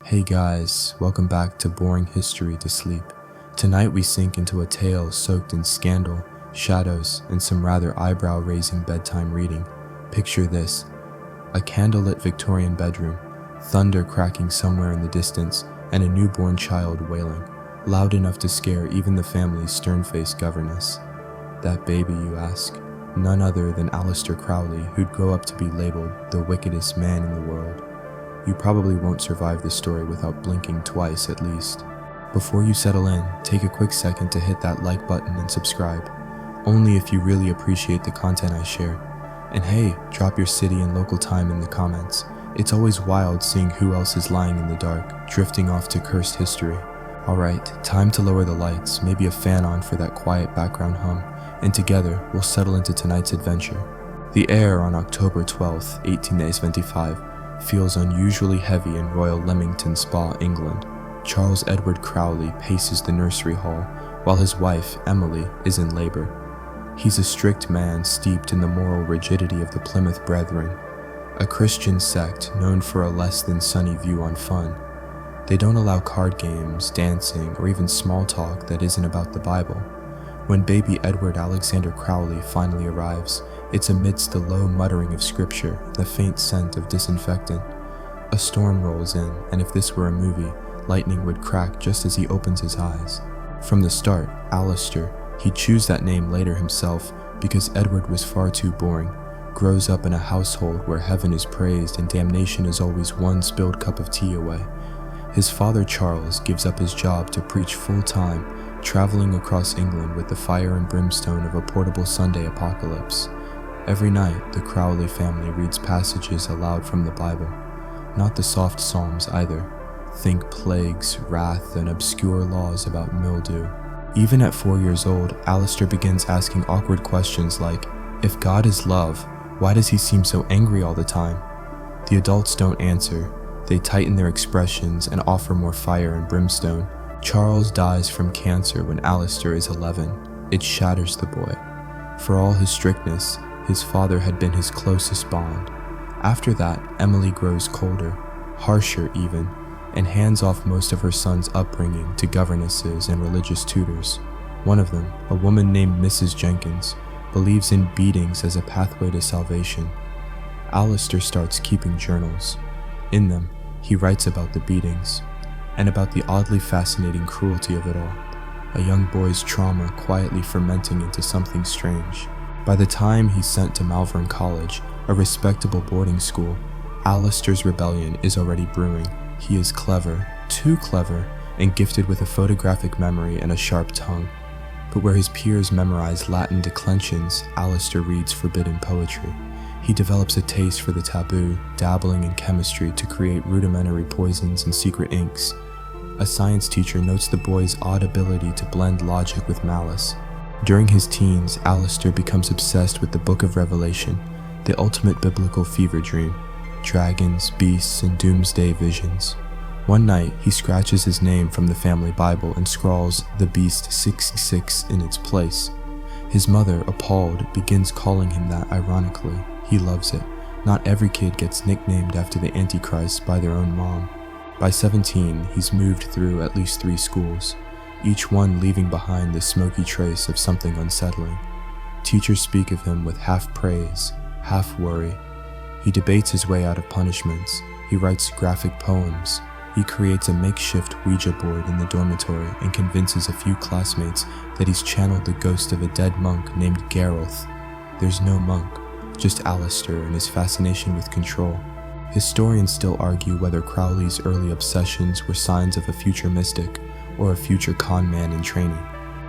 Hey guys, welcome back to Boring History to Sleep. Tonight we sink into a tale soaked in scandal, shadows, and some rather eyebrow-raising bedtime reading. Picture this: a candlelit Victorian bedroom, thunder cracking somewhere in the distance, and a newborn child wailing, loud enough to scare even the family's stern-faced governess. That baby, you ask? None other than Aleister Crowley, who'd grow up to be labeled the wickedest man in the world. You probably won't survive this story without blinking twice at least. Before you settle in, take a quick second to hit that like button and subscribe, only if you really appreciate the content I share. And hey, drop your city and local time in the comments. It's always wild seeing who else is lying in the dark, drifting off to cursed history. Alright, time to lower the lights, maybe a fan on for that quiet background hum, and together we'll settle into tonight's adventure. The air on October 12th, 1875, feels unusually heavy in Royal Leamington Spa, England. Charles Edward Crowley paces the nursery hall, while his wife, Emily, is in labor. He's a strict man steeped in the moral rigidity of the Plymouth Brethren, a Christian sect known for a less than sunny view on fun. They don't allow card games, dancing, or even small talk that isn't about the Bible. When baby Edward Alexander Crowley finally arrives, it's amidst the low muttering of scripture and the faint scent of disinfectant. A storm rolls in, and if this were a movie, lightning would crack just as he opens his eyes. From the start, Aleister, he'd choose that name later himself because Edward was far too boring, grows up in a household where heaven is praised and damnation is always one spilled cup of tea away. His father Charles gives up his job to preach full-time, traveling across England with the fire and brimstone of a portable Sunday apocalypse. Every night, the Crowley family reads passages aloud from the Bible. Not the soft psalms either. Think plagues, wrath, and obscure laws about mildew. Even at 4 years old, Aleister begins asking awkward questions like, if God is love, why does he seem so angry all the time? The adults don't answer. They tighten their expressions and offer more fire and brimstone. Charles dies from cancer when Aleister is 11. It shatters the boy. For all his strictness, his father had been his closest bond. After that, Emily grows colder, harsher even, and hands off most of her son's upbringing to governesses and religious tutors. One of them, a woman named Mrs. Jenkins, believes in beatings as a pathway to salvation. Aleister starts keeping journals. In them, he writes about the beatings, and about the oddly fascinating cruelty of it all. A young boy's trauma quietly fermenting into something strange. By the time he's sent to Malvern College, a respectable boarding school, Aleister's rebellion is already brewing. He is clever, too clever, and gifted with a photographic memory and a sharp tongue. But where his peers memorize Latin declensions, Aleister reads forbidden poetry. He develops a taste for the taboo, dabbling in chemistry to create rudimentary poisons and secret inks. A science teacher notes the boy's odd ability to blend logic with malice. During his teens, Aleister becomes obsessed with the Book of Revelation, the ultimate biblical fever dream: dragons, beasts, and doomsday visions. One night, he scratches his name from the family Bible and scrawls the beast 66 in its place. His mother, appalled, begins calling him that ironically. He loves it. Not every kid gets nicknamed after the Antichrist by their own mom. By 17, he's moved through at least 3 schools, each one leaving behind the smoky trace of something unsettling. Teachers speak of him with half praise, half worry. He debates his way out of punishments. He writes graphic poems. He creates a makeshift Ouija board in the dormitory and convinces a few classmates that he's channeled the ghost of a dead monk named Gareth. There's no monk, just Aleister and his fascination with control. Historians still argue whether Crowley's early obsessions were signs of a future mystic or a future con man in training.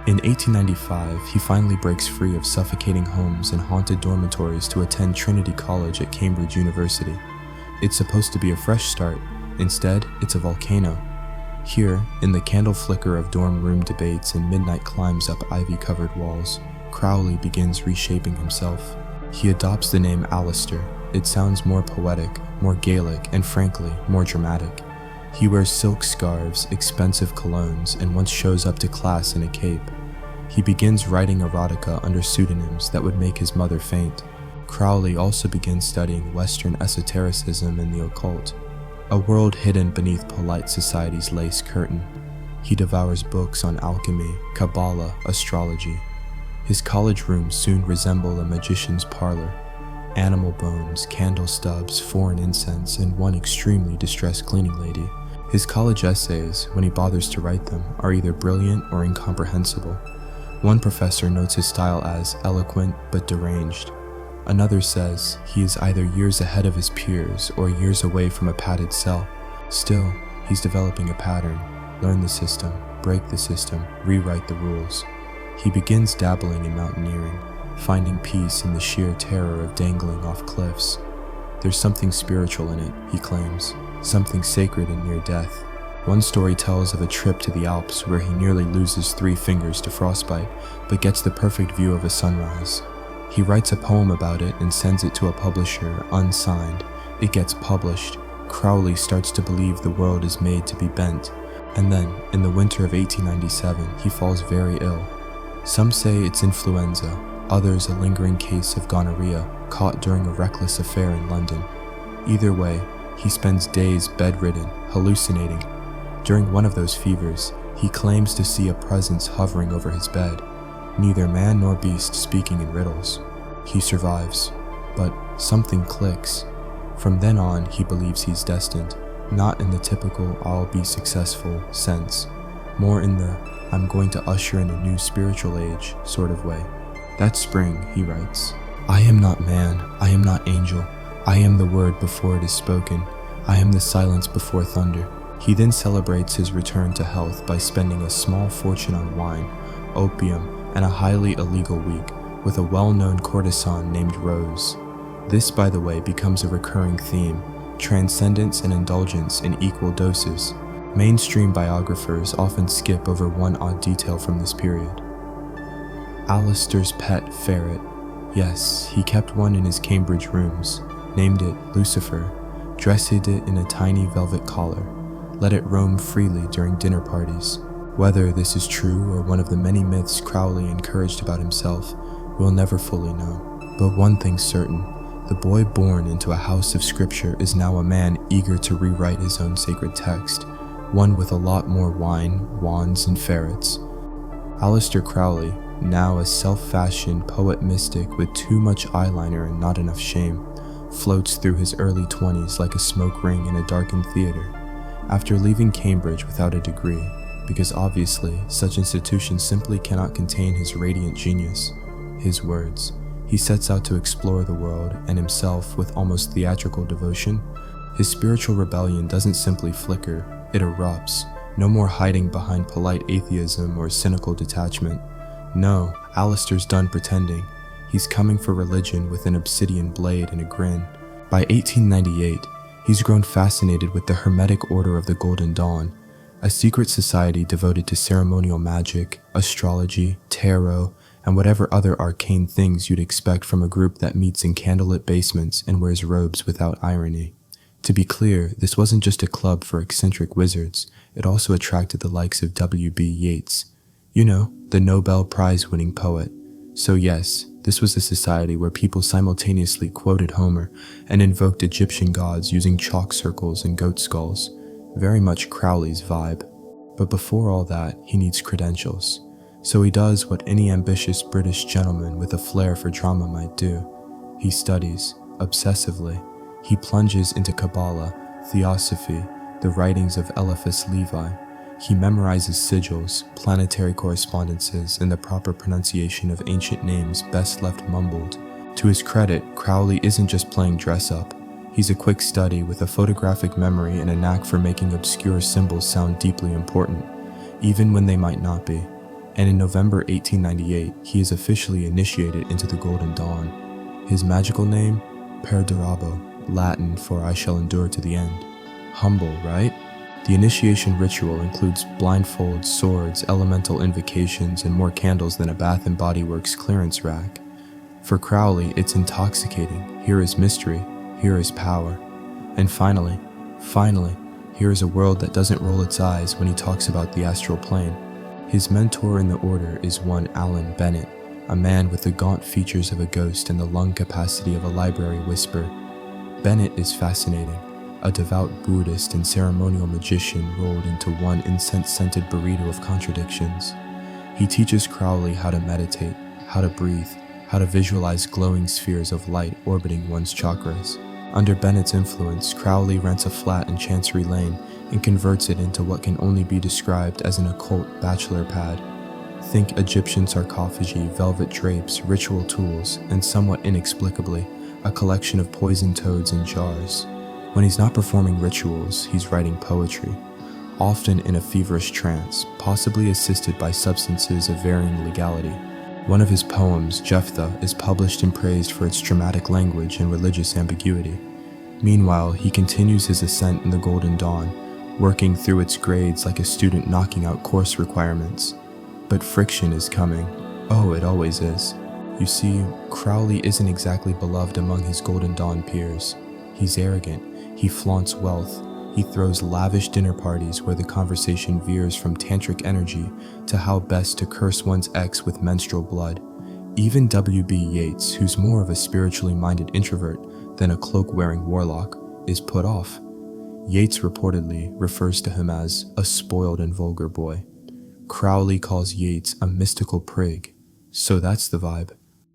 In 1895, he finally breaks free of suffocating homes and haunted dormitories to attend Trinity College at Cambridge University. It's supposed to be a fresh start. Instead, it's a volcano. Here, in the candle flicker of dorm room debates and midnight climbs up ivy-covered walls, Crowley begins reshaping himself. He adopts the name Aleister. It sounds more poetic, more Gaelic, and frankly, more dramatic. He wears silk scarves, expensive colognes, and once shows up to class in a cape. He begins writing erotica under pseudonyms that would make his mother faint. Crowley also begins studying Western esotericism and the occult. a world hidden beneath polite society's lace curtain. He devours books on alchemy, Kabbalah, astrology. His college rooms soon resemble a magician's parlor. Animal bones, candle stubs, foreign incense, and one extremely distressed cleaning lady. His college essays, when he bothers to write them, are either brilliant or incomprehensible. One professor notes his style as eloquent but deranged. Another says he is either years ahead of his peers or years away from a padded cell. Still, he's developing a pattern. Learn the system, break the system, rewrite the rules. He begins dabbling in mountaineering, finding peace in the sheer terror of dangling off cliffs. There's something spiritual in it, he claims, something sacred in near death. One story tells of a trip to the Alps where he nearly loses 3 fingers to frostbite, but gets the perfect view of a sunrise. He writes a poem about it and sends it to a publisher, unsigned. It gets published. Crowley starts to believe the world is made to be bent. And then, in the winter of 1897, he falls very ill. Some say it's influenza, others a lingering case of gonorrhea caught during a reckless affair in London. Either way, he spends days bedridden, hallucinating. During one of those fevers, he claims to see a presence hovering over his bed, neither man nor beast speaking in riddles. He survives, but something clicks. From then on, he believes he's destined, not in the typical "I'll be successful" sense, more in the "I'm going to usher in a new spiritual age" sort of way. That spring, he writes, "I am not man, I am not angel, I am the word before it is spoken, I am the silence before thunder." He then celebrates his return to health by spending a small fortune on wine, opium, and a highly illegal week with a well-known courtesan named Rose. This, by the way, becomes a recurring theme, transcendence and indulgence in equal doses. Mainstream biographers often skip over one odd detail from this period. Aleister's pet ferret. Yes, he kept one in his Cambridge rooms, named it Lucifer, dressed it in a tiny velvet collar, let it roam freely during dinner parties. Whether this is true or one of the many myths Crowley encouraged about himself, we'll never fully know. But one thing's certain, the boy born into a house of scripture is now a man eager to rewrite his own sacred text, one with a lot more wine, wands, and ferrets. Aleister Crowley, now a self-fashioned poet mystic with too much eyeliner and not enough shame, floats through his early 20s like a smoke ring in a darkened theater. After leaving Cambridge without a degree, because obviously such institutions simply cannot contain his radiant genius, his words, he sets out to explore the world and himself with almost theatrical devotion. His spiritual rebellion doesn't simply flicker, it erupts. No more hiding behind polite atheism or cynical detachment. No, Aleister's done pretending. He's coming for religion with an obsidian blade and a grin. By 1898, he's grown fascinated with the Hermetic Order of the Golden Dawn, a secret society devoted to ceremonial magic, astrology, tarot, and whatever other arcane things you'd expect from a group that meets in candlelit basements and wears robes without irony. To be clear, this wasn't just a club for eccentric wizards, it also attracted the likes of W.B. Yeats. You know, the Nobel Prize-winning poet. So yes, this was a society where people simultaneously quoted Homer and invoked Egyptian gods using chalk circles and goat skulls. Very much Crowley's vibe. But before all that, he needs credentials. So he does what any ambitious British gentleman with a flair for drama might do. He studies, obsessively. He plunges into Kabbalah, Theosophy, the writings of Eliphas Levi. He memorizes sigils, planetary correspondences, and the proper pronunciation of ancient names best left mumbled. To his credit, Crowley isn't just playing dress-up. He's a quick study with a photographic memory and a knack for making obscure symbols sound deeply important, even when they might not be. And in November 1898, he is officially initiated into the Golden Dawn. His magical name? Perdurabo, Latin for "I shall endure to the end." Humble, right? The initiation ritual includes blindfolds, swords, elemental invocations, and more candles than a Bath & Body Works clearance rack. For Crowley, it's intoxicating. Here is mystery. Here is power. And finally, here is a world that doesn't roll its eyes when he talks about the astral plane. His mentor in the order is one Alan Bennett, a man with the gaunt features of a ghost and the lung capacity of a library whisper. Bennett is fascinating. a devout Buddhist and ceremonial magician rolled into one incense-scented burrito of contradictions. He teaches Crowley how to meditate, how to breathe, how to visualize glowing spheres of light orbiting one's chakras. Under Bennett's influence, Crowley rents a flat in Chancery Lane and converts it into what can only be described as an occult bachelor pad. Think Egyptian sarcophagi, velvet drapes, ritual tools, and somewhat inexplicably, a collection of poisoned toads in jars. When he's not performing rituals, he's writing poetry, often in a feverish trance, possibly assisted by substances of varying legality. One of his poems, Jephthah, is published and praised for its dramatic language and religious ambiguity. Meanwhile, he continues his ascent in the Golden Dawn, working through its grades like a student knocking out course requirements. But friction is coming. Oh, it always is. You see, Crowley isn't exactly beloved among his Golden Dawn peers. He's arrogant, he flaunts wealth, he throws lavish dinner parties where the conversation veers from tantric energy to how best to curse one's ex with menstrual blood. Even W.B. Yeats, who's more of a spiritually minded introvert than a cloak-wearing warlock, is put off. Yeats reportedly refers to him as a spoiled and vulgar boy. Crowley calls Yeats a mystical prig. So that's the vibe.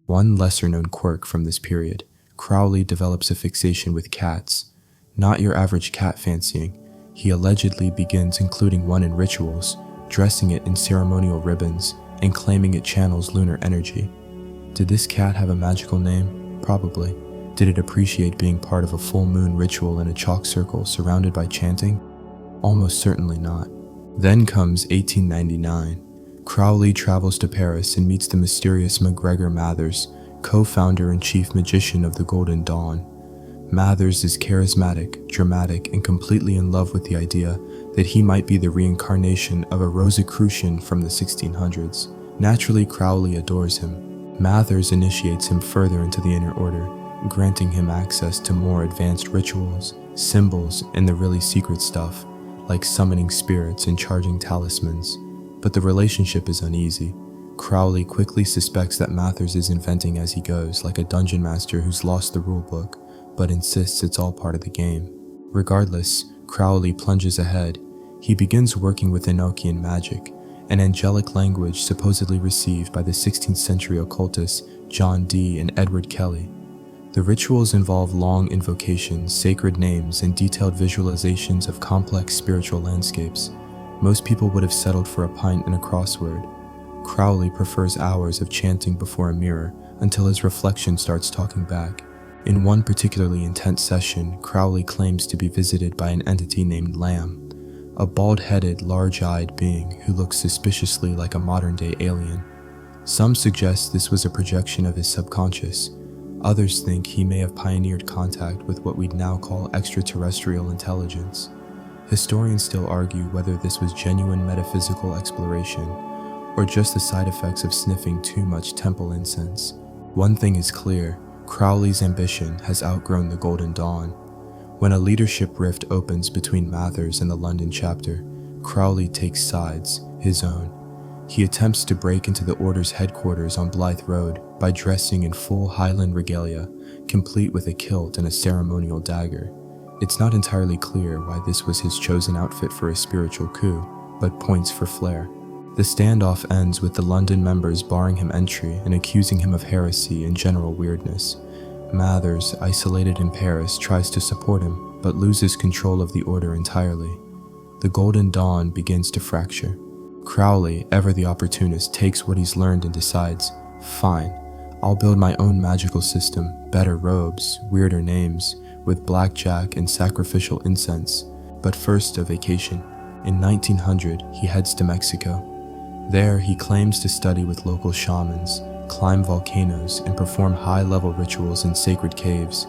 One lesser-known quirk from this period, Crowley develops a fixation with cats. Not your average cat fancying. He allegedly begins including one in rituals, dressing it in ceremonial ribbons, and claiming it channels lunar energy. Did this cat have a magical name? Probably. Did it appreciate being part of a full moon ritual in a chalk circle surrounded by chanting? Almost certainly not. Then comes 1899. Crowley travels to Paris and meets the mysterious MacGregor Mathers, co-founder and chief magician of the Golden Dawn. Mathers is charismatic, dramatic, and completely in love with the idea that he might be the reincarnation of a Rosicrucian from the 1600s. Naturally, Crowley adores him. Mathers initiates him further into the inner order, granting him access to more advanced rituals, symbols, and the really secret stuff, like summoning spirits and charging talismans. But the relationship is uneasy. Crowley quickly suspects that Mathers is inventing as he goes, like a dungeon master who's lost the rulebook, but insists it's all part of the game. Regardless, Crowley plunges ahead. He begins working with Enochian magic, an angelic language supposedly received by the 16th century occultists John Dee and Edward Kelly. The rituals involve long invocations, sacred names, and detailed visualizations of complex spiritual landscapes. Most people would have settled for a pint and a crossword. Crowley prefers hours of chanting before a mirror until his reflection starts talking back. In one particularly intense session, Crowley claims to be visited by an entity named Lamb, a bald-headed, large-eyed being who looks suspiciously like a modern-day alien. Some suggest this was a projection of his subconscious. Others think he may have pioneered contact with what we'd now call extraterrestrial intelligence. Historians still argue whether this was genuine metaphysical exploration or just the side effects of sniffing too much temple incense. One thing is clear. Crowley's ambition has outgrown the Golden Dawn. When a leadership rift opens between Mathers and the London chapter, Crowley takes sides, his own. He attempts to break into the Order's headquarters on Blythe Road by dressing in full Highland regalia, complete with a kilt and a ceremonial dagger. It's not entirely clear why this was his chosen outfit for a spiritual coup, but points for flair. The standoff ends with the London members barring him entry and accusing him of heresy and general weirdness. Mathers, isolated in Paris, tries to support him, but loses control of the Order entirely. The Golden Dawn begins to fracture. Crowley, ever the opportunist, takes what he's learned and decides, fine, I'll build my own magical system, better robes, weirder names, with blackjack and sacrificial incense. But first, a vacation. In 1900, he heads to Mexico. There, he claims to study with local shamans, climb volcanoes, and perform high-level rituals in sacred caves.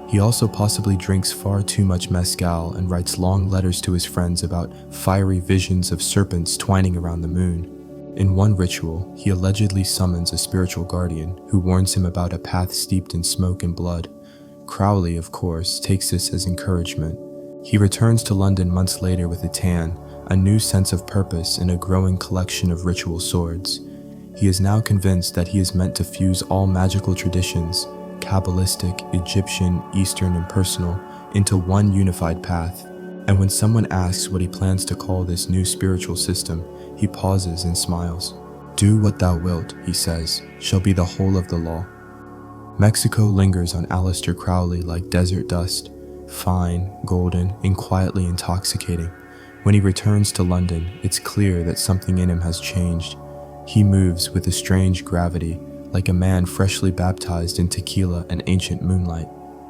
He also possibly drinks far too much mezcal and writes long letters to his friends about fiery visions of serpents twining around the moon. In one ritual, he allegedly summons a spiritual guardian who warns him about a path steeped in smoke and blood. Crowley, of course, takes this as encouragement. He returns to London months later with a tan, a new sense of purpose, and a growing collection of ritual swords. He is now convinced that he is meant to fuse all magical traditions, Kabbalistic, Egyptian, Eastern, and personal, into one unified path. And when someone asks what he plans to call this new spiritual system, he pauses and smiles. "Do what thou wilt," he says, "shall be the whole of the law." Mexico lingers on Aleister Crowley like desert dust, fine, golden, and quietly intoxicating. When he returns to London, it's clear that something in him has changed. He moves with a strange gravity, like a man freshly baptized in tequila and ancient moonlight.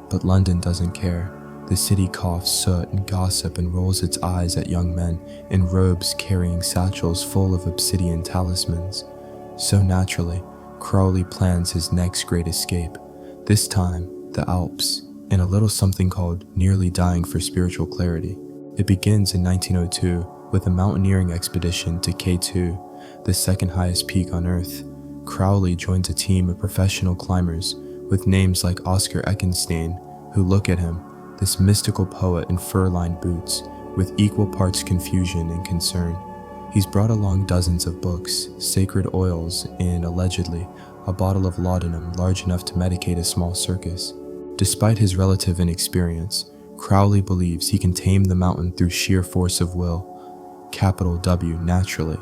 But London doesn't care. The city coughs soot and gossip and rolls its eyes at young men in robes carrying satchels full of obsidian talismans. So naturally, Crowley plans his next great escape, this time the Alps, in a little something called nearly dying for spiritual clarity. It begins in 1902 with a mountaineering expedition to K2, the second highest peak on Earth. Crowley joins a team of professional climbers with names like Oscar Eckenstein, who look at him, this mystical poet in fur-lined boots, with equal parts confusion and concern. He's brought along dozens of books, sacred oils, and, allegedly, a bottle of laudanum large enough to medicate a small circus. Despite his relative inexperience, Crowley believes he can tame the mountain through sheer force of will. Capital W, naturally.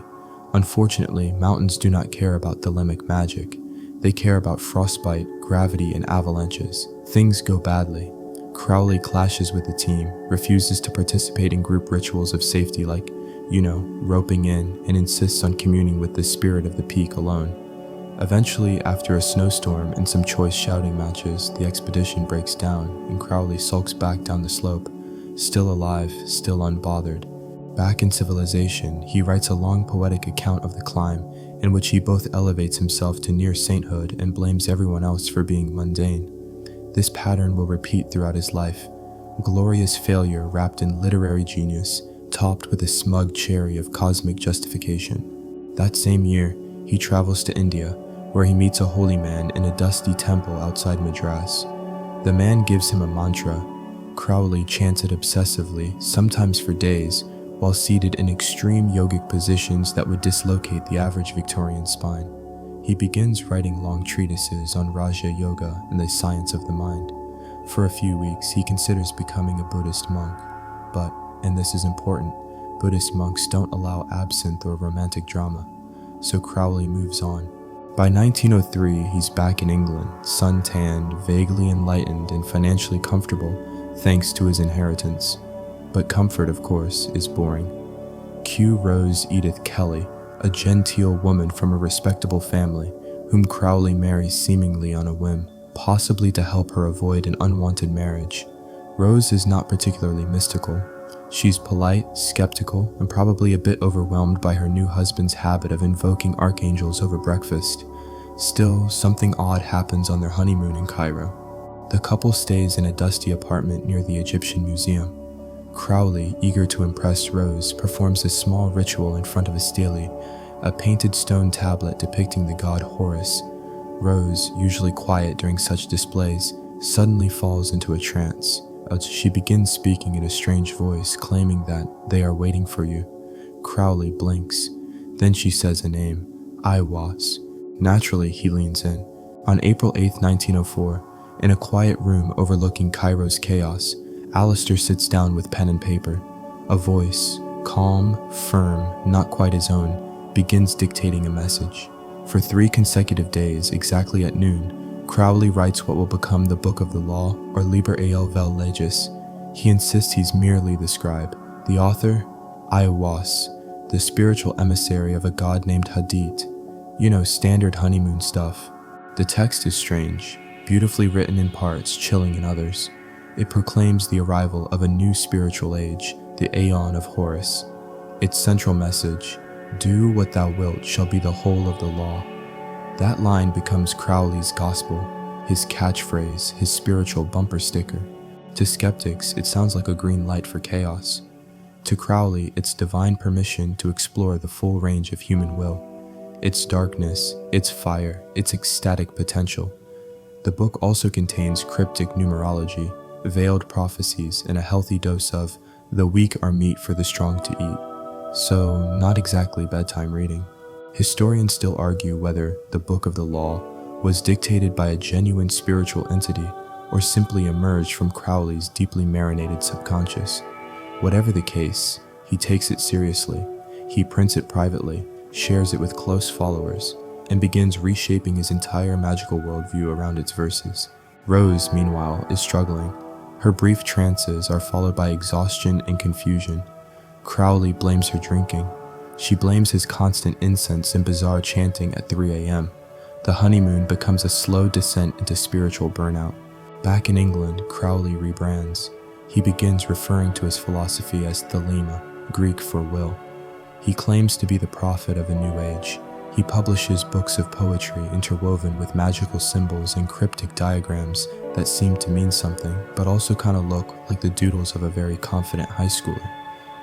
Unfortunately, mountains do not care about thelemic magic. They care about frostbite, gravity, and avalanches. Things go badly. Crowley clashes with the team, refuses to participate in group rituals of safety like, roping in, and insists on communing with the spirit of the peak alone. Eventually, after a snowstorm and some choice shouting matches, the expedition breaks down, and Crowley sulks back down the slope, still alive, still unbothered. Back in civilization, he writes a long poetic account of the climb, in which he both elevates himself to near sainthood and blames everyone else for being mundane. This pattern will repeat throughout his life. Glorious failure wrapped in literary genius, topped with a smug cherry of cosmic justification. That same year, he travels to India, where he meets a holy man in a dusty temple outside Madras. The man gives him a mantra. Crowley chants it obsessively, sometimes for days, while seated in extreme yogic positions that would dislocate the average Victorian spine. He begins writing long treatises on Raja Yoga and the science of the mind. For a few weeks, he considers becoming a Buddhist monk. But, and this is important, Buddhist monks don't allow absinthe or romantic drama. So Crowley moves on. By 1903, he's back in England, sun-tanned, vaguely enlightened, and financially comfortable, thanks to his inheritance. But comfort, of course, is boring. Q. Rose Edith Kelly, a genteel woman from a respectable family, whom Crowley marries seemingly on a whim, possibly to help her avoid an unwanted marriage. Rose is not particularly mystical. She's polite, skeptical, and probably a bit overwhelmed by her new husband's habit of invoking archangels over breakfast. Still, something odd happens on their honeymoon in Cairo. The couple stays in a dusty apartment near the Egyptian Museum. Crowley, eager to impress Rose, performs a small ritual in front of a stele, a painted stone tablet depicting the god Horus. Rose, usually quiet during such displays, suddenly falls into a trance. She begins speaking in a strange voice, claiming that they are waiting for you. Crowley blinks. Then she says a name, Aiwas. Naturally, he leans in. On April 8, 1904, in a quiet room overlooking Cairo's chaos, Aleister sits down with pen and paper. A voice, calm, firm, not quite his own, begins dictating a message. For 3 consecutive days, exactly at noon, Crowley writes what will become the Book of the Law, or Liber Eal Vel Legis. He insists he's merely the scribe. The author? Aiwas, the spiritual emissary of a god named Hadit. Standard honeymoon stuff. The text is strange, beautifully written in parts, chilling in others. It proclaims the arrival of a new spiritual age, the Aeon of Horus. Its central message, "Do what thou wilt shall be the whole of the law." That line becomes Crowley's gospel, his catchphrase, his spiritual bumper sticker. To skeptics, it sounds like a green light for chaos. To Crowley, it's divine permission to explore the full range of human will, its darkness, its fire, its ecstatic potential. The book also contains cryptic numerology, veiled prophecies, and a healthy dose of "the weak are meat for the strong to eat." So, not exactly bedtime reading. Historians still argue whether the Book of the Law was dictated by a genuine spiritual entity or simply emerged from Crowley's deeply marinated subconscious. Whatever the case, he takes it seriously. He prints it privately, shares it with close followers, and begins reshaping his entire magical worldview around its verses. Rose, meanwhile, is struggling. Her brief trances are followed by exhaustion and confusion. Crowley blames her drinking. She blames his constant incense and bizarre chanting at 3 a.m. The honeymoon becomes a slow descent into spiritual burnout. Back in England, Crowley rebrands. He begins referring to his philosophy as thelema, Greek for will. He claims to be the prophet of a new age. He publishes books of poetry interwoven with magical symbols and cryptic diagrams that seem to mean something, but also kind of look like the doodles of a very confident high schooler.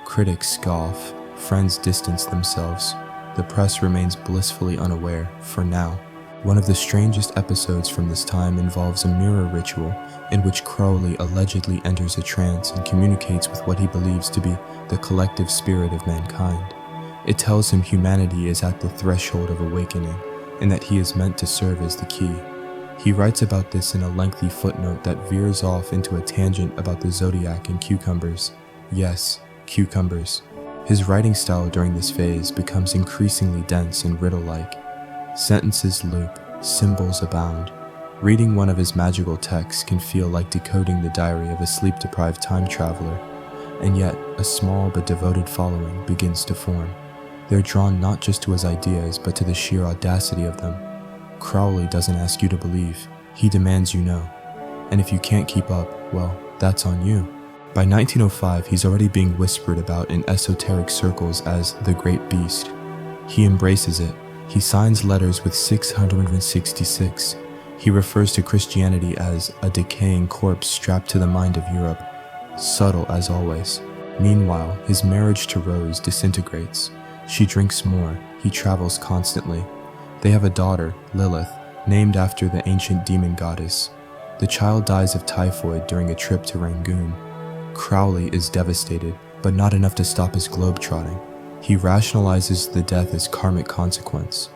Critics scoff, friends distance themselves. The press remains blissfully unaware, for now. One of the strangest episodes from this time involves a mirror ritual in which Crowley allegedly enters a trance and communicates with what he believes to be the collective spirit of mankind. It tells him humanity is at the threshold of awakening and that he is meant to serve as the key. He writes about this in a lengthy footnote that veers off into a tangent about the zodiac and cucumbers. Yes, cucumbers. His writing style during this phase becomes increasingly dense and riddle-like. Sentences loop, symbols abound. Reading one of his magical texts can feel like decoding the diary of a sleep-deprived time traveler, and yet a small but devoted following begins to form. They're drawn not just to his ideas, but to the sheer audacity of them. Crowley doesn't ask you to believe, he demands you know. And if you can't keep up, well, that's on you. By 1905, he's already being whispered about in esoteric circles as the Great Beast. He embraces it. He signs letters with 666. He refers to Christianity as a decaying corpse strapped to the mind of Europe. Subtle as always. Meanwhile, his marriage to Rose disintegrates. She drinks more. He travels constantly. They have a daughter, Lilith, named after the ancient demon goddess. The child dies of typhoid during a trip to Rangoon. Crowley is devastated, but not enough to stop his globetrotting. He rationalizes the death as karmic consequence.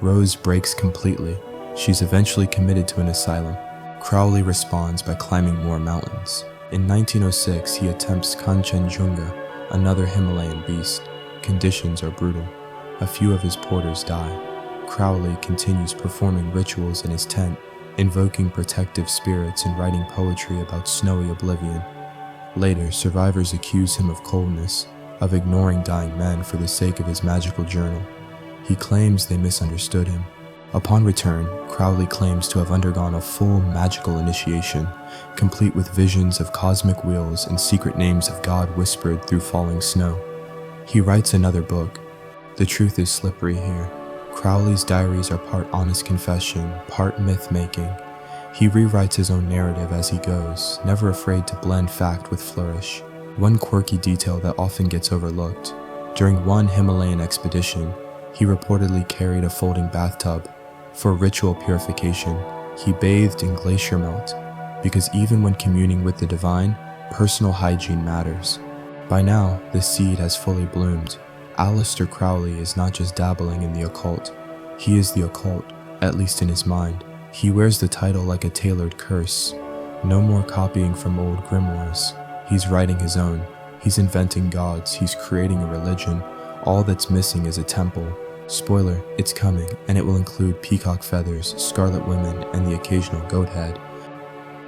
Rose breaks completely. She's eventually committed to an asylum. Crowley responds by climbing more mountains. In 1906, he attempts Kanchenjunga, another Himalayan beast. Conditions are brutal. A few of his porters die. Crowley continues performing rituals in his tent, invoking protective spirits and writing poetry about snowy oblivion. Later, survivors accuse him of coldness, of ignoring dying men for the sake of his magical journal. He claims they misunderstood him. Upon return, Crowley claims to have undergone a full magical initiation, complete with visions of cosmic wheels and secret names of God whispered through falling snow. He writes another book. The truth is slippery here. Crowley's diaries are part honest confession, part myth-making. He rewrites his own narrative as he goes, never afraid to blend fact with flourish. One quirky detail that often gets overlooked. During one Himalayan expedition, he reportedly carried a folding bathtub. For ritual purification, he bathed in glacier melt, because even when communing with the divine, personal hygiene matters. By now, the seed has fully bloomed. Aleister Crowley is not just dabbling in the occult. He is the occult, at least in his mind. He wears the title like a tailored curse. No more copying from old grimoires. He's writing his own. He's inventing gods. He's creating a religion. All that's missing is a temple. Spoiler, it's coming, and it will include peacock feathers, scarlet women, and the occasional goat head.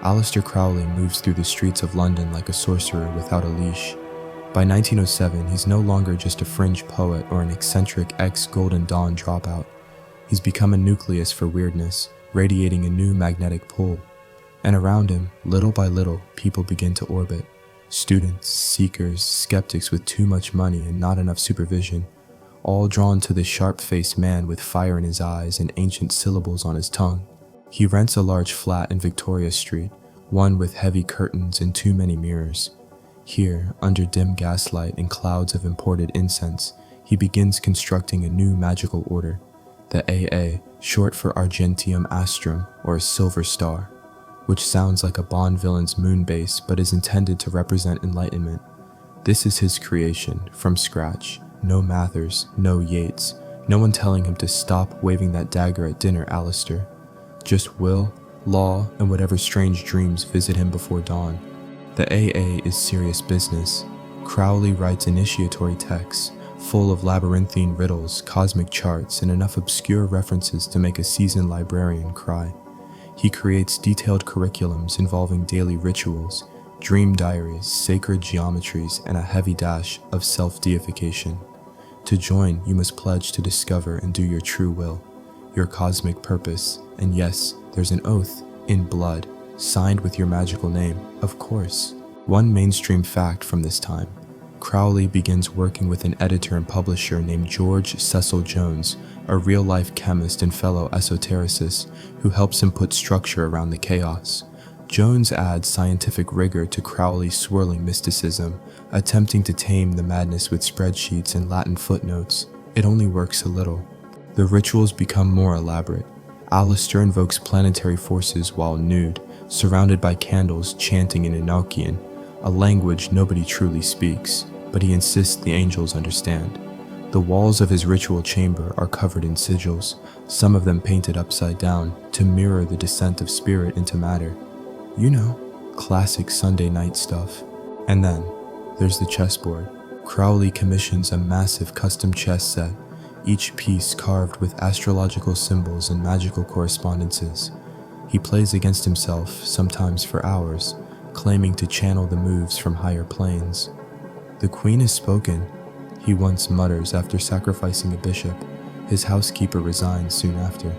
Aleister Crowley moves through the streets of London like a sorcerer without a leash. By 1907, he's no longer just a fringe poet or an eccentric ex-Golden Dawn dropout. He's become a nucleus for weirdness, radiating a new magnetic pull. And around him, little by little, people begin to orbit. Students, seekers, skeptics with too much money and not enough supervision, all drawn to the sharp-faced man with fire in his eyes and ancient syllables on his tongue. He rents a large flat in Victoria Street, one with heavy curtains and too many mirrors. Here, under dim gaslight and clouds of imported incense, he begins constructing a new magical order, the AA, short for Argentium Astrum, or a silver star, which sounds like a Bond villain's moon base but is intended to represent enlightenment. This is his creation, from scratch. No Mathers, no Yeats, no one telling him to stop waving that dagger at dinner, Aleister. Just will, law, and whatever strange dreams visit him before dawn. The AA is serious business. Crowley writes initiatory texts, full of labyrinthine riddles, cosmic charts, and enough obscure references to make a seasoned librarian cry. He creates detailed curriculums involving daily rituals, dream diaries, sacred geometries, and a heavy dash of self-deification. To join, you must pledge to discover and do your true will, your cosmic purpose, and yes, there's an oath, in blood, signed with your magical name, of course. One mainstream fact from this time: Crowley begins working with an editor and publisher named George Cecil Jones, a real-life chemist and fellow esotericist who helps him put structure around the chaos. Jones adds scientific rigor to Crowley's swirling mysticism, attempting to tame the madness with spreadsheets and Latin footnotes. It only works a little. The rituals become more elaborate. Aleister invokes planetary forces while nude, surrounded by candles chanting in Enochian, a language nobody truly speaks, but he insists the angels understand. The walls of his ritual chamber are covered in sigils, some of them painted upside down to mirror the descent of spirit into matter. You know, classic Sunday night stuff. And then, there's the chessboard. Crowley commissions a massive custom chess set, each piece carved with astrological symbols and magical correspondences. He plays against himself, sometimes for hours, claiming to channel the moves from higher planes. "The queen has spoken," he once mutters after sacrificing a bishop. His housekeeper resigns soon after.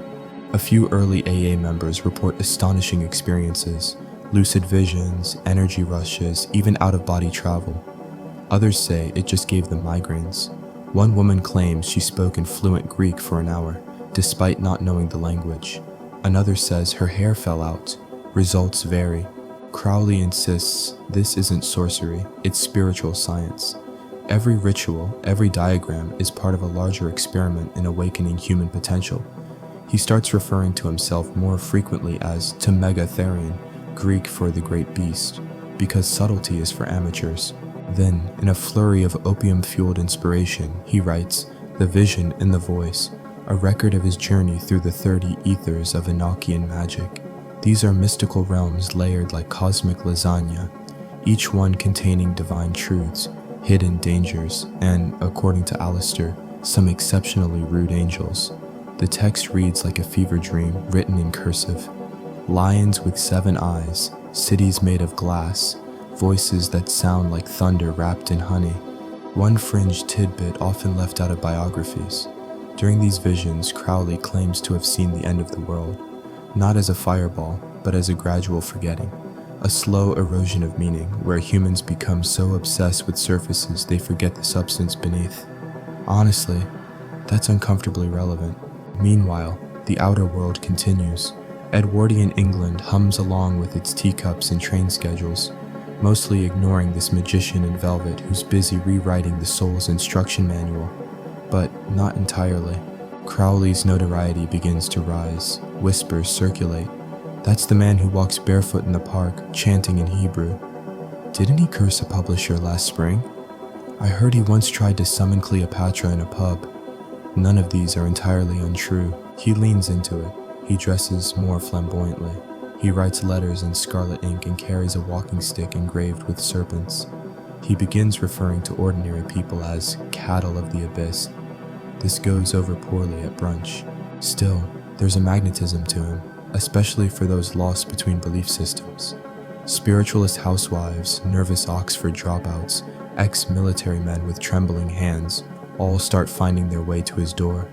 A few early AA members report astonishing experiences, lucid visions, energy rushes, even out-of-body travel. Others say it just gave them migraines. One woman claims she spoke in fluent Greek for an hour, despite not knowing the language. Another says her hair fell out. Results vary. Crowley insists this isn't sorcery, it's spiritual science. Every ritual, every diagram is part of a larger experiment in awakening human potential. He starts referring to himself more frequently as to Megatherion, Greek for the great beast, because subtlety is for amateurs. Then, in a flurry of opium-fueled inspiration, he writes The Vision in the Voice, a record of his journey through the 30 ethers of Enochian magic. These are mystical realms layered like cosmic lasagna, each one containing divine truths, hidden dangers, and, according to Aleister, some exceptionally rude angels. The text reads like a fever dream written in cursive. Lions with 7 eyes, cities made of glass, voices that sound like thunder wrapped in honey. One fringe tidbit often left out of biographies. During these visions, Crowley claims to have seen the end of the world, not as a fireball, but as a gradual forgetting, a slow erosion of meaning where humans become so obsessed with surfaces they forget the substance beneath. Honestly, that's uncomfortably relevant. Meanwhile, the outer world continues. Edwardian England hums along with its teacups and train schedules, mostly ignoring this magician in velvet who's busy rewriting the soul's instruction manual. But not entirely. Crowley's notoriety begins to rise. Whispers circulate. That's the man who walks barefoot in the park, chanting in Hebrew. Didn't he curse a publisher last spring? I heard he once tried to summon Cleopatra in a pub. None of these are entirely untrue. He leans into it. He dresses more flamboyantly. He writes letters in scarlet ink and carries a walking stick engraved with serpents. He begins referring to ordinary people as cattle of the abyss. This goes over poorly at brunch. Still, there's a magnetism to him, especially for those lost between belief systems. Spiritualist housewives, nervous Oxford dropouts, ex-military men with trembling hands, all start finding their way to his door.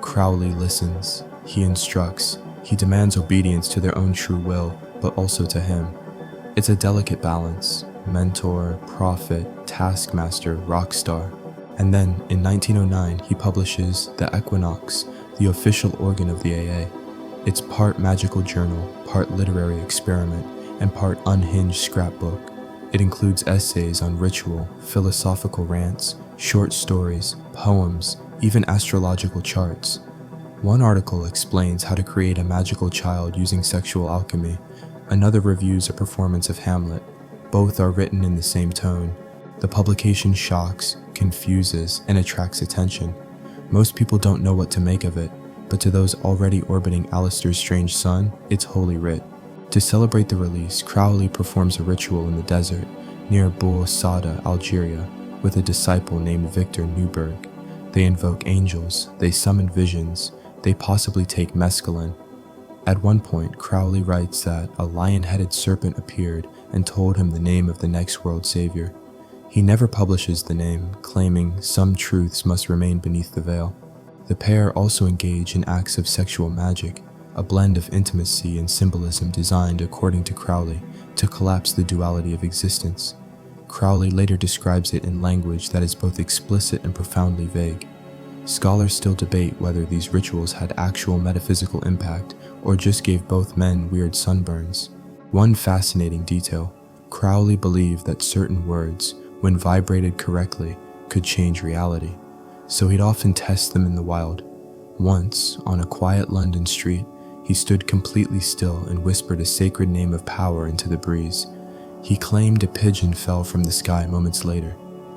Crowley listens. He instructs. He demands obedience to their own true will, but also to him. It's a delicate balance. Mentor, prophet, taskmaster, rock star. And then, in 1909, he publishes The Equinox, the official organ of the AA. It's part magical journal, part literary experiment, and part unhinged scrapbook. It includes essays on ritual, philosophical rants, short stories, poems, even astrological charts. One article explains how to create a magical child using sexual alchemy. Another reviews a performance of Hamlet. Both are written in the same tone. The publication shocks, confuses, and attracts attention. Most people don't know what to make of it, but to those already orbiting Aleister's strange sun, it's holy writ. To celebrate the release, Crowley performs a ritual in the desert near Bou Sada, Algeria, with a disciple named Victor Newberg. They invoke angels, they summon visions, they possibly take mescaline. At one point, Crowley writes that a lion-headed serpent appeared and told him the name of the next world savior. He never publishes the name, claiming some truths must remain beneath the veil. The pair also engage in acts of sexual magic, a blend of intimacy and symbolism designed, according to Crowley, to collapse the duality of existence. Crowley later describes it in language that is both explicit and profoundly vague. Scholars still debate whether these rituals had actual metaphysical impact or just gave both men weird sunburns. One fascinating detail: Crowley believed that certain words, when vibrated correctly, could change reality, so he'd often test them in the wild. Once, on a quiet London street, he stood completely still and whispered a sacred name of power into the breeze. He claimed a pigeon fell from the sky moments later.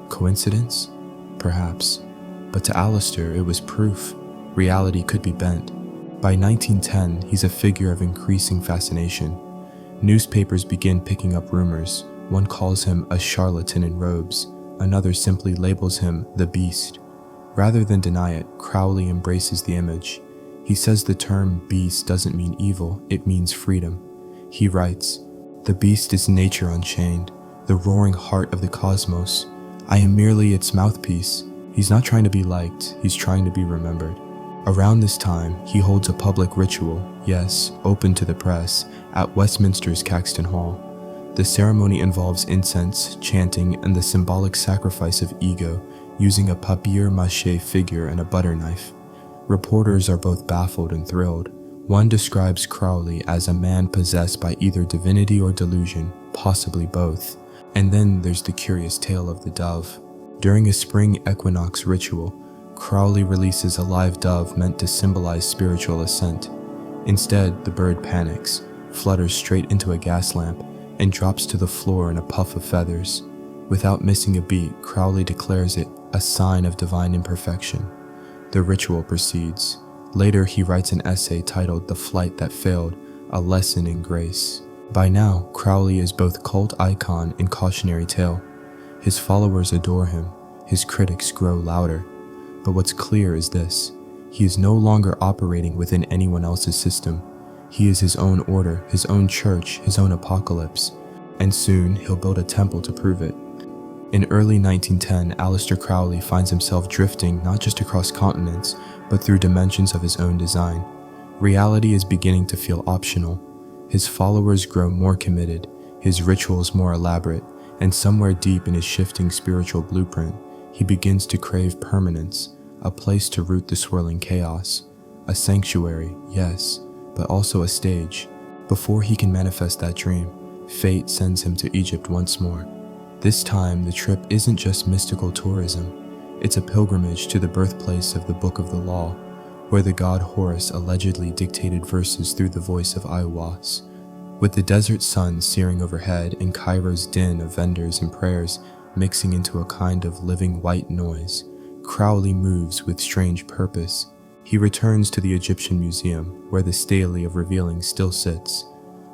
Coincidence? Perhaps. But to Aleister, it was proof. Reality could be bent. By 1910, he's a figure of increasing fascination. Newspapers begin picking up rumors. One calls him a charlatan in robes. Another simply labels him the beast. Rather than deny it, Crowley embraces the image. He says the term beast doesn't mean evil, it means freedom. He writes, "The beast is nature unchained, the roaring heart of the cosmos. I am merely its mouthpiece. He's not trying to be liked, he's trying to be remembered." Around this time, he holds a public ritual, yes, open to the press, at Westminster's Caxton Hall. The ceremony involves incense, chanting, and the symbolic sacrifice of ego, using a papier-mâché figure and a butter knife. Reporters are both baffled and thrilled. One describes Crowley as a man possessed by either divinity or delusion, possibly both. And then there's the curious tale of the dove. During a spring equinox ritual, Crowley releases a live dove meant to symbolize spiritual ascent. Instead, the bird panics, flutters straight into a gas lamp, and drops to the floor in a puff of feathers. Without missing a beat, Crowley declares it a sign of divine imperfection. The ritual proceeds. Later, he writes an essay titled "The Flight That Failed, A Lesson in Grace." By now, Crowley is both cult icon and cautionary tale. His followers adore him, his critics grow louder. But what's clear is this: he is no longer operating within anyone else's system. He is his own order, his own church, his own apocalypse. And soon, he'll build a temple to prove it. In early 1910, Aleister Crowley finds himself drifting not just across continents, but through dimensions of his own design. Reality is beginning to feel optional. His followers grow more committed, his rituals more elaborate, and somewhere deep in his shifting spiritual blueprint, he begins to crave permanence, a place to root the swirling chaos. A sanctuary, yes, but also a stage. Before he can manifest that dream, fate sends him to Egypt once more. This time, the trip isn't just mystical tourism. It's a pilgrimage to the birthplace of the Book of the Law, where the god Horus allegedly dictated verses through the voice of Aiwass. With the desert sun searing overhead and Cairo's din of vendors and prayers mixing into a kind of living white noise, Crowley moves with strange purpose. He returns to the Egyptian Museum, where the stele of revealing still sits,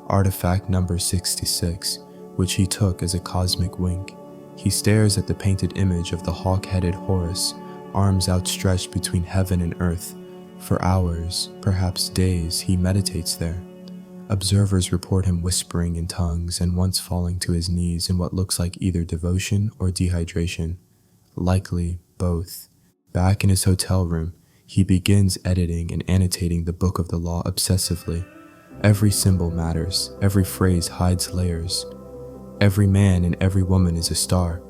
artifact number 66, which he took as a cosmic wink. He stares at the painted image of the hawk-headed Horus, arms outstretched between heaven and earth. For hours, perhaps days, he meditates there. Observers report him whispering in tongues and once falling to his knees in what looks like either devotion or dehydration. Likely both. Back in his hotel room, he begins editing and annotating the Book of the Law obsessively. Every symbol matters, every phrase hides layers. Every man and every woman is a star,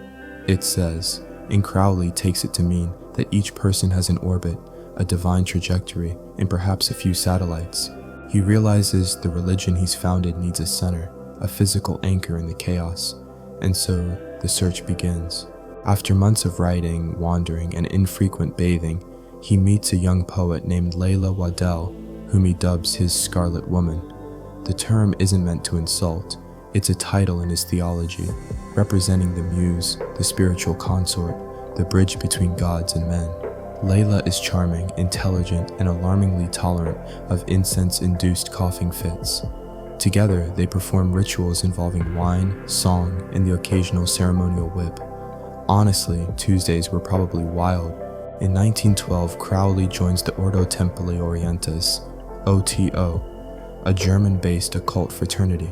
it says, and Crowley takes it to mean that each person has an orbit, a divine trajectory, and perhaps a few satellites. He realizes the religion he's founded needs a center, a physical anchor in the chaos, and so the search begins. After months of writing, wandering, and infrequent bathing, he meets a young poet named Layla Waddell, whom he dubs his Scarlet Woman. The term isn't meant to insult. It's a title in his theology, representing the muse, the spiritual consort, the bridge between gods and men. Layla is charming, intelligent, and alarmingly tolerant of incense-induced coughing fits. Together, they perform rituals involving wine, song, and the occasional ceremonial whip. Honestly, Tuesdays were probably wild. In 1912, Crowley joins the Ordo Templi Orientis, OTO, a German-based occult fraternity.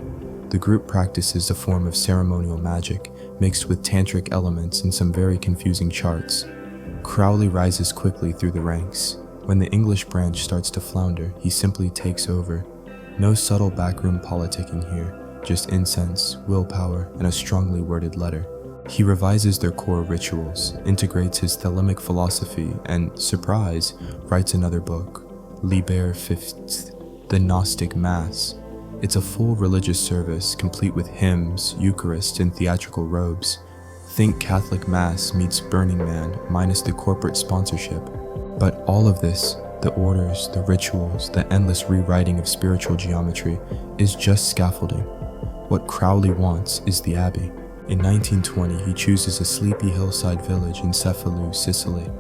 The group practices a form of ceremonial magic, mixed with tantric elements and some very confusing charts. Crowley rises quickly through the ranks. When the English branch starts to flounder, he simply takes over. No subtle backroom politicking here, just incense, willpower, and a strongly worded letter. He revises their core rituals, integrates his Thelemic philosophy, and, surprise, writes another book, Liber Fifth, the Gnostic Mass. It's a full religious service, complete with hymns, Eucharist, and theatrical robes. Think Catholic Mass meets Burning Man, minus the corporate sponsorship. But all of this, the orders, the rituals, the endless rewriting of spiritual geometry, is just scaffolding. What Crowley wants is the Abbey. In 1920, he chooses a sleepy hillside village in Cefalù, Sicily.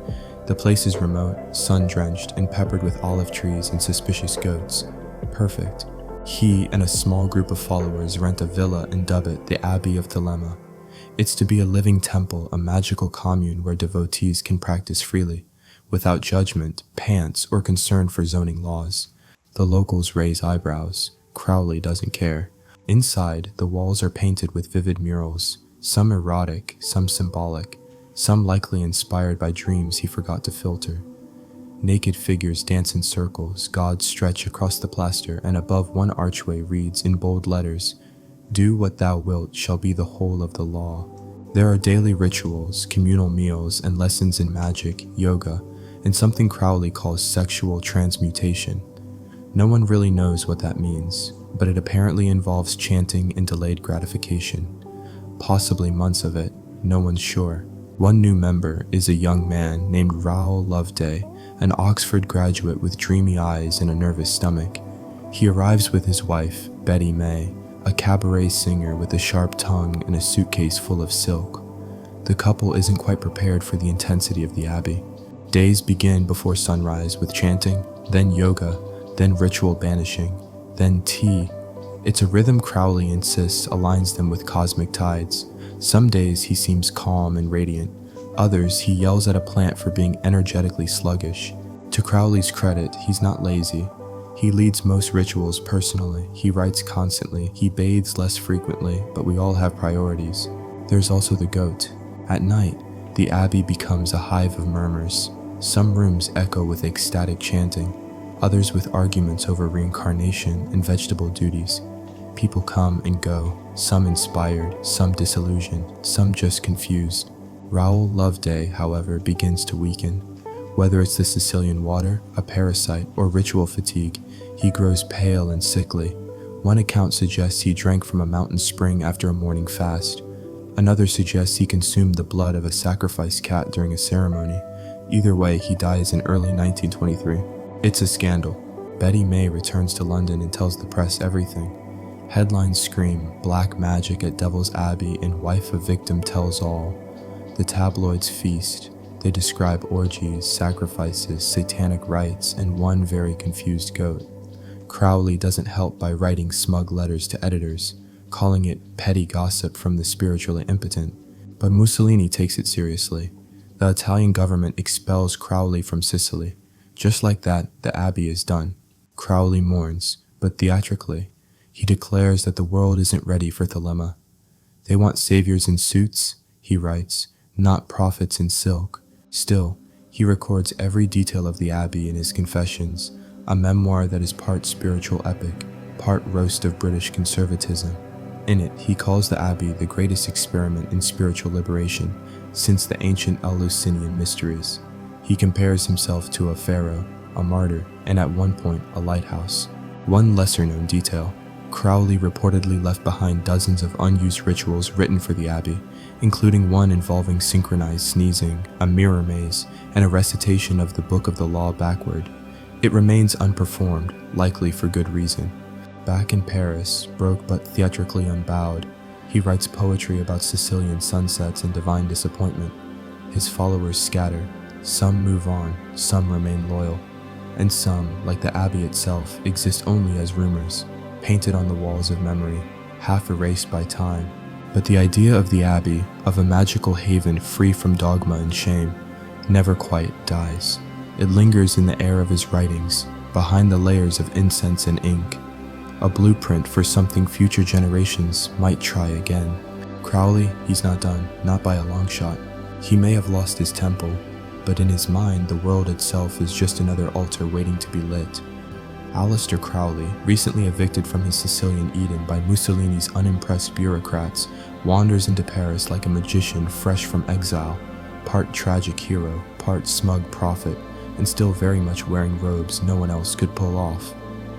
The place is remote, sun-drenched, and peppered with olive trees and suspicious goats. Perfect. He and a small group of followers rent a villa and dub it the Abbey of Thelema. It's to be a living temple, a magical commune where devotees can practice freely, without judgment, pants, or concern for zoning laws. The locals raise eyebrows. Crowley doesn't care. Inside, the walls are painted with vivid murals, some erotic, some symbolic, some likely inspired by dreams he forgot to filter. Naked figures dance in circles, gods stretch across the plaster, and above one archway reads in bold letters, "Do what thou wilt shall be the whole of the law." There are daily rituals, communal meals, and lessons in magic, yoga, and something Crowley calls sexual transmutation. No one really knows what that means, but it apparently involves chanting and delayed gratification. Possibly months of it, no one's sure. One new member is a young man named Raoul Loveday, an Oxford graduate with dreamy eyes and a nervous stomach. He arrives with his wife, Betty May, a cabaret singer with a sharp tongue and a suitcase full of silk. The couple isn't quite prepared for the intensity of the Abbey. Days begin before sunrise with chanting, then yoga, then ritual banishing, then tea. It's a rhythm Crowley insists aligns them with cosmic tides. Some days he seems calm and radiant. Others, he yells at a plant for being energetically sluggish. To Crowley's credit, he's not lazy. He leads most rituals personally, he writes constantly, he bathes less frequently, but we all have priorities. There's also the goat. At night, the Abbey becomes a hive of murmurs. Some rooms echo with ecstatic chanting, others with arguments over reincarnation and vegetable duties. People come and go, some inspired, some disillusioned, some just confused. Raoul Loveday, however, begins to weaken. Whether it's the Sicilian water, a parasite, or ritual fatigue, he grows pale and sickly. One account suggests he drank from a mountain spring after a morning fast. Another suggests he consumed the blood of a sacrificed cat during a ceremony. Either way, he dies in early 1923. It's a scandal. Betty May returns to London and tells the press everything. Headlines scream, "Black magic at Devil's Abbey" and "Wife of Victim tells all." The tabloids feast. They describe orgies, sacrifices, satanic rites, and one very confused goat. Crowley doesn't help by writing smug letters to editors, calling it petty gossip from the spiritually impotent. But Mussolini takes it seriously. The Italian government expels Crowley from Sicily. Just like that, the Abbey is done. Crowley mourns, but theatrically. He declares that the world isn't ready for Thelema. They want saviors in suits, he writes, not prophets in silk. Still, he records every detail of the Abbey in his Confessions, a memoir that is part spiritual epic, part roast of British conservatism. In it, he calls the Abbey the greatest experiment in spiritual liberation since the ancient Eleusinian mysteries. He compares himself to a pharaoh, a martyr, and at one point, a lighthouse. One lesser-known detail, Crowley reportedly left behind dozens of unused rituals written for the Abbey, including one involving synchronized sneezing, a mirror maze, and a recitation of the Book of the Law backward. It remains unperformed, likely for good reason. Back in Paris, broke but theatrically unbowed, he writes poetry about Sicilian sunsets and divine disappointment. His followers scatter. Some move on, some remain loyal, and some, like the Abbey itself, exist only as rumors, painted on the walls of memory, half erased by time. But the idea of the Abbey, of a magical haven free from dogma and shame, never quite dies. It lingers in the air of his writings, behind the layers of incense and ink, a blueprint for something future generations might try again. Crowley, he's not done, not by a long shot. He may have lost his temple, but in his mind the world itself is just another altar waiting to be lit. Aleister Crowley, recently evicted from his Sicilian Eden by Mussolini's unimpressed bureaucrats, wanders into Paris like a magician fresh from exile, part tragic hero, part smug prophet, and still very much wearing robes no one else could pull off.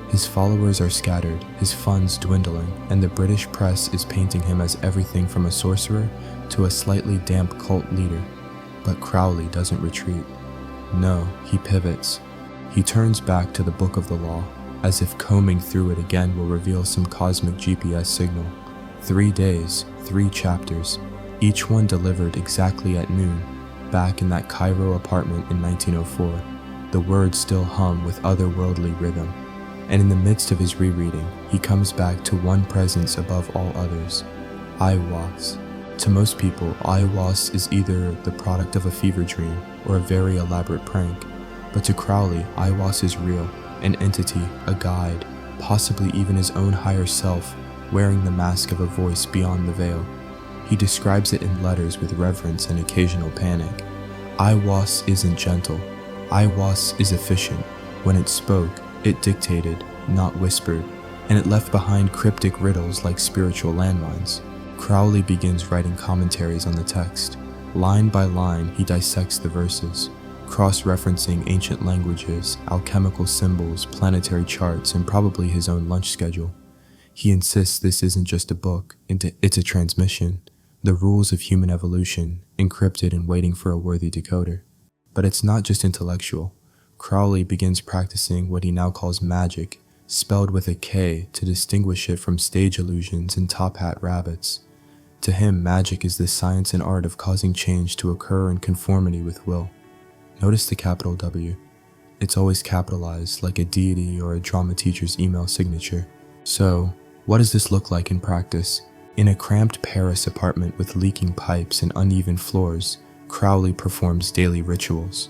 His followers are scattered, his funds dwindling, and the British press is painting him as everything from a sorcerer to a slightly damp cult leader. But Crowley doesn't retreat. No, he pivots. He turns back to the Book of the Law, as if combing through it again will reveal some cosmic GPS signal. 3 days, 3 chapters, each one delivered exactly at noon, back in that Cairo apartment in 1904. The words still hum with otherworldly rhythm. And in the midst of his rereading, he comes back to one presence above all others, Aiwass. To most people, Aiwass is either the product of a fever dream or a very elaborate prank, but to Crowley, Aiwass is real, an entity, a guide, possibly even his own higher self, wearing the mask of a voice beyond the veil. He describes it in letters with reverence and occasional panic. Aiwass isn't gentle. Aiwass is efficient. When it spoke, it dictated, not whispered, and it left behind cryptic riddles like spiritual landmines. Crowley begins writing commentaries on the text. Line by line, he dissects the verses, cross-referencing ancient languages, alchemical symbols, planetary charts, and probably his own lunch schedule. He insists this isn't just a book, it's a transmission, the rules of human evolution, encrypted and waiting for a worthy decoder. But it's not just intellectual. Crowley begins practicing what he now calls magic, spelled with a K to distinguish it from stage illusions and top hat rabbits. To him, magic is the science and art of causing change to occur in conformity with will. Notice the capital W. It's always capitalized like a deity or a drama teacher's email signature. So, what does this look like in practice? In a cramped Paris apartment with leaking pipes and uneven floors, Crowley performs daily rituals.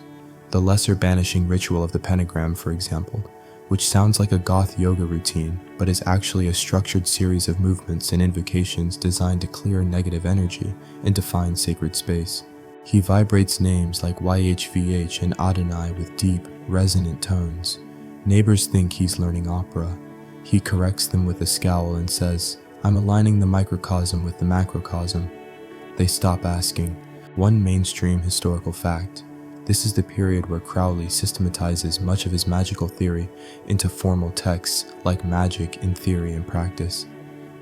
The lesser banishing ritual of the pentagram, for example, which sounds like a goth yoga routine, but is actually a structured series of movements and invocations designed to clear negative energy and define sacred space. He vibrates names like YHVH and Adonai with deep, resonant tones. Neighbors think he's learning opera. He corrects them with a scowl and says, "I'm aligning the microcosm with the macrocosm." They stop asking. One mainstream historical fact. This is the period where Crowley systematizes much of his magical theory into formal texts like Magic in Theory and Practice.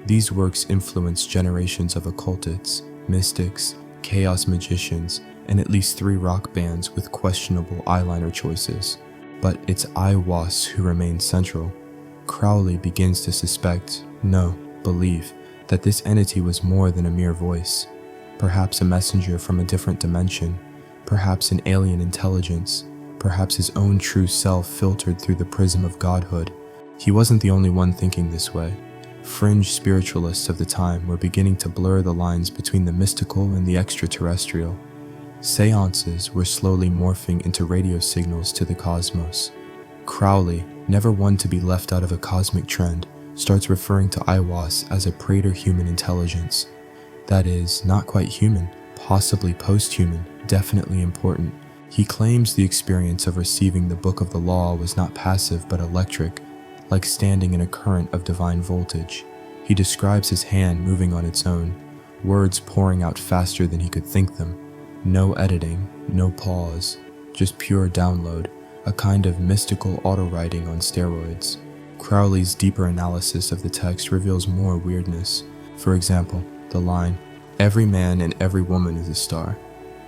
These works influence generations of occultists, mystics, chaos magicians, and at least 3 rock bands with questionable eyeliner choices. But it's Aiwass who remains central. Crowley begins to suspect, no, believe, that this entity was more than a mere voice, perhaps a messenger from a different dimension, perhaps an alien intelligence, perhaps his own true self filtered through the prism of godhood. He wasn't the only one thinking this way. Fringe spiritualists of the time were beginning to blur the lines between the mystical and the extraterrestrial. Seances were slowly morphing into radio signals to the cosmos. Crowley, never one to be left out of a cosmic trend, starts referring to Aiwass as a praeter-human intelligence. That is, not quite human, possibly post-human, definitely important. He claims the experience of receiving the Book of the Law was not passive but electric, like standing in a current of divine voltage. He describes his hand moving on its own, words pouring out faster than he could think them. No editing, no pause, just pure download, a kind of mystical auto-writing on steroids. Crowley's deeper analysis of the text reveals more weirdness. For example, the line, "Every man and every woman is a star."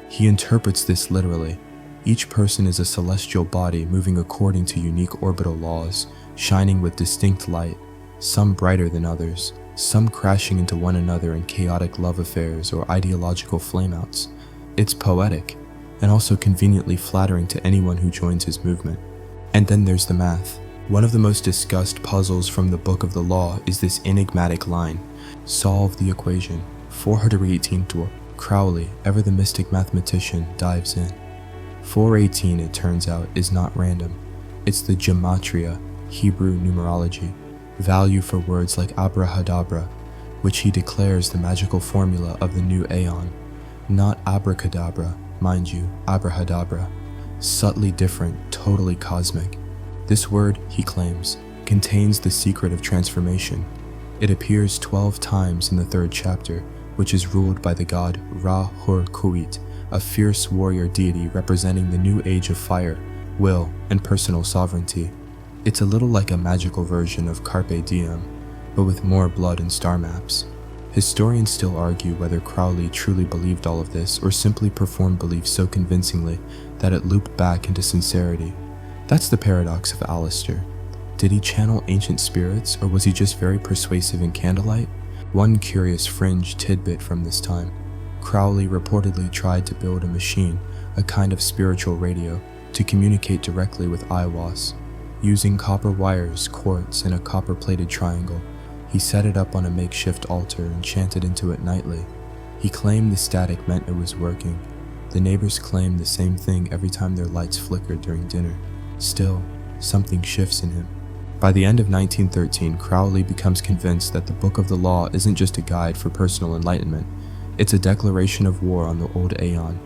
He interprets this literally. Each person is a celestial body moving according to unique orbital laws, shining with distinct light, some brighter than others, some crashing into one another in chaotic love affairs or ideological flameouts. It's poetic. and also conveniently flattering to anyone who joins his movement. And then there's the math. One of the most discussed puzzles from the Book of the Law is this enigmatic line: solve the equation. 418 to Crowley, ever the mystic mathematician, dives in. 418, it turns out, is not random. It's the gematria, Hebrew numerology, value for words like abrahadabra, which he declares the magical formula of the new aeon. Not abracadabra, mind you, abrahadabra. Subtly different, totally cosmic. This word, he claims, contains the secret of transformation. It appears 12 times in the 3rd chapter, which is ruled by the god Ra-Hur-Kuit, a fierce warrior deity representing the new age of fire, will, and personal sovereignty. It's a little like a magical version of Carpe Diem, but with more blood and star maps. Historians still argue whether Crowley truly believed all of this or simply performed belief so convincingly that it looped back into sincerity. That's the paradox of Aleister. Did he channel ancient spirits, or was he just very persuasive in candlelight? One curious fringe tidbit from this time: Crowley reportedly tried to build a machine, a kind of spiritual radio, to communicate directly with Aiwass. Using copper wires, quartz, and a copper-plated triangle, he set it up on a makeshift altar and chanted into it nightly. He claimed the static meant it was working. The neighbors claimed the same thing every time their lights flickered during dinner. Still, something shifts in him. By the end of 1913, Crowley becomes convinced that the Book of the Law isn't just a guide for personal enlightenment. It's a declaration of war on the old aeon.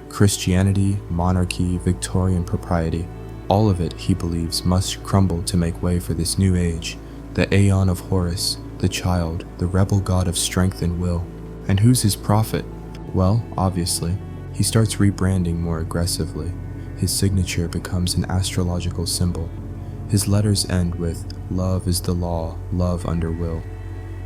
Christianity, monarchy, Victorian propriety, all of it, he believes, must crumble to make way for this new age, the aeon of Horus, the child, the rebel god of strength and will. And who's his prophet? Well, obviously, he starts rebranding more aggressively. His signature becomes an astrological symbol. His letters end with, "Love is the law, love under will."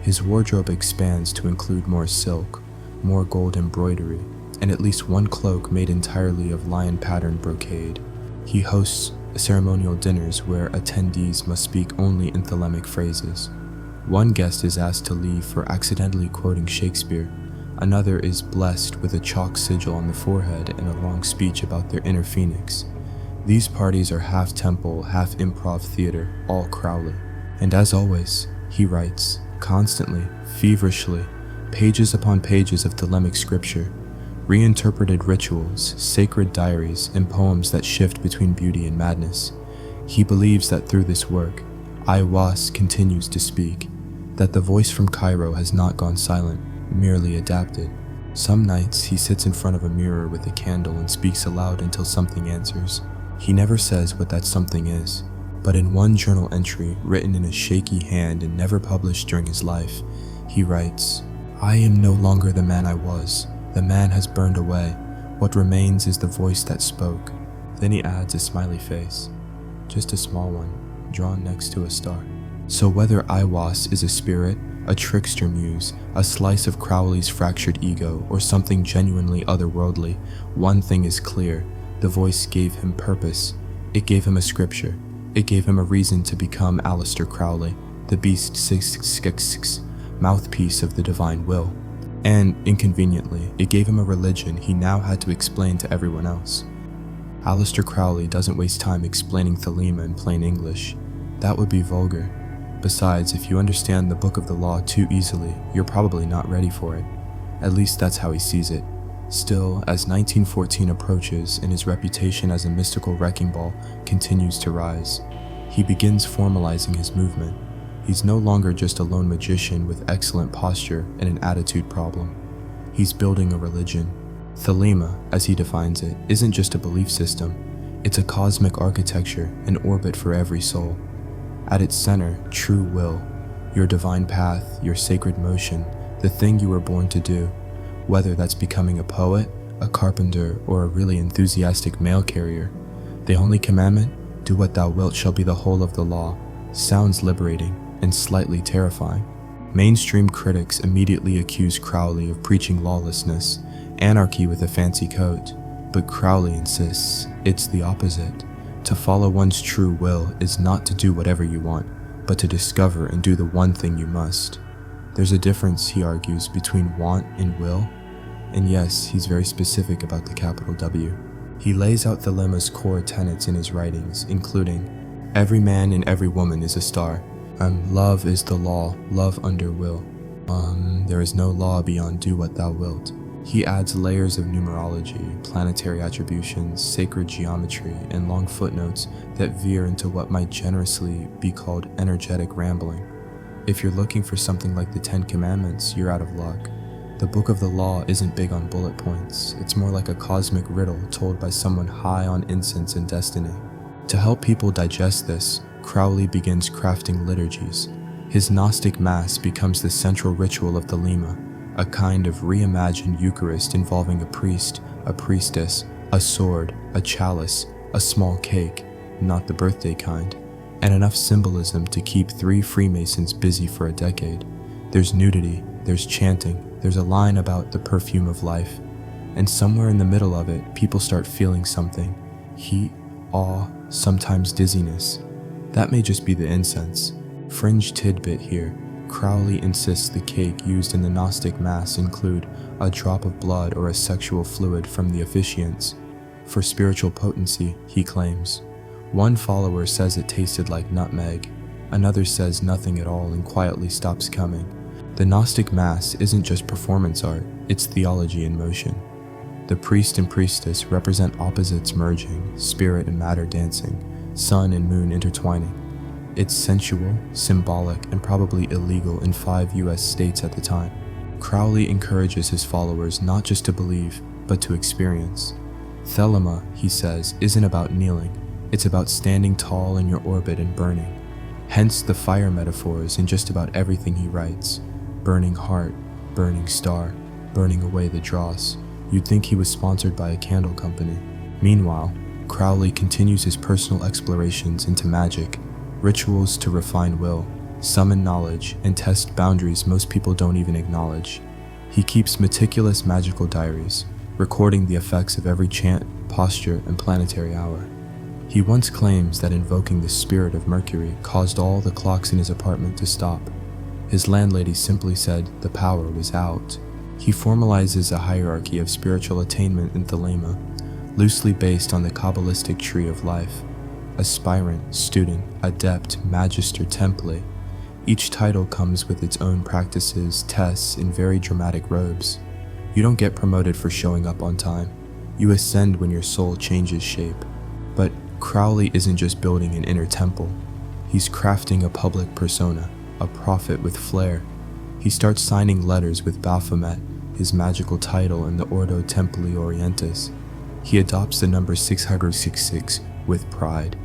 His wardrobe expands to include more silk, more gold embroidery, and at least one cloak made entirely of lion-patterned brocade. He hosts ceremonial dinners where attendees must speak only in thelemic phrases. One guest is asked to leave for accidentally quoting Shakespeare. Another is blessed with a chalk sigil on the forehead and a long speech about their inner phoenix. These parties are half temple, half improv theater, all Crowley. And as always, he writes, constantly, feverishly, pages upon pages of thelemic scripture, reinterpreted rituals, sacred diaries, and poems that shift between beauty and madness. He believes that through this work, Aiwass continues to speak, that the voice from Cairo has not gone silent, merely adapted. Some nights he sits in front of a mirror with a candle and speaks aloud until something answers. He never says what that something is, but in one journal entry written in a shaky hand and never published during his life, he writes, "I am no longer the man I was. The man has burned away. What remains is the voice that spoke." Then he adds a smiley face, just a small one, drawn next to a star. So whether Aiwass is a spirit, a trickster muse, a slice of Crowley's fractured ego, or something genuinely otherworldly, one thing is clear: the voice gave him purpose. It gave him a scripture. It gave him a reason to become Aleister Crowley, the Beast 666, mouthpiece of the divine will. And, inconveniently, it gave him a religion he now had to explain to everyone else. Aleister Crowley doesn't waste time explaining Thelema in plain English. That would be vulgar. Besides, if you understand the Book of the Law too easily, you're probably not ready for it. At least that's how he sees it. Still, as 1914 approaches and his reputation as a mystical wrecking ball continues to rise, he begins formalizing his movement. He's no longer just a lone magician with excellent posture and an attitude problem. He's building a religion. Thelema, as he defines it, isn't just a belief system. It's a cosmic architecture, an orbit for every soul. At its center, true will, your divine path, your sacred motion, the thing you were born to do. Whether that's becoming a poet, a carpenter, or a really enthusiastic mail carrier. The only commandment, do what thou wilt shall be the whole of the law, sounds liberating and slightly terrifying. Mainstream critics immediately accuse Crowley of preaching lawlessness, anarchy with a fancy coat, but Crowley insists it's the opposite. To follow one's true will is not to do whatever you want, but to discover and do the one thing you must. There's a difference, he argues, between want and will, and yes, he's very specific about the capital W. He lays out Thelema's core tenets in his writings, including, every man and every woman is a star. Love is the law, love under will. There is no law beyond do what thou wilt. He adds layers of numerology, planetary attributions, sacred geometry, and long footnotes that veer into what might generously be called energetic rambling. If you're looking for something like the Ten Commandments, you're out of luck. The Book of the Law isn't big on bullet points. It's more like a cosmic riddle told by someone high on incense and destiny. To help people digest this, Crowley begins crafting liturgies. His Gnostic Mass becomes the central ritual of the Thelema, a kind of reimagined Eucharist involving a priest, a priestess, a sword, a chalice, a small cake, not the birthday kind, and enough symbolism to keep 3 Freemasons busy for a decade. There's nudity, there's chanting, there's a line about the perfume of life, and somewhere in the middle of it, people start feeling something. Heat, awe, sometimes dizziness. That may just be the incense. Fringe tidbit here, Crowley insists the cake used in the Gnostic Mass include a drop of blood or a sexual fluid from the officiants. For spiritual potency, he claims. One follower says it tasted like nutmeg, another says nothing at all and quietly stops coming. The Gnostic Mass isn't just performance art, it's theology in motion. The priest and priestess represent opposites merging, spirit and matter dancing, sun and moon intertwining. It's sensual, symbolic, and probably illegal in 5 US states at the time. Crowley encourages his followers not just to believe, but to experience. Thelema, he says, isn't about kneeling, it's about standing tall in your orbit and burning. Hence the fire metaphors in just about everything he writes. Burning heart, burning star, burning away the dross. You'd think he was sponsored by a candle company. Meanwhile, Crowley continues his personal explorations into magic, rituals to refine will, summon knowledge, and test boundaries most people don't even acknowledge. He keeps meticulous magical diaries, recording the effects of every chant, posture, and planetary hour. He once claims that invoking the spirit of Mercury caused all the clocks in his apartment to stop. His landlady simply said the power was out. He formalizes a hierarchy of spiritual attainment in Thelema, loosely based on the Kabbalistic tree of life. Aspirant, student, adept, magister, template. Each title comes with its own practices, tests, and very dramatic robes. You don't get promoted for showing up on time. You ascend when your soul changes shape. But Crowley isn't just building an inner temple. He's crafting a public persona, a prophet with flair. He starts signing letters with Baphomet, his magical title in the Ordo Templi Orientis. He adopts the number 666 with pride.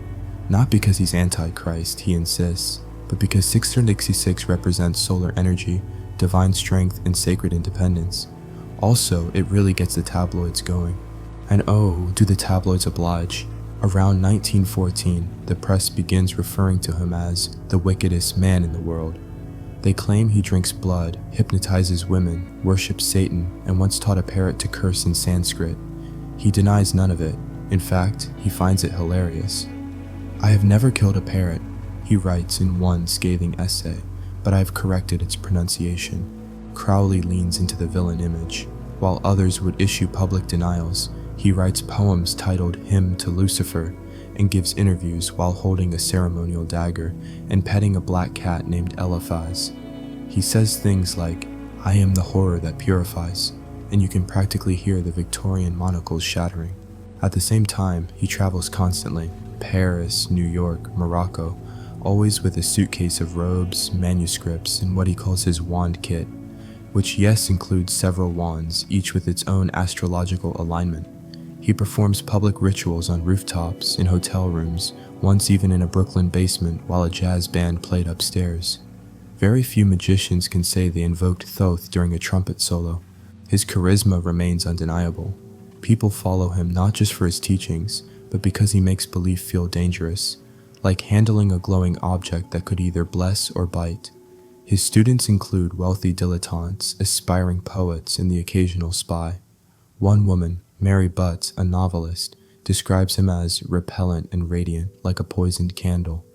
Not because he's anti-Christ, he insists, but because 666 represents solar energy, divine strength, and sacred independence. Also, it really gets the tabloids going. And oh, do the tabloids oblige. Around 1914, the press begins referring to him as the wickedest man in the world. They claim he drinks blood, hypnotizes women, worships Satan, and once taught a parrot to curse in Sanskrit. He denies none of it. In fact, he finds it hilarious. I have never killed a parrot, he writes in one scathing essay, but I have corrected its pronunciation. Crowley leans into the villain image. While others would issue public denials, he writes poems titled Hymn to Lucifer and gives interviews while holding a ceremonial dagger and petting a black cat named Eliphaz. He says things like, I am the horror that purifies, and you can practically hear the Victorian monocles shattering. At the same time, he travels constantly, Paris, New York, Morocco, always with a suitcase of robes, manuscripts, and what he calls his wand kit, which yes includes several wands, each with its own astrological alignment. He performs public rituals on rooftops, in hotel rooms, once even in a Brooklyn basement while a jazz band played upstairs. Very few magicians can say they invoked Thoth during a trumpet solo. His charisma remains undeniable. People follow him not just for his teachings, but because he makes belief feel dangerous, like handling a glowing object that could either bless or bite. His students include wealthy dilettantes, aspiring poets, and the occasional spy. One woman, Mary Butt, a novelist, describes him as repellent and radiant, like a poisoned candle,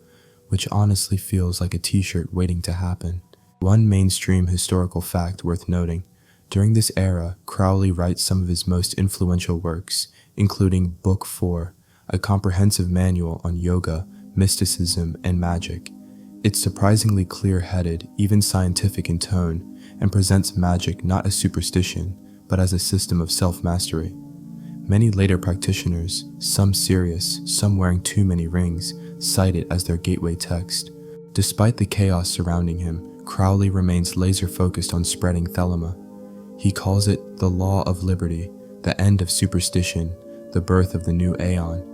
which honestly feels like a t-shirt waiting to happen. One mainstream historical fact worth noting: during this era, Crowley writes some of his most influential works, including Book 4, a comprehensive manual on yoga, mysticism, and magic. It's surprisingly clear-headed, even scientific in tone, and presents magic not as superstition, but as a system of self-mastery. Many later practitioners, some serious, some wearing too many rings, cite it as their gateway text. Despite the chaos surrounding him, Crowley remains laser-focused on spreading Thelema. He calls it the law of liberty, the end of superstition, the birth of the new aeon.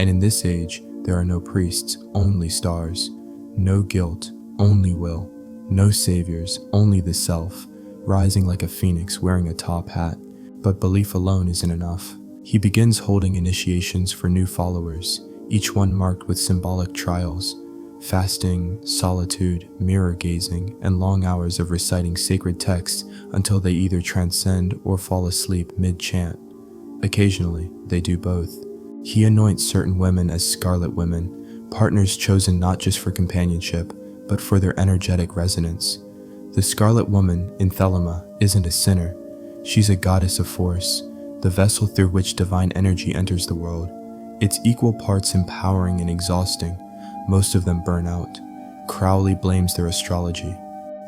And in this age, there are no priests, only stars. No guilt, only will. No saviors, only the self, rising like a phoenix wearing a top hat. But belief alone isn't enough. He begins holding initiations for new followers, each one marked with symbolic trials. Fasting, solitude, mirror gazing, and long hours of reciting sacred texts until they either transcend or fall asleep mid-chant. Occasionally, they do both. He anoints certain women as scarlet women, partners chosen not just for companionship, but for their energetic resonance. The scarlet woman in Thelema isn't a sinner. She's a goddess of force, the vessel through which divine energy enters the world. It's equal parts empowering and exhausting. Most of them burn out. Crowley blames their astrology.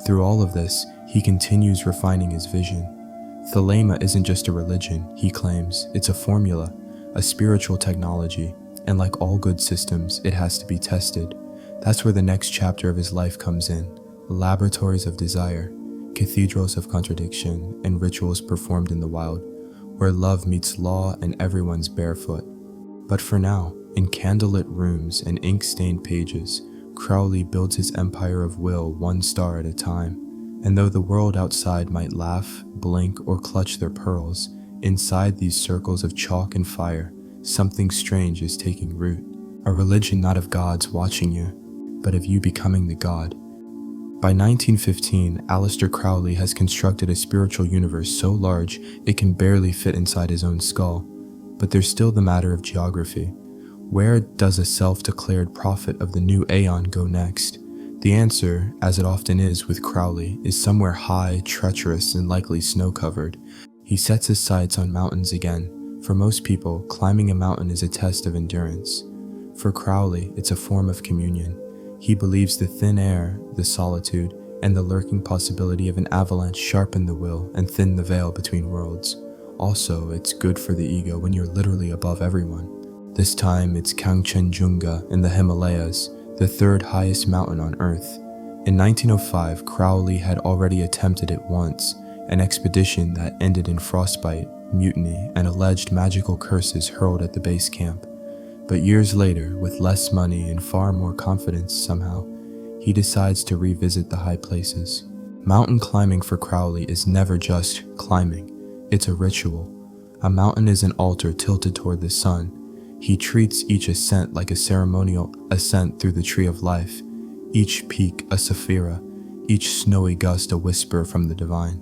Through all of this, he continues refining his vision. Thelema isn't just a religion, he claims. It's a formula, a spiritual technology, and like all good systems, it has to be tested. That's where the next chapter of his life comes in. Laboratories of desire, cathedrals of contradiction, and rituals performed in the wild, where love meets law and everyone's barefoot. But for now, in candlelit rooms and ink-stained pages, Crowley builds his empire of will one star at a time. And though the world outside might laugh, blink, or clutch their pearls, inside these circles of chalk and fire, something strange is taking root. A religion not of gods watching you, but of you becoming the god. By 1915, Aleister Crowley has constructed a spiritual universe so large it can barely fit inside his own skull. But there's still the matter of geography. Where does a self-declared prophet of the new aeon go next? The answer, as it often is with Crowley, is somewhere high, treacherous, and likely snow-covered. He sets his sights on mountains again. For most people, climbing a mountain is a test of endurance. For Crowley, it's a form of communion. He believes the thin air, the solitude, and the lurking possibility of an avalanche sharpen the will and thin the veil between worlds. Also, it's good for the ego when you're literally above everyone. This time, it's Kangchenjunga in the Himalayas, the third highest mountain on Earth. In 1905, Crowley had already attempted it once, an expedition that ended in frostbite, mutiny, and alleged magical curses hurled at the base camp. But years later, with less money and far more confidence somehow, he decides to revisit the high places. Mountain climbing for Crowley is never just climbing, it's a ritual. A mountain is an altar tilted toward the sun. He treats each ascent like a ceremonial ascent through the tree of life, each peak a sephira, each snowy gust a whisper from the divine.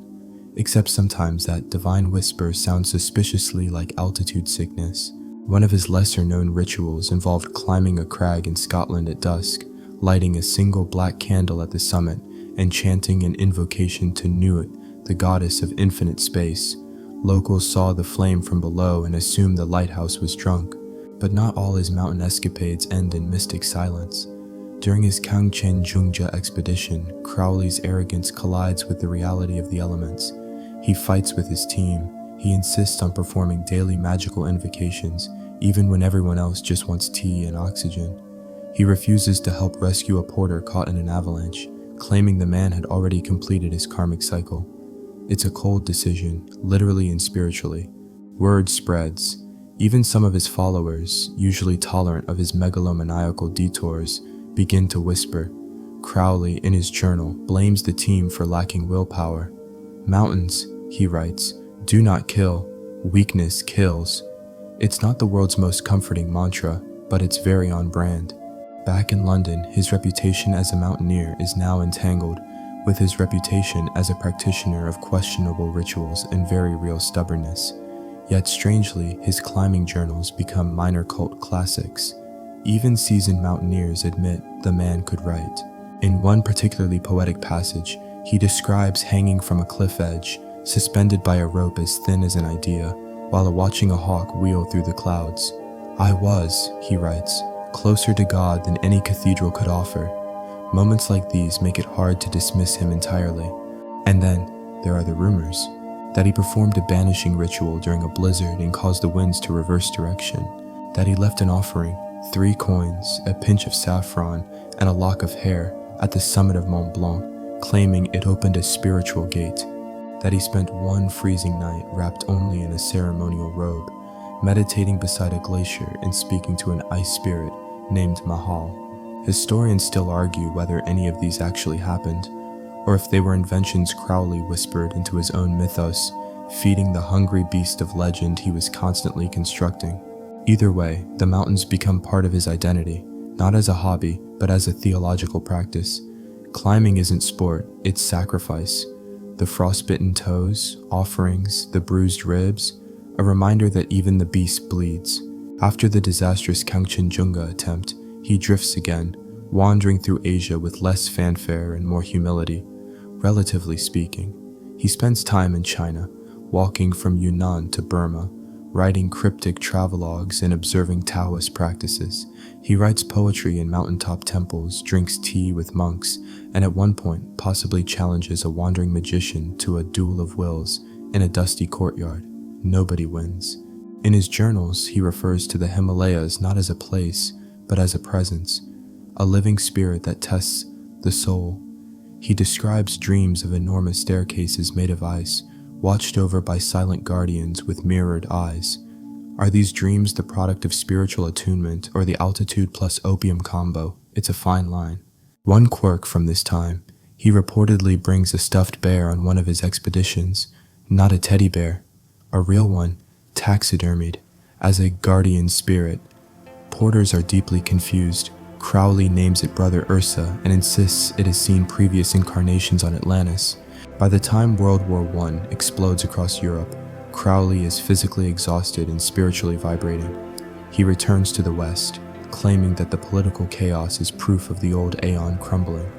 Except sometimes that divine whisper sounds suspiciously like altitude sickness. One of his lesser-known rituals involved climbing a crag in Scotland at dusk, lighting a single black candle at the summit, and chanting an invocation to Nuit, the goddess of infinite space. Locals saw the flame from below and assumed the lighthouse was drunk. But not all his mountain escapades end in mystic silence. During his Kangchenjunga expedition, Crowley's arrogance collides with the reality of the elements. He fights with his team. He insists on performing daily magical invocations, even when everyone else just wants tea and oxygen. He refuses to help rescue a porter caught in an avalanche, claiming the man had already completed his karmic cycle. It's a cold decision, literally and spiritually. Word spreads. Even some of his followers, usually tolerant of his megalomaniacal detours, begin to whisper. Crowley, in his journal, blames the team for lacking willpower. "Mountains," he writes, "do not kill. Weakness kills." It's not the world's most comforting mantra, but it's very on brand. Back in London, his reputation as a mountaineer is now entangled with his reputation as a practitioner of questionable rituals and very real stubbornness. Yet strangely, his climbing journals become minor cult classics. Even seasoned mountaineers admit the man could write. In one particularly poetic passage, he describes hanging from a cliff edge, suspended by a rope as thin as an idea, while watching a hawk wheel through the clouds. I was, he writes, closer to God than any cathedral could offer. Moments like these make it hard to dismiss him entirely. And then, there are the rumors that he performed a banishing ritual during a blizzard and caused the winds to reverse direction, that he left an offering, 3 coins, a pinch of saffron, and a lock of hair at the summit of Mont Blanc, claiming it opened a spiritual gate, that he spent one freezing night wrapped only in a ceremonial robe, meditating beside a glacier and speaking to an ice spirit named Mahal. Historians still argue whether any of these actually happened, or if they were inventions Crowley whispered into his own mythos, feeding the hungry beast of legend he was constantly constructing. Either way, the mountains become part of his identity, not as a hobby, but as a theological practice. Climbing isn't sport, it's sacrifice. The frostbitten toes, offerings, the bruised ribs, a reminder that even the beast bleeds. After the disastrous Kangchenjunga attempt, he drifts again, wandering through Asia with less fanfare and more humility. Relatively speaking, he spends time in China, walking from Yunnan to Burma, writing cryptic travelogues and observing Taoist practices. He writes poetry in mountaintop temples, drinks tea with monks, and at one point possibly challenges a wandering magician to a duel of wills in a dusty courtyard. Nobody wins. In his journals, he refers to the Himalayas not as a place, but as a presence, a living spirit that tests the soul. He describes dreams of enormous staircases made of ice, watched over by silent guardians with mirrored eyes. Are these dreams the product of spiritual attunement or the altitude plus opium combo? It's a fine line. One quirk from this time, he reportedly brings a stuffed bear on one of his expeditions, not a teddy bear, a real one, taxidermied, as a guardian spirit. Porters are deeply confused. Crowley names it Brother Ursa and insists it has seen previous incarnations on Atlantis. By the time World War I explodes across Europe, Crowley is physically exhausted and spiritually vibrating. He returns to the West, claiming that the political chaos is proof of the old aeon crumbling.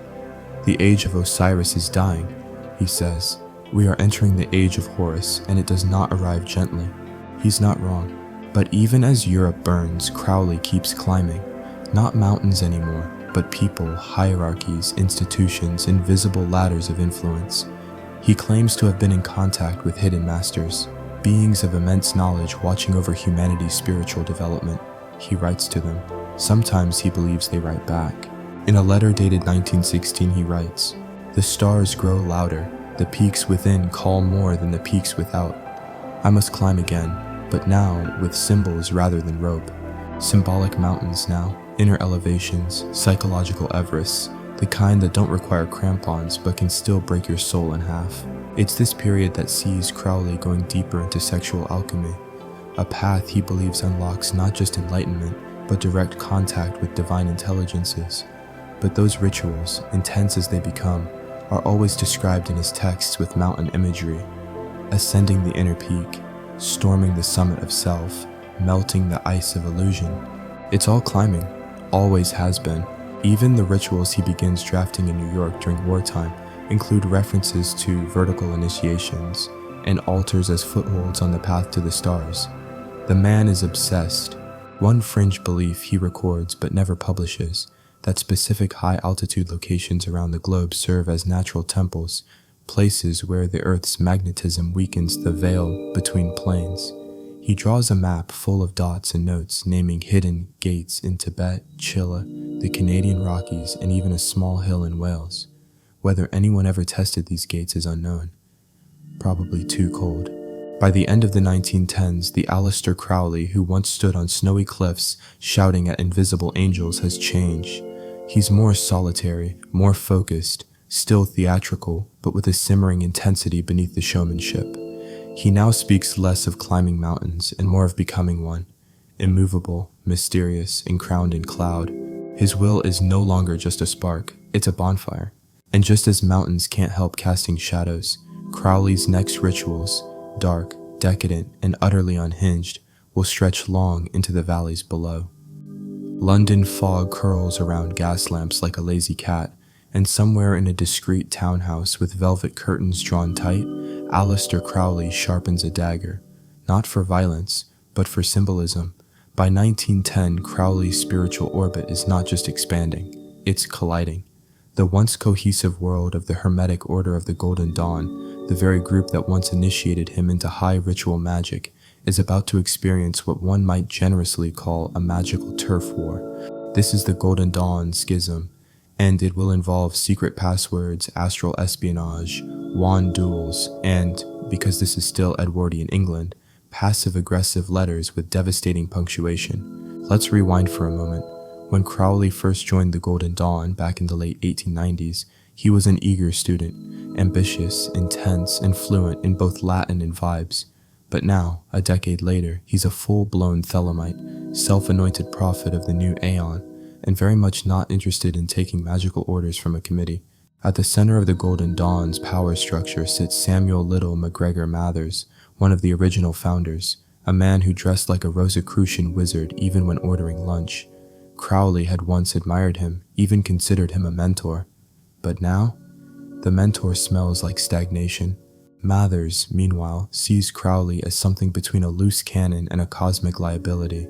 The age of Osiris is dying, he says. We are entering the age of Horus, and it does not arrive gently. He's not wrong. But even as Europe burns, Crowley keeps climbing. Not mountains anymore, but people, hierarchies, institutions, invisible ladders of influence. He claims to have been in contact with hidden masters, beings of immense knowledge watching over humanity's spiritual development. He writes to them. Sometimes he believes they write back. In a letter dated 1916, he writes, "The stars grow louder, the peaks within call more than the peaks without. I must climb again, but now with symbols rather than rope. Symbolic mountains now, inner elevations, psychological Everests, the kind that don't require crampons but can still break your soul in half." It's this period that sees Crowley going deeper into sexual alchemy, a path he believes unlocks not just enlightenment, but direct contact with divine intelligences. But those rituals, intense as they become, are always described in his texts with mountain imagery, ascending the inner peak, storming the summit of self, melting the ice of illusion. It's all climbing, always has been. Even the rituals he begins drafting in New York during wartime include references to vertical initiations and altars as footholds on the path to the stars. The man is obsessed. One fringe belief he records but never publishes, that specific high-altitude locations around the globe serve as natural temples, places where the Earth's magnetism weakens the veil between planes. He draws a map full of dots and notes naming hidden gates in Tibet, Chile, the Canadian Rockies, and even a small hill in Wales. Whether anyone ever tested these gates is unknown. Probably too cold. By the end of the 1910s, the Aleister Crowley who once stood on snowy cliffs shouting at invisible angels has changed. He's more solitary, more focused, still theatrical, but with a simmering intensity beneath the showmanship. He now speaks less of climbing mountains and more of becoming one, immovable, mysterious, and crowned in cloud. His will is no longer just a spark, it's a bonfire. And just as mountains can't help casting shadows, Crowley's next rituals, dark, decadent, and utterly unhinged, will stretch long into the valleys below. London fog curls around gas lamps like a lazy cat, and somewhere in a discreet townhouse with velvet curtains drawn tight, Aleister Crowley sharpens a dagger, not for violence, but for symbolism. By 1910, Crowley's spiritual orbit is not just expanding, it's colliding. The once cohesive world of the Hermetic Order of the Golden Dawn, the very group that once initiated him into high ritual magic, is about to experience what one might generously call a magical turf war. This is the Golden Dawn Schism, and it will involve secret passwords, astral espionage, wand duels, and, because this is still Edwardian England, passive-aggressive letters with devastating punctuation. Let's rewind for a moment. When Crowley first joined the Golden Dawn back in the late 1890s, he was an eager student, ambitious, intense, and fluent in both Latin and vibes. But now, a decade later, he's a full-blown Thelemite, self-anointed prophet of the new Aeon, and very much not interested in taking magical orders from a committee. At the center of the Golden Dawn's power structure sits Samuel Little MacGregor Mathers, one of the original founders, a man who dressed like a Rosicrucian wizard even when ordering lunch. Crowley had once admired him, even considered him a mentor. But now, the mentor smells like stagnation. Mathers, meanwhile, sees Crowley as something between a loose cannon and a cosmic liability.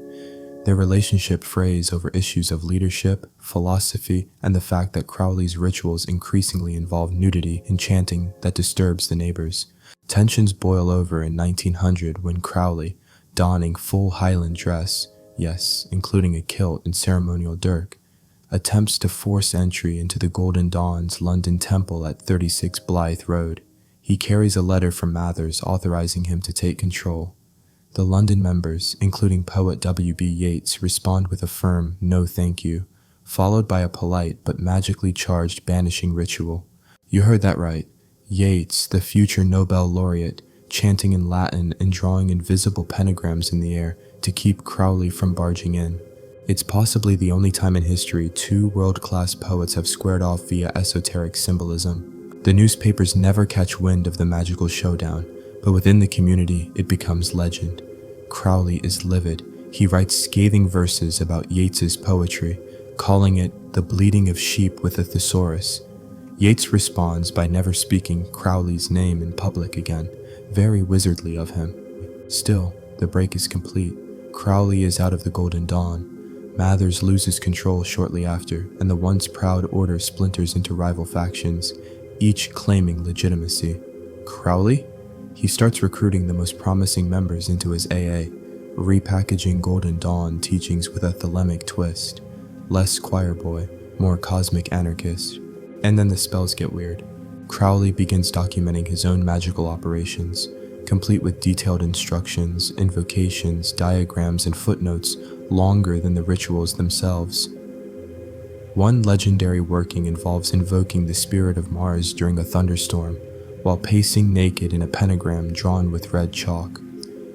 Their relationship frays over issues of leadership, philosophy, and the fact that Crowley's rituals increasingly involve nudity and chanting that disturbs the neighbors. Tensions boil over in 1900 when Crowley, donning full Highland dress, yes, including a kilt and ceremonial dirk, attempts to force entry into the Golden Dawn's London Temple at 36 Blythe Road. He carries a letter from Mathers authorizing him to take control. The London members, including poet W.B. Yeats, respond with a firm "no thank you," followed by a polite but magically charged banishing ritual. You heard that right. Yeats, the future Nobel laureate, chanting in Latin and drawing invisible pentagrams in the air to keep Crowley from barging in. It's possibly the only time in history two world-class poets have squared off via esoteric symbolism. The newspapers never catch wind of the magical showdown, but within the community, it becomes legend. Crowley is livid. He writes scathing verses about Yeats's poetry, calling it the bleating of sheep with a thesaurus. Yeats responds by never speaking Crowley's name in public again, very wizardly of him. Still, the break is complete. Crowley is out of the Golden Dawn. Mathers loses control shortly after, and the once proud order splinters into rival factions, each claiming legitimacy. Crowley? He starts recruiting the most promising members into his AA, repackaging Golden Dawn teachings with a Thelemic twist. Less choir boy, more cosmic anarchist. And then the spells get weird. Crowley begins documenting his own magical operations, complete with detailed instructions, invocations, diagrams, and footnotes longer than the rituals themselves. One legendary working involves invoking the spirit of Mars during a thunderstorm, while pacing naked in a pentagram drawn with red chalk.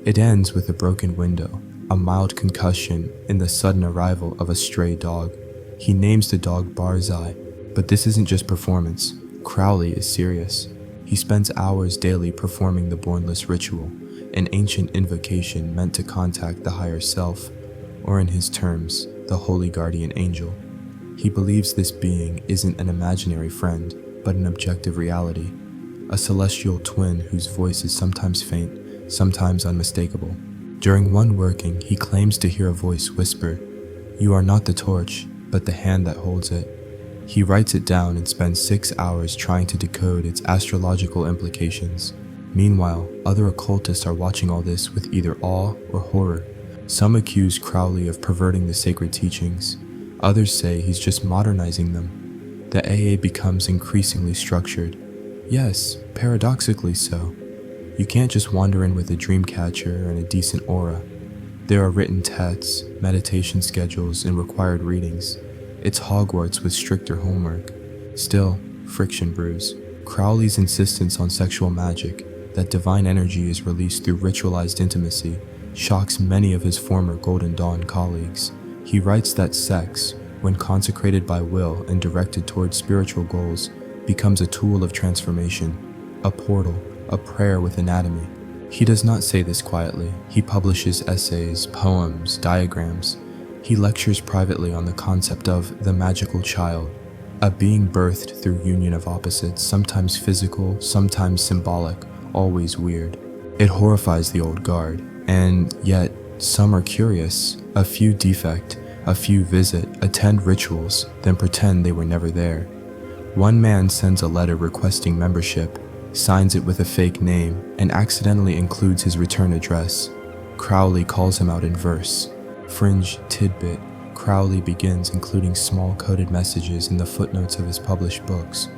It ends with a broken window, a mild concussion, and the sudden arrival of a stray dog. He names the dog Barzai, but this isn't just performance. Crowley is serious. He spends hours daily performing the Bornless ritual, an ancient invocation meant to contact the higher self, or in his terms, the holy guardian angel. He believes this being isn't an imaginary friend, but an objective reality, a celestial twin whose voice is sometimes faint, sometimes unmistakable. During one working, he claims to hear a voice whisper, "You are not the torch, but the hand that holds it." He writes it down and spends 6 hours trying to decode its astrological implications. Meanwhile, other occultists are watching all this with either awe or horror. Some accuse Crowley of perverting the sacred teachings. Others say he's just modernizing them. The AA becomes increasingly structured. Yes, paradoxically so. You can't just wander in with a dream catcher and a decent aura. There are written texts, meditation schedules, and required readings. It's Hogwarts with stricter homework. Still, friction brews. Crowley's insistence on sexual magic, that divine energy is released through ritualized intimacy, shocks many of his former Golden Dawn colleagues. He writes that sex, when consecrated by will and directed towards spiritual goals, becomes a tool of transformation, a portal, a prayer with anatomy. He does not say this quietly. He publishes essays, poems, diagrams. He lectures privately on the concept of the magical child, a being birthed through union of opposites, sometimes physical, sometimes symbolic, always weird. It horrifies the old guard. And yet, some are curious, a few defect, a few visit, attend rituals, then pretend they were never there. One man sends a letter requesting membership, signs it with a fake name, and accidentally includes his return address. Crowley calls him out in verse. Fringe tidbit, Crowley begins including small coded messages in the footnotes of his published books.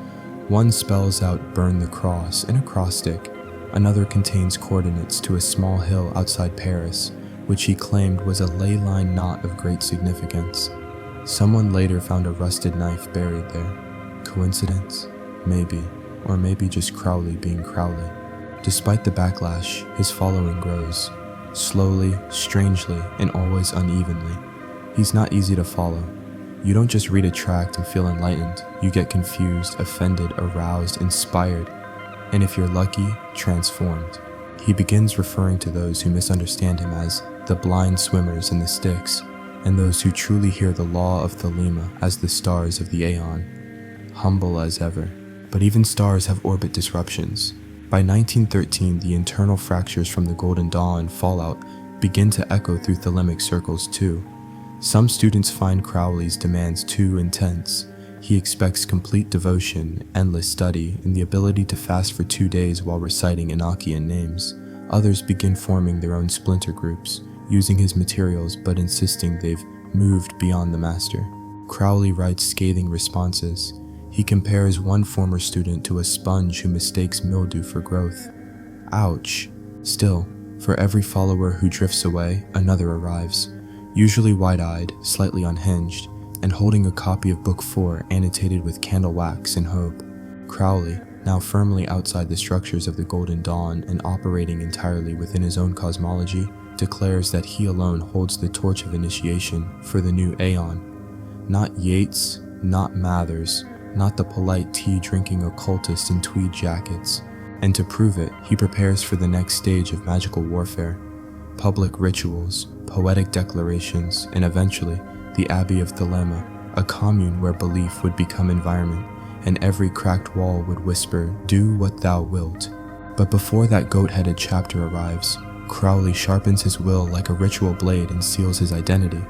One spells out "burn the cross" in acrostic, another contains coordinates to a small hill outside Paris, which he claimed was a ley line knot of great significance. Someone later found a rusted knife buried there. Coincidence? Maybe, or maybe just Crowley being Crowley. Despite the backlash, his following grows. Slowly, strangely, and always unevenly. He's not easy to follow. You don't just read a tract and feel enlightened. You get confused, offended, aroused, inspired, and if you're lucky, transformed. He begins referring to those who misunderstand him as the blind swimmers in the Styx, and those who truly hear the law of Thelema as the stars of the Aeon. Humble as ever. But even stars have orbit disruptions. By 1913, the internal fractures from the Golden Dawn fallout begin to echo through thelemic circles too. Some students find Crowley's demands too intense. He expects complete devotion, endless study, and the ability to fast for 2 days while reciting Enochian names. Others begin forming their own splinter groups, using his materials but insisting they've moved beyond the master. Crowley writes scathing responses. He compares one former student to a sponge who mistakes mildew for growth. Ouch. Still, for every follower who drifts away, another arrives, usually wide-eyed, slightly unhinged, and holding a copy of Book 4 annotated with candle wax and hope. Crowley, now firmly outside the structures of the Golden Dawn and operating entirely within his own cosmology, declares that he alone holds the torch of initiation for the new Aeon. Not Yeats, not Mathers, not the polite tea-drinking occultist in tweed jackets. And to prove it, he prepares for the next stage of magical warfare. Public rituals, poetic declarations, and eventually, the Abbey of Thelema, a commune where belief would become environment, and every cracked wall would whisper, "Do what thou wilt." But before that goat-headed chapter arrives, Crowley sharpens his will like a ritual blade and seals his identity.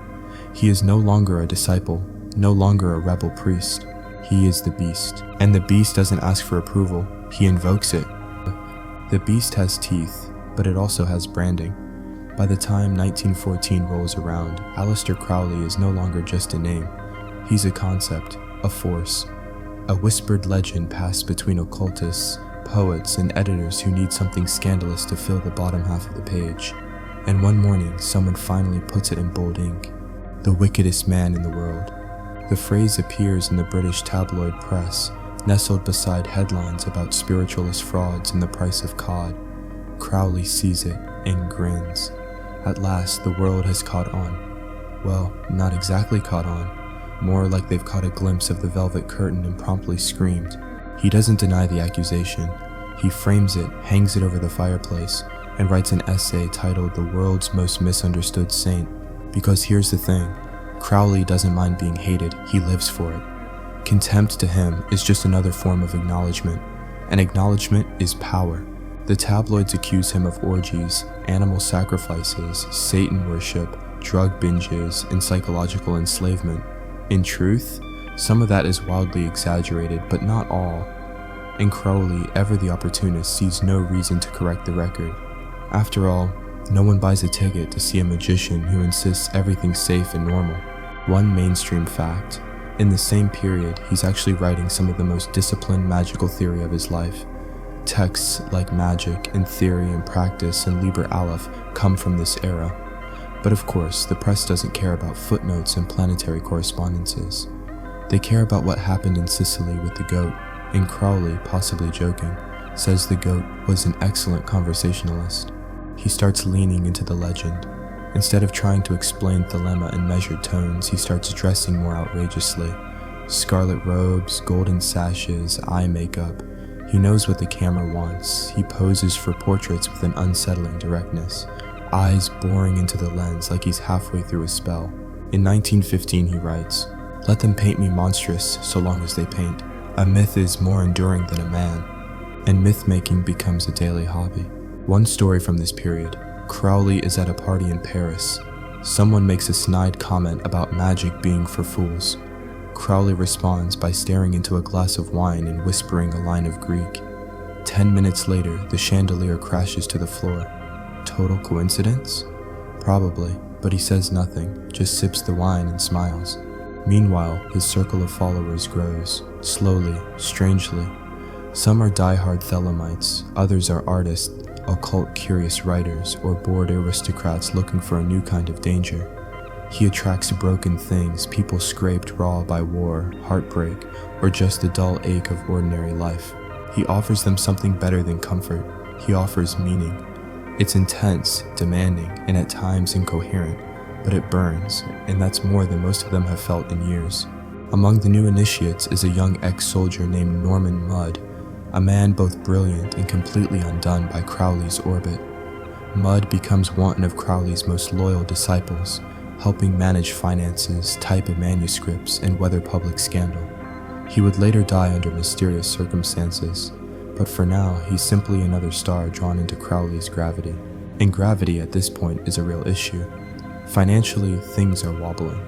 He is no longer a disciple, no longer a rebel priest. He is the beast, and the beast doesn't ask for approval, he invokes it. The beast has teeth, but it also has branding. By the time 1914 rolls around, Aleister Crowley is no longer just a name. He's a concept, a force, a whispered legend passed between occultists, poets, and editors who need something scandalous to fill the bottom half of the page. And one morning, someone finally puts it in bold ink. The wickedest man in the world. The phrase appears in the British tabloid press, nestled beside headlines about spiritualist frauds and the price of cod. Crowley sees it and grins. At last, the world has caught on. Well, not exactly caught on. More like they've caught a glimpse of the velvet curtain and promptly screamed. He doesn't deny the accusation. He frames it, hangs it over the fireplace, and writes an essay titled "The World's Most Misunderstood Saint." Because here's the thing. Crowley doesn't mind being hated, he lives for it. Contempt to him is just another form of acknowledgement, and acknowledgement is power. The tabloids accuse him of orgies, animal sacrifices, Satan worship, drug binges, and psychological enslavement. In truth, some of that is wildly exaggerated, but not all. And Crowley, ever the opportunist, sees no reason to correct the record. After all, no one buys a ticket to see a magician who insists everything's safe and normal. One mainstream fact, in the same period, he's actually writing some of the most disciplined magical theory of his life. Texts like Magic and Theory and Practice and Liber Aleph come from this era. But of course, the press doesn't care about footnotes and planetary correspondences. They care about what happened in Sicily with the goat, and Crowley, possibly joking, says the goat was an excellent conversationalist. He starts leaning into the legend. Instead of trying to explain Thelema in measured tones, he starts dressing more outrageously. Scarlet robes, golden sashes, eye makeup. He knows what the camera wants. He poses for portraits with an unsettling directness, eyes boring into the lens like he's halfway through a spell. In 1915 he writes, "Let them paint me monstrous so long as they paint. A myth is more enduring than a man." And myth-making becomes a daily hobby. One story from this period. Crowley is at a party in Paris. Someone makes a snide comment about magic being for fools. Crowley responds by staring into a glass of wine and whispering a line of Greek. 10 minutes later, the chandelier crashes to the floor. Total coincidence? Probably, but he says nothing, just sips the wine and smiles. Meanwhile, his circle of followers grows, slowly, strangely. Some are die-hard Thelemites, others are artists, occult curious writers, or bored aristocrats looking for a new kind of danger. He attracts broken things, people scraped raw by war, heartbreak, or just the dull ache of ordinary life. He offers them something better than comfort. He offers meaning. It's intense, demanding, and at times incoherent, but it burns, and that's more than most of them have felt in years. Among the new initiates is a young ex-soldier named Norman Mudd, a man both brilliant and completely undone by Crowley's orbit. Mudd becomes one of Crowley's most loyal disciples, helping manage finances, type manuscripts, and weather public scandal. He would later die under mysterious circumstances, but for now, he's simply another star drawn into Crowley's gravity. And gravity at this point is a real issue. Financially, things are wobbling.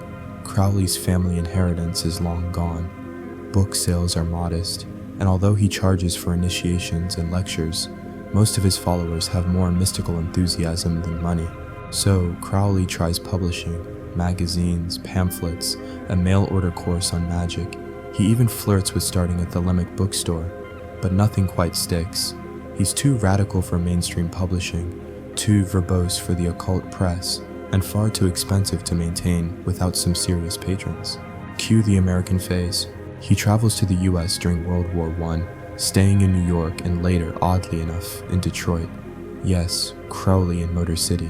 Crowley's family inheritance is long gone. Book sales are modest, and although he charges for initiations and lectures, most of his followers have more mystical enthusiasm than money. So Crowley tries publishing, magazines, pamphlets, a mail-order course on magic. He even flirts with starting a Thelemic bookstore, but nothing quite sticks. He's too radical for mainstream publishing, too verbose for the occult press, and far too expensive to maintain without some serious patrons. Cue the American phase. He travels to the US during World War I, staying in New York and later, oddly enough, in Detroit. Yes, Crowley in Motor City.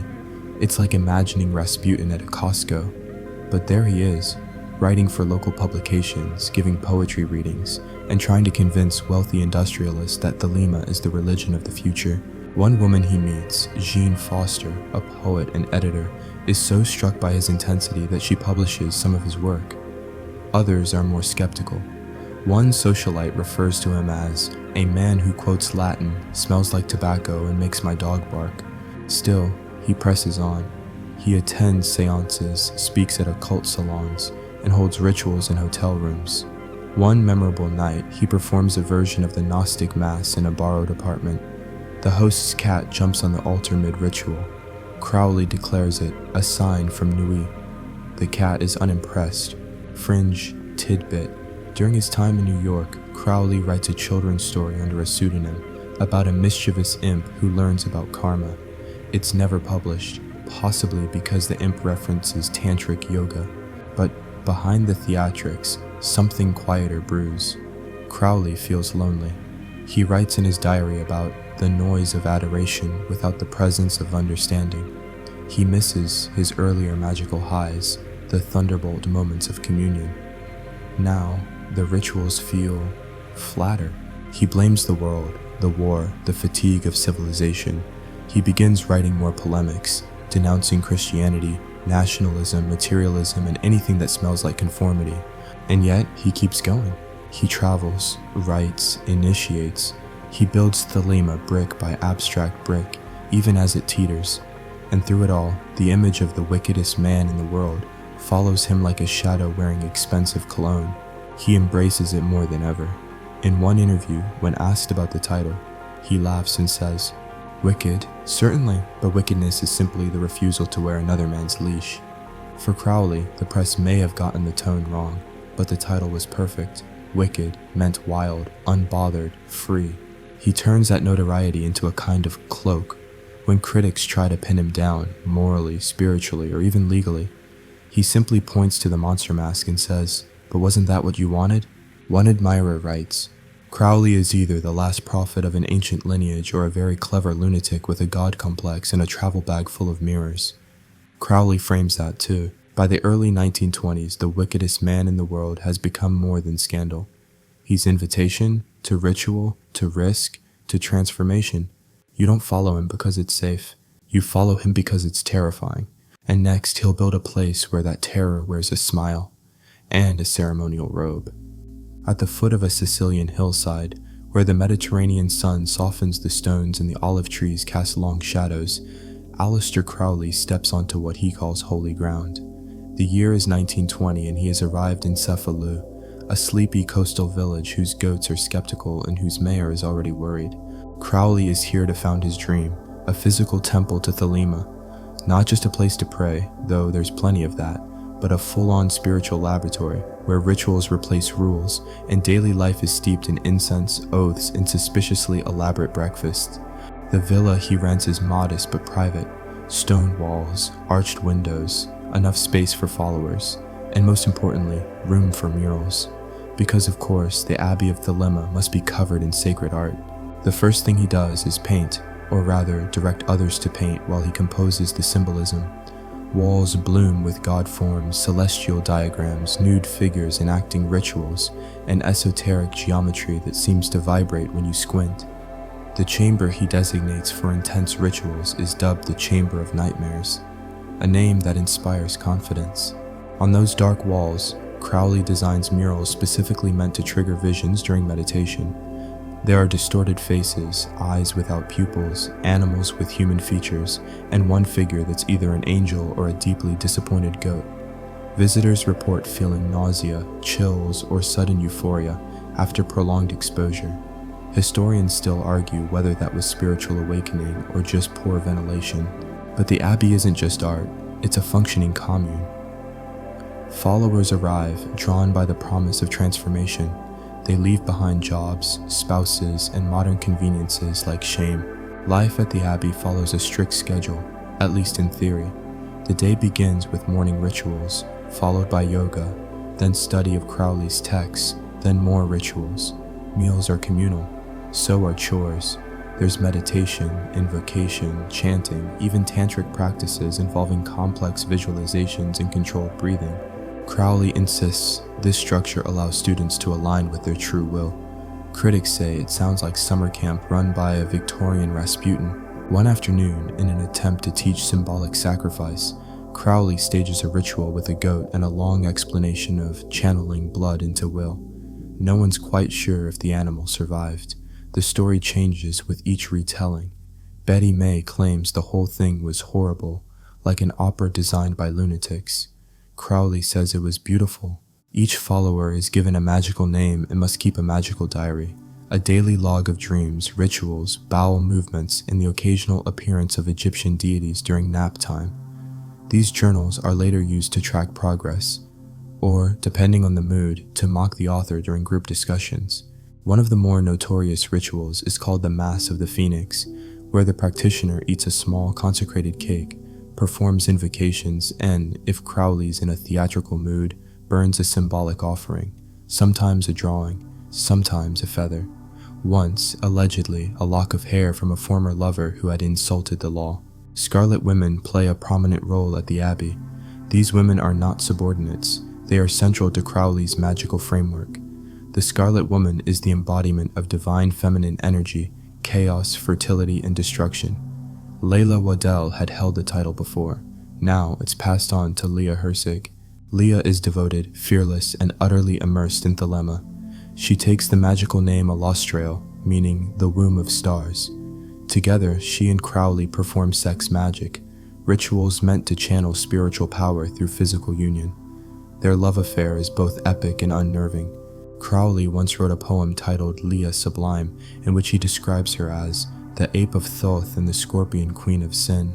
It's like imagining Rasputin at a Costco. But there he is, writing for local publications, giving poetry readings, and trying to convince wealthy industrialists that Thelema is the religion of the future. One woman he meets, Jean Foster, a poet and editor, is so struck by his intensity that she publishes some of his work. Others are more skeptical. One socialite refers to him as a man who quotes Latin, smells like tobacco, and makes my dog bark. Still, he presses on. He attends seances, speaks at occult salons, and holds rituals in hotel rooms. One memorable night, he performs a version of the Gnostic Mass in a borrowed apartment. The host's cat jumps on the altar mid-ritual. Crowley declares it a sign from Nui. The cat is unimpressed. Fringe tidbit. During his time in New York, Crowley writes a children's story under a pseudonym about a mischievous imp who learns about karma. It's never published, possibly because the imp references tantric yoga. But behind the theatrics, something quieter brews. Crowley feels lonely. He writes in his diary about the noise of adoration without the presence of understanding. He misses his earlier magical highs, the thunderbolt moments of communion. Now, the rituals feel flatter. He blames the world, the war, the fatigue of civilization. He begins writing more polemics, denouncing Christianity, nationalism, materialism, and anything that smells like conformity. And yet, he keeps going. He travels, writes, initiates. He builds Thelema brick by abstract brick, even as it teeters. And through it all, the image of the wickedest man in the world follows him like a shadow wearing expensive cologne. He embraces it more than ever. In one interview, when asked about the title, he laughs and says, "Wicked, certainly, but wickedness is simply the refusal to wear another man's leash." For Crowley, the press may have gotten the tone wrong, but the title was perfect. Wicked meant wild, unbothered, free. He turns that notoriety into a kind of cloak. When critics try to pin him down, morally, spiritually, or even legally, he simply points to the monster mask and says, "But wasn't that what you wanted?" One admirer writes, "Crowley is either the last prophet of an ancient lineage or a very clever lunatic with a god complex and a travel bag full of mirrors." Crowley frames that too. By the early 1920s, the wickedest man in the world has become more than scandal. He's invitation, to ritual, to risk, to transformation. You don't follow him because it's safe. You follow him because it's terrifying. And next, he'll build a place where that terror wears a smile and a ceremonial robe. At the foot of a Sicilian hillside, where the Mediterranean sun softens the stones and the olive trees cast long shadows, Aleister Crowley steps onto what he calls holy ground. The year is 1920 and he has arrived in Cefalù, a sleepy coastal village whose goats are skeptical and whose mayor is already worried. Crowley is here to found his dream, a physical temple to Thelema. Not just a place to pray, though there's plenty of that, but a full-on spiritual laboratory where rituals replace rules and daily life is steeped in incense, oaths, and suspiciously elaborate breakfasts. The villa he rents is modest but private. Stone walls, arched windows, enough space for followers, and most importantly, room for murals. Because of course, the Abbey of Thelema must be covered in sacred art. The first thing he does is paint, or rather direct others to paint while he composes the symbolism. Walls bloom with god forms, celestial diagrams, nude figures enacting rituals, and esoteric geometry that seems to vibrate when you squint. The chamber he designates for intense rituals is dubbed the Chamber of Nightmares, a name that inspires confidence. On those dark walls, Crowley designs murals specifically meant to trigger visions during meditation. There are distorted faces, eyes without pupils, animals with human features, and one figure that's either an angel or a deeply disappointed goat. Visitors report feeling nausea, chills, or sudden euphoria after prolonged exposure. Historians still argue whether that was spiritual awakening or just poor ventilation. But the Abbey isn't just art, it's a functioning commune. Followers arrive, drawn by the promise of transformation. They leave behind jobs, spouses, and modern conveniences like shame. Life at the Abbey follows a strict schedule, at least in theory. The day begins with morning rituals, followed by yoga, then study of Crowley's texts, then more rituals. Meals are communal, so are chores. There's meditation, invocation, chanting, even tantric practices involving complex visualizations and controlled breathing. Crowley insists this structure allows students to align with their true will. Critics say it sounds like summer camp run by a Victorian Rasputin. One afternoon, in an attempt to teach symbolic sacrifice, Crowley stages a ritual with a goat and a long explanation of channeling blood into will. No one's quite sure if the animal survived. The story changes with each retelling. Betty May claims the whole thing was horrible, like an opera designed by lunatics. Crowley says it was beautiful. Each follower is given a magical name and must keep a magical diary, a daily log of dreams, rituals, bowel movements, and the occasional appearance of Egyptian deities during nap time. These journals are later used to track progress, or, depending on the mood, to mock the author during group discussions. One of the more notorious rituals is called the Mass of the Phoenix, where the practitioner eats a small consecrated cake, performs invocations, and, if Crowley's in a theatrical mood, burns a symbolic offering, sometimes a drawing, sometimes a feather. Once, allegedly, a lock of hair from a former lover who had insulted the law. Scarlet women play a prominent role at the Abbey. These women are not subordinates. They are central to Crowley's magical framework. The Scarlet Woman is the embodiment of divine feminine energy, chaos, fertility, and destruction. Layla Waddell had held the title before. Now it's passed on to Leah Hersig. Leah is devoted, fearless, and utterly immersed in Thelema. She takes the magical name Alostrael, meaning the womb of stars. Together, she and Crowley perform sex magic, rituals meant to channel spiritual power through physical union. Their love affair is both epic and unnerving. Crowley once wrote a poem titled Leah Sublime, in which he describes her as the ape of Thoth and the scorpion queen of sin.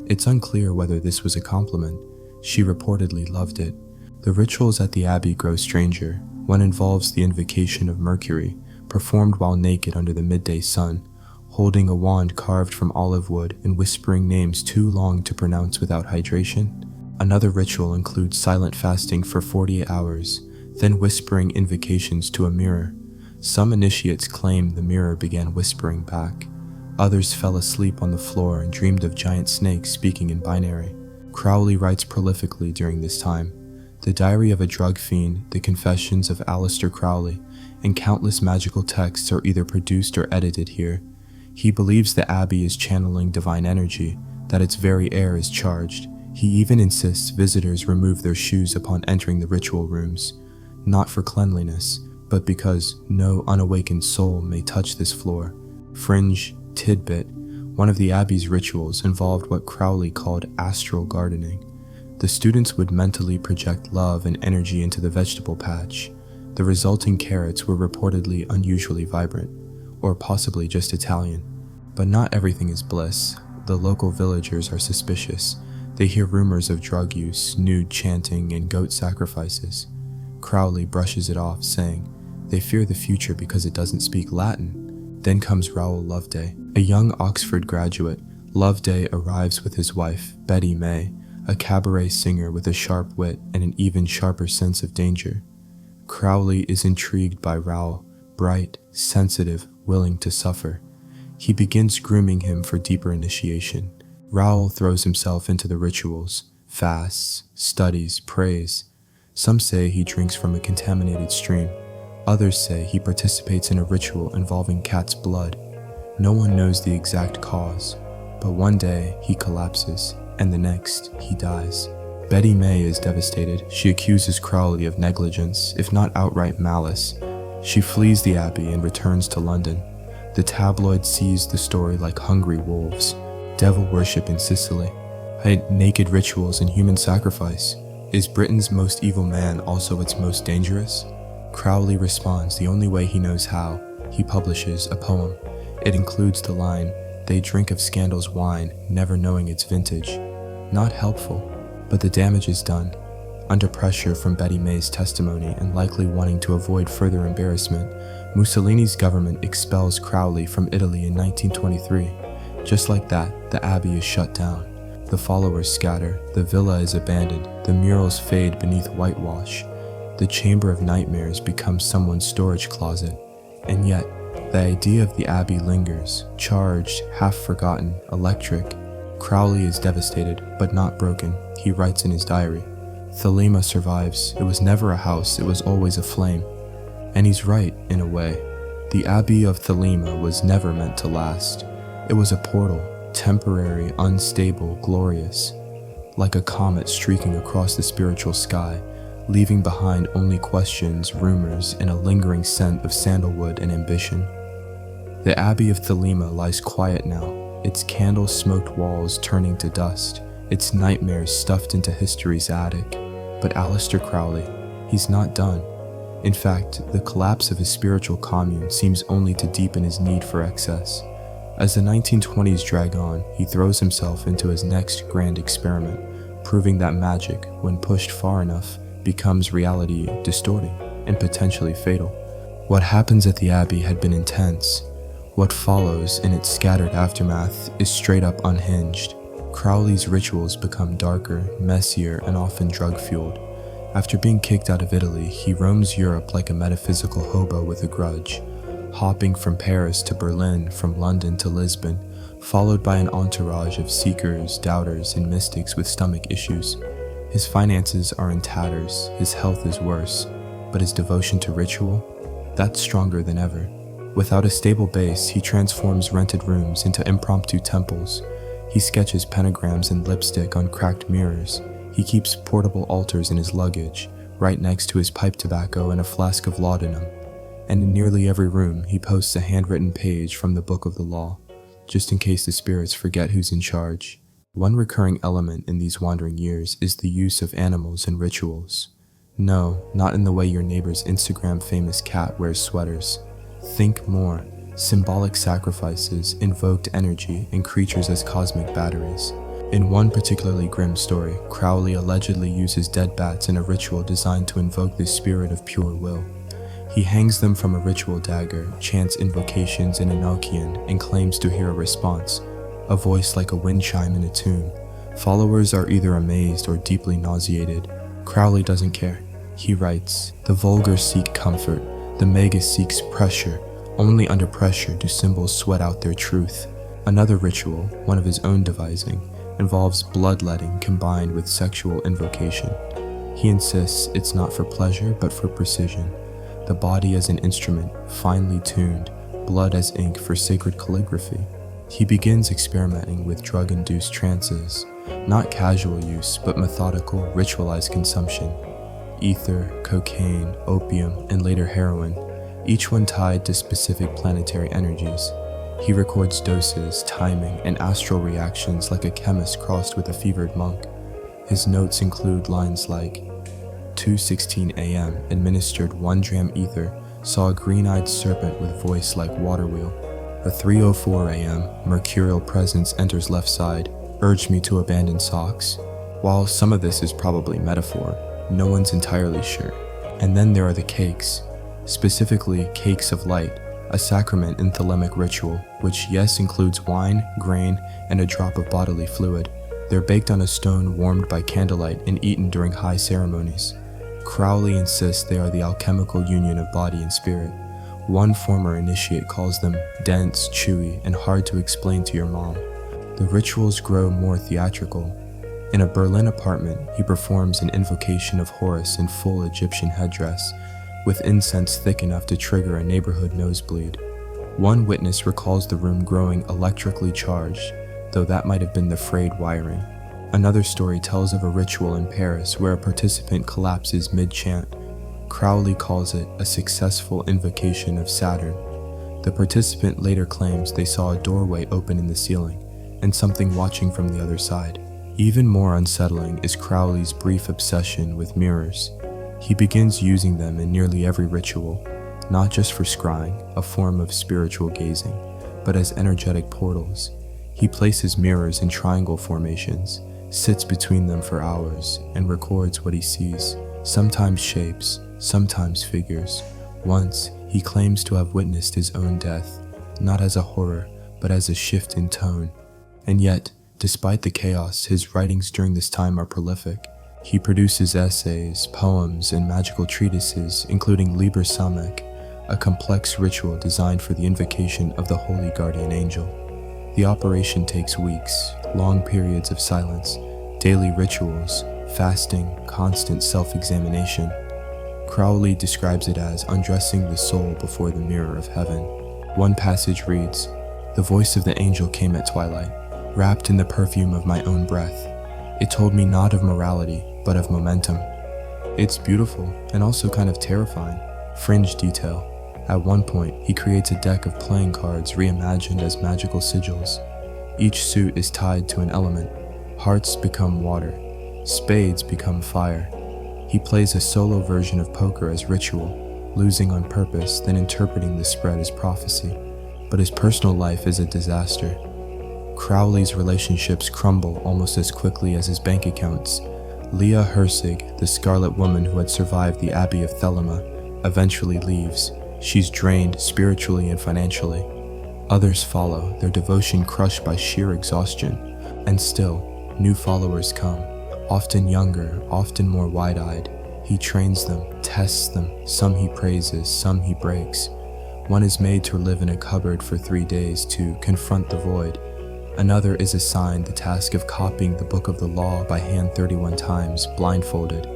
It's unclear whether this was a compliment. She reportedly loved it. The rituals at the Abbey grow stranger. One involves the invocation of Mercury, performed while naked under the midday sun, holding a wand carved from olive wood and whispering names too long to pronounce without hydration. Another ritual includes silent fasting for 48 hours, then whispering invocations to a mirror. Some initiates claim the mirror began whispering back. Others fell asleep on the floor and dreamed of giant snakes speaking in binary. Crowley writes prolifically during this time. The Diary of a Drug Fiend, The Confessions of Aleister Crowley, and countless magical texts are either produced or edited here. He believes the Abbey is channeling divine energy, that its very air is charged. He even insists visitors remove their shoes upon entering the ritual rooms, not for cleanliness, but because no unawakened soul may touch this floor. Fringe tidbit: One of the abbey's rituals involved what Crowley called astral gardening. The students would mentally project love and energy into the vegetable patch. The resulting carrots were reportedly unusually vibrant, or possibly just Italian. But not everything is bliss. The local villagers are suspicious. They hear rumors of drug use, nude chanting, and goat sacrifices. Crowley brushes it off, saying, "They fear the future because it doesn't speak Latin." Then comes Raoul Loveday, a young Oxford graduate. Loveday arrives with his wife, Betty May, a cabaret singer with a sharp wit and an even sharper sense of danger. Crowley is intrigued by Raoul, bright, sensitive, willing to suffer. He begins grooming him for deeper initiation. Raoul throws himself into the rituals, fasts, studies, prays. Some say he drinks from a contaminated stream. Others say he participates in a ritual involving cat's blood. No one knows the exact cause, but one day he collapses, and the next he dies. Betty May is devastated. She accuses Crowley of negligence, if not outright malice. She flees the abbey and returns to London. The tabloid sees the story like hungry wolves. Devil worship in Sicily, naked rituals and human sacrifice. Is Britain's most evil man also its most dangerous? Crowley responds the only way he knows how. He publishes a poem. It includes the line, "They drink of scandal's wine, never knowing its vintage." Not helpful, but the damage is done. Under pressure from Betty May's testimony and likely wanting to avoid further embarrassment, Mussolini's government expels Crowley from Italy in 1923. Just like that, the abbey is shut down. The followers scatter, the villa is abandoned, the murals fade beneath whitewash. The Chamber of Nightmares becomes someone's storage closet. And yet, the idea of the abbey lingers, charged, half-forgotten, electric. Crowley is devastated, but not broken. He writes in his diary, "Thelema survives. It was never a house, it was always a flame." And he's right, in a way. The Abbey of Thelema was never meant to last. It was a portal, temporary, unstable, glorious, like a comet streaking across the spiritual sky, leaving behind only questions, rumors, and a lingering scent of sandalwood and ambition. The Abbey of Thelema lies quiet now, its candle-smoked walls turning to dust, its nightmares stuffed into history's attic. But Aleister Crowley, he's not done. In fact, the collapse of his spiritual commune seems only to deepen his need for excess. As the 1920s drag on, he throws himself into his next grand experiment, proving that magic, when pushed far enough, becomes reality distorting and potentially fatal. What happens at the Abbey had been intense. What follows in its scattered aftermath is straight up unhinged. Crowley's rituals become darker, messier, and often drug-fueled. After being kicked out of Italy, he roams Europe like a metaphysical hobo with a grudge, hopping from Paris to Berlin, from London to Lisbon, followed by an entourage of seekers, doubters, and mystics with stomach issues. His finances are in tatters, his health is worse, but his devotion to ritual, that's stronger than ever. Without a stable base, he transforms rented rooms into impromptu temples. He sketches pentagrams and lipstick on cracked mirrors. He keeps portable altars in his luggage, right next to his pipe tobacco and a flask of laudanum. And in nearly every room, he posts a handwritten page from the Book of the Law, just in case the spirits forget who's in charge. One recurring element in these wandering years is the use of animals in rituals. No, not in the way your neighbor's Instagram famous cat wears sweaters. Think more. Symbolic sacrifices, invoked energy, and creatures as cosmic batteries. In one particularly grim story, Crowley allegedly uses dead bats in a ritual designed to invoke the spirit of pure will. He hangs them from a ritual dagger, chants invocations in Enochian, and claims to hear a response, a voice like a wind chime in a tomb. Followers are either amazed or deeply nauseated. Crowley doesn't care. He writes, "The vulgar seek comfort, the magus seeks pressure. Only under pressure do symbols sweat out their truth." Another ritual, one of his own devising, involves bloodletting combined with sexual invocation. He insists it's not for pleasure but for precision. The body as an instrument, finely tuned, blood as ink for sacred calligraphy. He begins experimenting with drug-induced trances, not casual use but methodical, ritualized consumption. Ether, cocaine, opium, and later heroin, each one tied to specific planetary energies. He records doses, timing, and astral reactions like a chemist crossed with a fevered monk. His notes include lines like, 2:16 a.m. administered 1 gram ether, saw a green-eyed serpent with voice like water wheel. A 3:04 a.m. mercurial presence enters left side, urged me to abandon socks. While some of this is probably metaphor, no one's entirely sure. And then there are the cakes, specifically cakes of light, a sacrament in thelemic ritual, which yes includes wine, grain, and a drop of bodily fluid. They're baked on a stone warmed by candlelight and eaten during high ceremonies. Crowley insists they are the alchemical union of body and spirit. One former initiate calls them dense, chewy, and hard to explain to your mom. The rituals grow more theatrical. In a Berlin apartment, he performs an invocation of Horus in full Egyptian headdress, with incense thick enough to trigger a neighborhood nosebleed. One witness recalls the room growing electrically charged, though that might have been the frayed wiring. Another story tells of a ritual in Paris where a participant collapses mid-chant. Crowley calls it a successful invocation of Saturn. The participant later claims they saw a doorway open in the ceiling, and something watching from the other side. Even more unsettling is Crowley's brief obsession with mirrors. He begins using them in nearly every ritual, not just for scrying, a form of spiritual gazing, but as energetic portals. He places mirrors in triangle formations, sits between them for hours, and records what he sees, sometimes shapes, sometimes figures. Once, he claims to have witnessed his own death, not as a horror, but as a shift in tone. And yet, despite the chaos, his writings during this time are prolific. He produces essays, poems, and magical treatises, including Liber Samek, a complex ritual designed for the invocation of the holy guardian angel. The operation takes weeks, long periods of silence, daily rituals, fasting, constant self-examination. Crowley describes it as undressing the soul before the mirror of heaven. One passage reads, "The voice of the angel came at twilight, wrapped in the perfume of my own breath. It told me not of morality, but of momentum." It's beautiful and also kind of terrifying. Fringe detail. At one point, he creates a deck of playing cards reimagined as magical sigils. Each suit is tied to an element. Hearts become water. Spades become fire. He plays a solo version of poker as ritual, losing on purpose, then interpreting the spread as prophecy. But his personal life is a disaster. Crowley's relationships crumble almost as quickly as his bank accounts. Leah Herzig, the Scarlet Woman who had survived the Abbey of Thelema, eventually leaves. She's drained spiritually and financially. Others follow, their devotion crushed by sheer exhaustion. And still, new followers come, often younger, often more wide-eyed. He trains them, tests them, some he praises, some he breaks. One is made to live in a cupboard for 3 days to confront the void. Another is assigned the task of copying the Book of the Law by hand 31 times, blindfolded.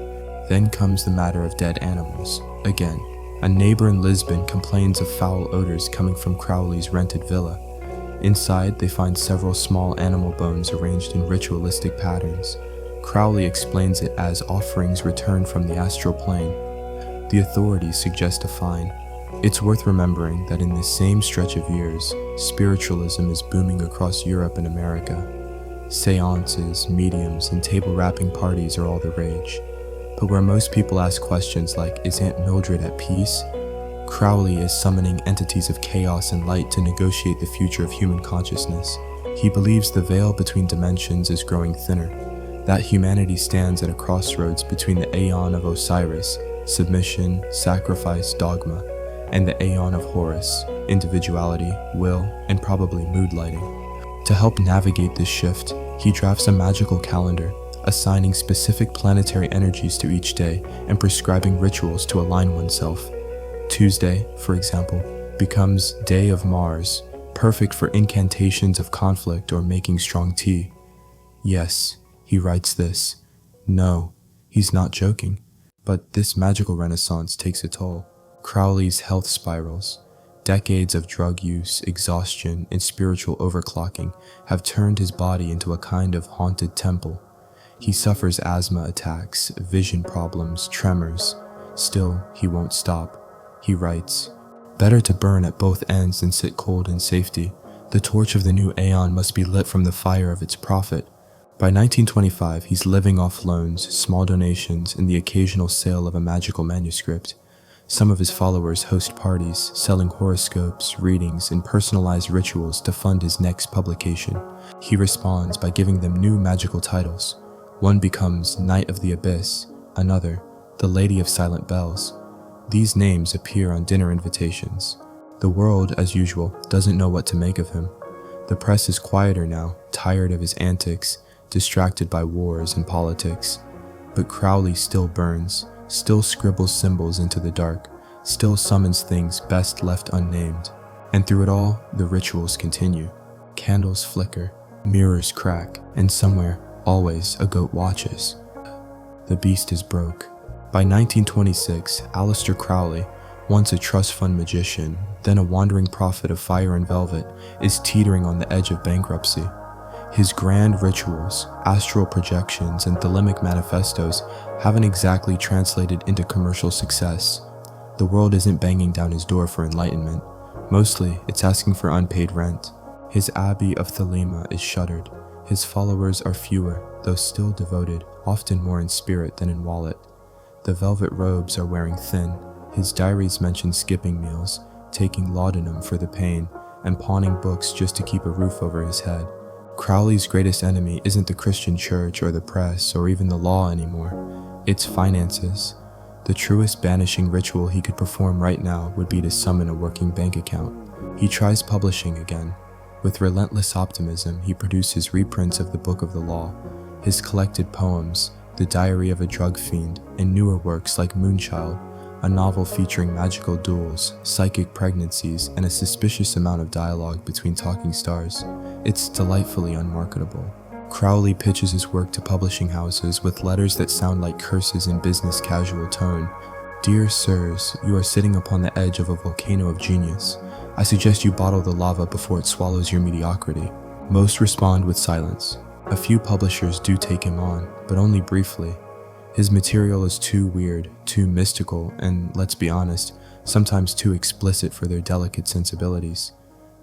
Then comes the matter of dead animals. Again, a neighbor in Lisbon complains of foul odors coming from Crowley's rented villa. Inside, they find several small animal bones arranged in ritualistic patterns. Crowley explains it as offerings returned from the astral plane. The authorities suggest a fine. It's worth remembering that in this same stretch of years, spiritualism is booming across Europe and America. Seances, mediums, and table rapping parties are all the rage. But where most people ask questions like, is Aunt Mildred at peace? Crowley is summoning entities of chaos and light to negotiate the future of human consciousness. He believes the veil between dimensions is growing thinner, that humanity stands at a crossroads between the Aeon of Osiris, submission, sacrifice, dogma, and the Aeon of Horus, individuality, will, and probably mood lighting. To help navigate this shift, he drafts a magical calendar, assigning specific planetary energies to each day and prescribing rituals to align oneself. Tuesday, for example, becomes Day of Mars, perfect for incantations of conflict or making strong tea. Yes, he writes this. No, he's not joking, but this magical renaissance takes a toll. Crowley's health spirals. Decades of drug use, exhaustion, and spiritual overclocking have turned his body into a kind of haunted temple. He suffers asthma attacks, vision problems, tremors. Still, he won't stop. He writes, "Better to burn at both ends than sit cold in safety. The torch of the new aeon must be lit from the fire of its prophet. By 1925, he's living off loans, small donations, and the occasional sale of a magical manuscript. Some of his followers host parties, selling horoscopes, readings, and personalized rituals to fund his next publication. He responds by giving them new magical titles. One becomes Knight of the Abyss, another, the Lady of Silent Bells. These names appear on dinner invitations. The world, as usual, doesn't know what to make of him. The press is quieter now, tired of his antics, distracted by wars and politics. But Crowley still burns, still scribbles symbols into the dark, still summons things best left unnamed. And through it all, the rituals continue. Candles flicker, mirrors crack, and somewhere, always, a goat watches. The beast is broke. By 1926, Aleister Crowley, once a trust fund magician, then a wandering prophet of fire and velvet, is teetering on the edge of bankruptcy. His grand rituals, astral projections, and thelemic manifestos haven't exactly translated into commercial success. The world isn't banging down his door for enlightenment. Mostly, it's asking for unpaid rent. His abbey of Thelema is shuttered. His followers are fewer, though still devoted, often more in spirit than in wallet. The velvet robes are wearing thin. His diaries mention skipping meals, taking laudanum for the pain, and pawning books just to keep a roof over his head. Crowley's greatest enemy isn't the Christian church or the press or even the law anymore. It's finances. The truest banishing ritual he could perform right now would be to summon a working bank account. He tries publishing again. With relentless optimism, he produces reprints of the Book of the Law, his collected poems, The Diary of a Drug Fiend, and newer works like Moonchild, a novel featuring magical duels, psychic pregnancies, and a suspicious amount of dialogue between talking stars. It's delightfully unmarketable. Crowley pitches his work to publishing houses with letters that sound like curses in business casual tone. Dear sirs, you are sitting upon the edge of a volcano of genius. I suggest you bottle the lava before it swallows your mediocrity. Most respond with silence. A few publishers do take him on, but only briefly. His material is too weird, too mystical, and, let's be honest, sometimes too explicit for their delicate sensibilities.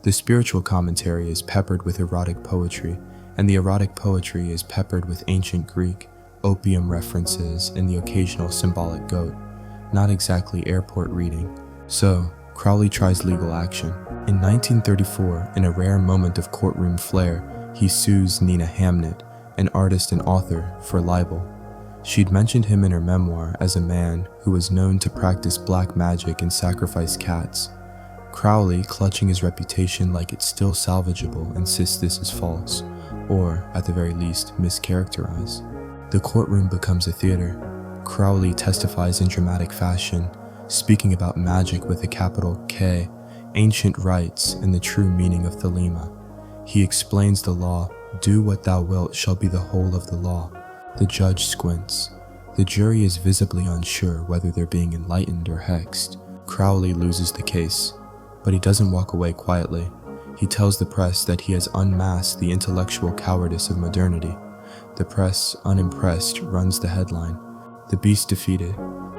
The spiritual commentary is peppered with erotic poetry, and the erotic poetry is peppered with ancient Greek, opium references, and the occasional symbolic goat. Not exactly airport reading. So, Crowley tries legal action. In 1934, in a rare moment of courtroom flair, he sues Nina Hamnet, an artist and author, for libel. She'd mentioned him in her memoir as a man who was known to practice black magic and sacrifice cats. Crowley, clutching his reputation like it's still salvageable, insists this is false, or, at the very least, mischaracterized. The courtroom becomes a theater. Crowley testifies in dramatic fashion, speaking about magic with a capital K, ancient rites, and the true meaning of Thelema. He explains the law. Do what thou wilt shall be the whole of the law. The judge squints. The jury is visibly unsure whether they're being enlightened or hexed. Crowley loses the case, but he doesn't walk away quietly. He tells the press that he has unmasked the intellectual cowardice of modernity. The press, unimpressed, runs the headline, "The Beast Defeated,"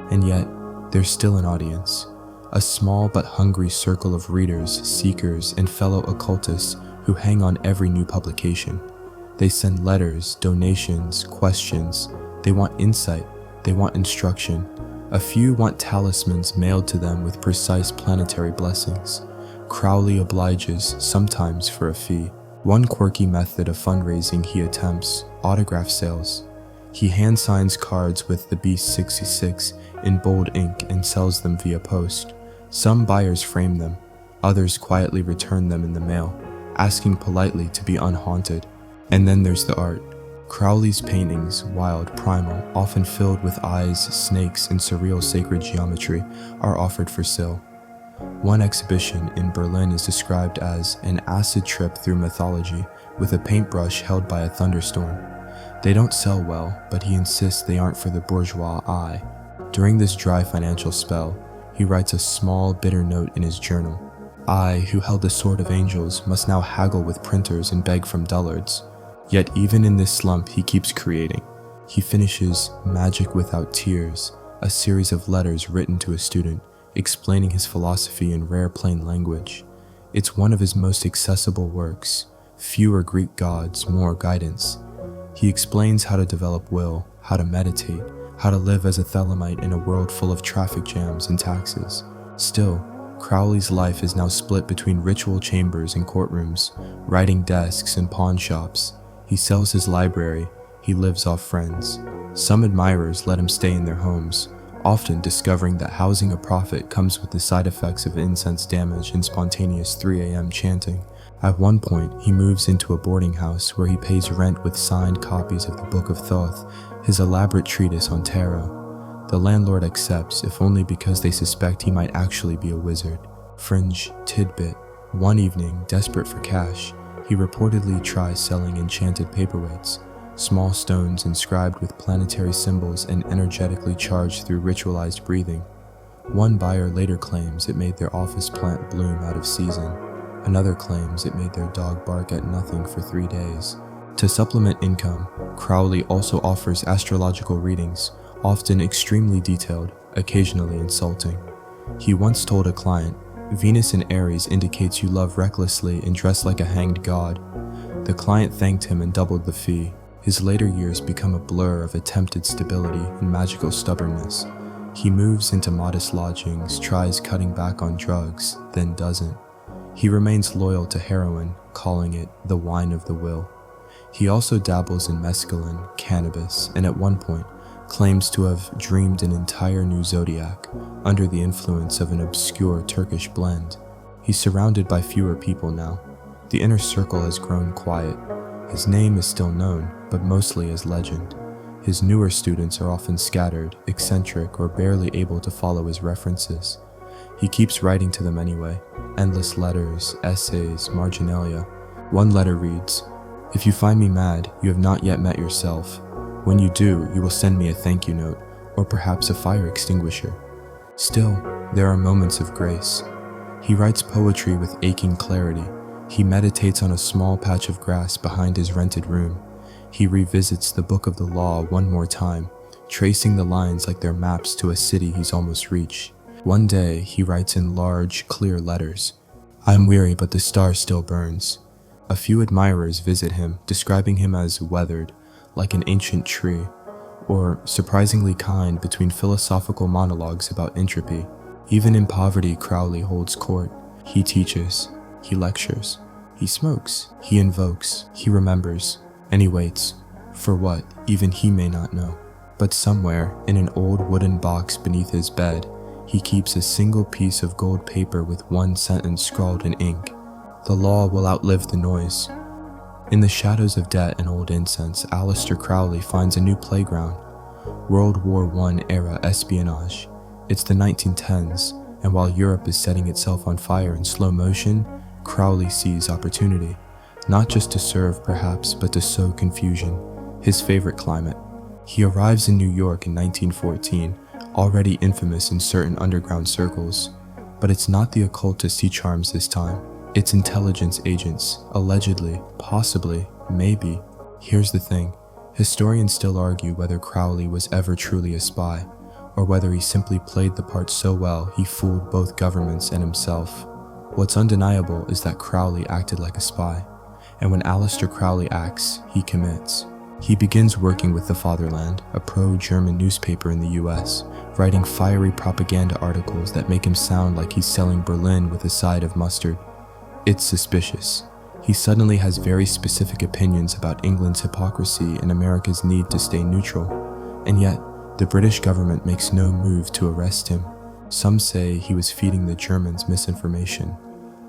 and yet, there's still an audience. A small but hungry circle of readers, seekers, and fellow occultists who hang on every new publication. They send letters, donations, questions. They want insight. They want instruction. A few want talismans mailed to them with precise planetary blessings. Crowley obliges, sometimes for a fee. One quirky method of fundraising he attempts, autograph sales. He hand signs cards with the Beast 66 in bold ink and sells them via post. Some buyers frame them, others quietly return them in the mail, asking politely to be unhaunted. And then there's the art. Crowley's paintings, wild, primal, often filled with eyes, snakes, and surreal sacred geometry, are offered for sale. One exhibition in Berlin is described as an acid trip through mythology with a paintbrush held by a thunderstorm. They don't sell well, but he insists they aren't for the bourgeois eye. During this dry financial spell, he writes a small, bitter note in his journal. I, who held the sword of angels, must now haggle with printers and beg from dullards. Yet even in this slump, he keeps creating. He finishes Magic Without Tears, a series of letters written to a student, explaining his philosophy in rare plain language. It's one of his most accessible works. Fewer Greek gods, more guidance. He explains how to develop will, how to meditate, how to live as a Thelemite in a world full of traffic jams and taxes. Still, Crowley's life is now split between ritual chambers and courtrooms, writing desks and pawn shops. He sells his library. He lives off friends. Some admirers let him stay in their homes, often discovering that housing a prophet comes with the side effects of incense damage and spontaneous 3 a.m. chanting. At one point, he moves into a boarding house where he pays rent with signed copies of the Book of Thoth, his elaborate treatise on tarot. The landlord accepts, if only because they suspect he might actually be a wizard. Fringe tidbit. One evening, desperate for cash, he reportedly tries selling enchanted paperweights, small stones inscribed with planetary symbols and energetically charged through ritualized breathing. One buyer later claims it made their office plant bloom out of season. Another claims it made their dog bark at nothing for 3 days. To supplement income, Crowley also offers astrological readings, often extremely detailed, occasionally insulting. He once told a client, "Venus in Aries indicates you love recklessly and dress like a hanged god." The client thanked him and doubled the fee. His later years become a blur of attempted stability and magical stubbornness. He moves into modest lodgings, tries cutting back on drugs, then doesn't. He remains loyal to heroin, calling it the wine of the will. He also dabbles in mescaline, cannabis, and at one point, claims to have dreamed an entire new zodiac under the influence of an obscure Turkish blend. He's surrounded by fewer people now. The inner circle has grown quiet. His name is still known, but mostly as legend. His newer students are often scattered, eccentric, or barely able to follow his references. He keeps writing to them anyway, endless letters, essays, marginalia. One letter reads, "If you find me mad, you have not yet met yourself. When you do, you will send me a thank you note, or perhaps a fire extinguisher." Still, there are moments of grace. He writes poetry with aching clarity. He meditates on a small patch of grass behind his rented room. He revisits the Book of the Law one more time, tracing the lines like they're maps to a city he's almost reached. One day, he writes in large, clear letters, "I'm weary, but the star still burns." A few admirers visit him, describing him as weathered, like an ancient tree, or surprisingly kind between philosophical monologues about entropy. Even in poverty, Crowley holds court. He teaches, he lectures, he smokes, he invokes, he remembers, and he waits. For what, even he may not know. But somewhere, in an old wooden box beneath his bed, he keeps a single piece of gold paper with one sentence scrawled in ink. "The law will outlive the noise." In the shadows of debt and old incense, Aleister Crowley finds a new playground. World War I era espionage. It's the 1910s, and while Europe is setting itself on fire in slow motion, Crowley sees opportunity. Not just to serve perhaps, but to sow confusion. His favorite climate. He arrives in New York in 1914, already infamous in certain underground circles. But it's not the occultist he charms this time. It's intelligence agents, allegedly, possibly, maybe. Here's the thing, historians still argue whether Crowley was ever truly a spy, or whether he simply played the part so well he fooled both governments and himself. What's undeniable is that Crowley acted like a spy, and when Aleister Crowley acts, he commits. He begins working with the Fatherland, a pro-German newspaper in the US, writing fiery propaganda articles that make him sound like he's selling Berlin with a side of mustard. It's suspicious. He suddenly has very specific opinions about England's hypocrisy and America's need to stay neutral, and yet, the British government makes no move to arrest him. Some say he was feeding the Germans misinformation.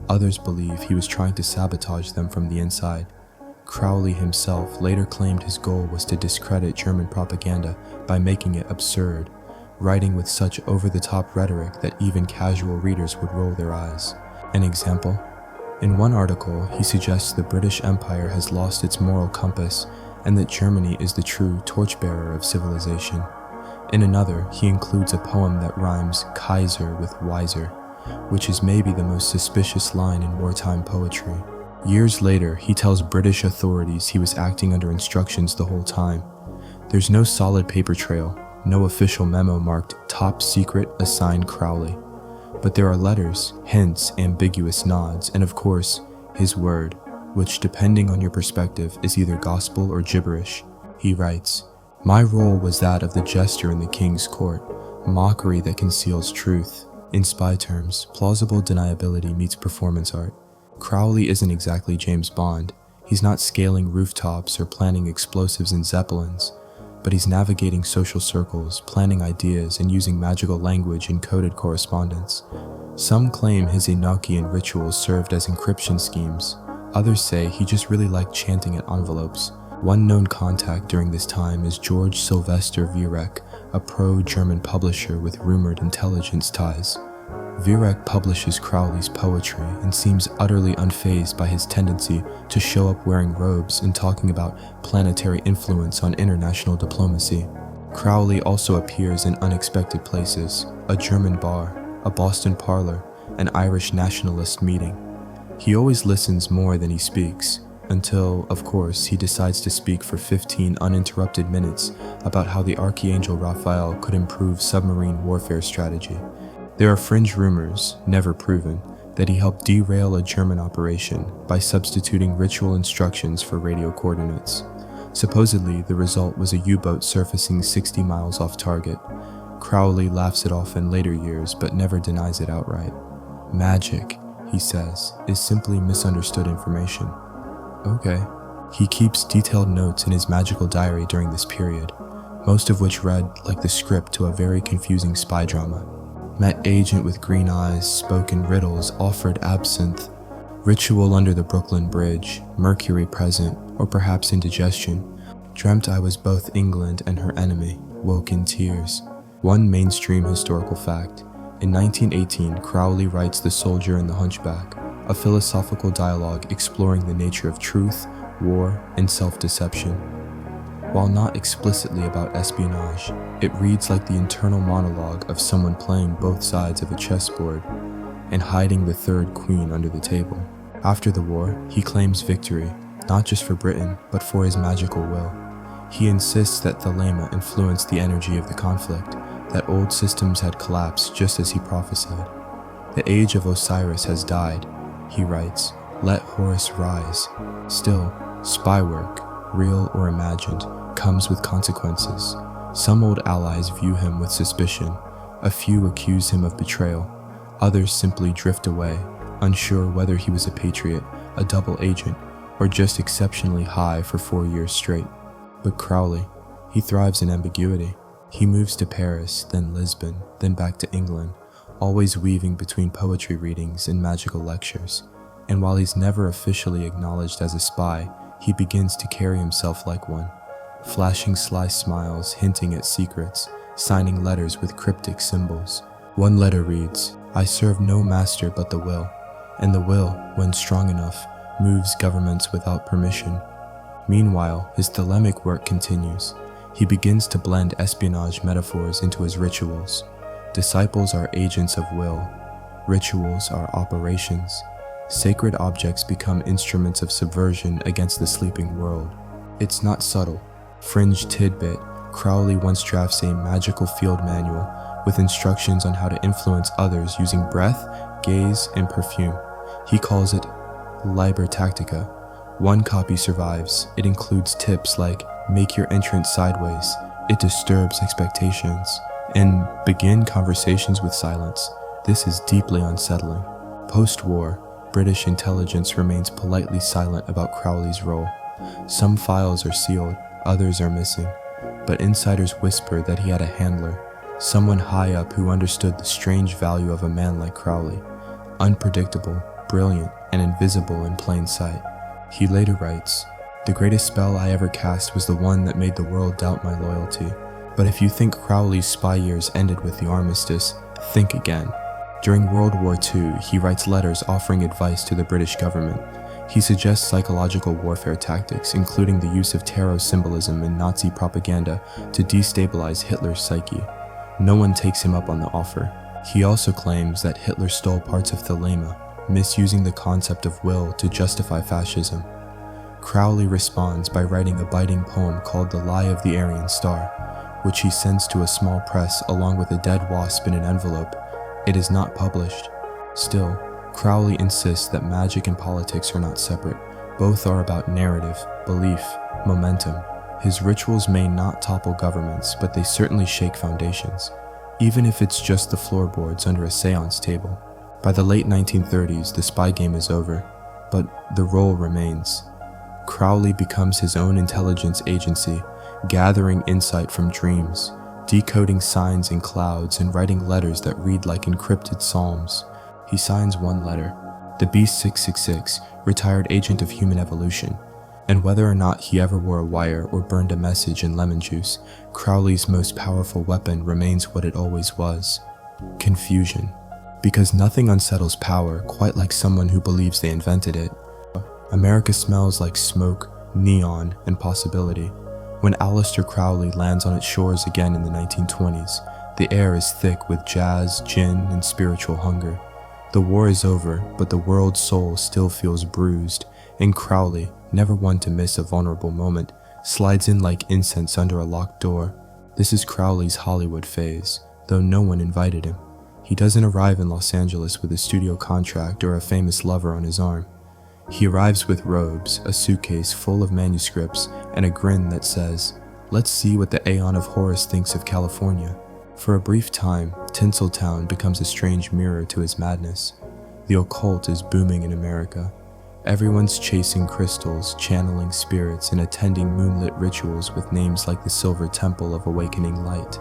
Others believe he was trying to sabotage them from the inside. Crowley himself later claimed his goal was to discredit German propaganda by making it absurd, writing with such over-the-top rhetoric that even casual readers would roll their eyes. An example? In one article, he suggests the British Empire has lost its moral compass and that Germany is the true torchbearer of civilization. In another, he includes a poem that rhymes Kaiser with wiser, which is maybe the most suspicious line in wartime poetry. Years later, he tells British authorities he was acting under instructions the whole time. There's no solid paper trail, no official memo marked "Top Secret Assigned Crowley." But there are letters, hints, ambiguous nods, and of course, his word, which depending on your perspective is either gospel or gibberish. He writes, "My role was that of the jester in the king's court, mockery that conceals truth." In spy terms, plausible deniability meets performance art. Crowley isn't exactly James Bond. He's not scaling rooftops or planning explosives in zeppelins, but he's navigating social circles, planning ideas, and using magical language in coded correspondence. Some claim his Enochian rituals served as encryption schemes. Others say he just really liked chanting at envelopes. One known contact during this time is George Sylvester Viereck, a pro-German publisher with rumored intelligence ties. Viereck publishes Crowley's poetry and seems utterly unfazed by his tendency to show up wearing robes and talking about planetary influence on international diplomacy. Crowley also appears in unexpected places: a German bar, a Boston parlor, an Irish nationalist meeting. He always listens more than he speaks, until, of course, he decides to speak for 15 uninterrupted minutes about how the Archangel Raphael could improve submarine warfare strategy. There are fringe rumors, never proven, that he helped derail a German operation by substituting ritual instructions for radio coordinates. Supposedly, the result was a U-boat surfacing 60 miles off target. Crowley laughs it off in later years, but never denies it outright. Magic, he says, is simply misunderstood information. Okay. He keeps detailed notes in his magical diary during this period, most of which read like the script to a very confusing spy drama. Met agent with green eyes, spoken riddles, offered absinthe, ritual under the Brooklyn Bridge, Mercury present, or perhaps indigestion, dreamt I was both England and her enemy, woke in tears. One mainstream historical fact. In 1918, Crowley writes The Soldier and the Hunchback, a philosophical dialogue exploring the nature of truth, war, and self-deception. While not explicitly about espionage, it reads like the internal monologue of someone playing both sides of a chessboard and hiding the third queen under the table. After the war, he claims victory, not just for Britain, but for his magical will. He insists that Thelema influenced the energy of the conflict, that old systems had collapsed just as he prophesied. The age of Osiris has died, he writes, let Horus rise. Still, spy work, real or imagined, comes with consequences. Some old allies view him with suspicion, a few accuse him of betrayal, others simply drift away, unsure whether he was a patriot, a double agent, or just exceptionally high for 4 years straight. But Crowley, he thrives in ambiguity. He moves to Paris, then Lisbon, then back to England, always weaving between poetry readings and magical lectures. And while he's never officially acknowledged as a spy, he begins to carry himself like one, flashing sly smiles, hinting at secrets, signing letters with cryptic symbols. One letter reads, I serve no master but the will, and the will, when strong enough, moves governments without permission. Meanwhile, his thelemic work continues. He begins to blend espionage metaphors into his rituals. Disciples are agents of will. Rituals are operations. Sacred objects become instruments of subversion against the sleeping world. It's not subtle. Fringe tidbit, Crowley once drafts a magical field manual with instructions on how to influence others using breath, gaze, and perfume. He calls it Liber Tactica. One copy survives. It includes tips like make your entrance sideways, it disturbs expectations, and begin conversations with silence. This is deeply unsettling. Post-war, British intelligence remains politely silent about Crowley's role. Some files are sealed, others are missing, but insiders whisper that he had a handler, someone high up who understood the strange value of a man like Crowley, unpredictable, brilliant, and invisible in plain sight. He later writes, the greatest spell I ever cast was the one that made the world doubt my loyalty. But if you think Crowley's spy years ended with the armistice, think again. During World War II, he writes letters offering advice to the British government. He suggests psychological warfare tactics, including the use of tarot symbolism and Nazi propaganda to destabilize Hitler's psyche. No one takes him up on the offer. He also claims that Hitler stole parts of Thelema, misusing the concept of will to justify fascism. Crowley responds by writing a biting poem called The Lie of the Aryan Star, which he sends to a small press along with a dead wasp in an envelope, It is not published. Still, Crowley insists that magic and politics are not separate. Both are about narrative, belief, momentum. His rituals may not topple governments, but they certainly shake foundations, even if it's just the floorboards under a seance table. By the late 1930s, the spy game is over, but the role remains. Crowley becomes his own intelligence agency, gathering insight from dreams, decoding signs in clouds, and writing letters that read like encrypted psalms. He signs one letter, the B666, retired agent of human evolution. And whether or not he ever wore a wire or burned a message in lemon juice, Crowley's most powerful weapon remains what it always was: confusion. Because nothing unsettles power quite like someone who believes they invented it. America smells like smoke, neon, and possibility. When Aleister Crowley lands on its shores again in the 1920s, the air is thick with jazz, gin, and spiritual hunger. The war is over, but the world's soul still feels bruised, and Crowley, never one to miss a vulnerable moment, slides in like incense under a locked door. This is Crowley's Hollywood phase, though no one invited him. He doesn't arrive in Los Angeles with a studio contract or a famous lover on his arm. He arrives with robes, a suitcase full of manuscripts, and a grin that says, "Let's see what the Aeon of Horus thinks of California." For a brief time, Tinseltown becomes a strange mirror to his madness. The occult is booming in America. Everyone's chasing crystals, channeling spirits, and attending moonlit rituals with names like the Silver Temple of Awakening Light.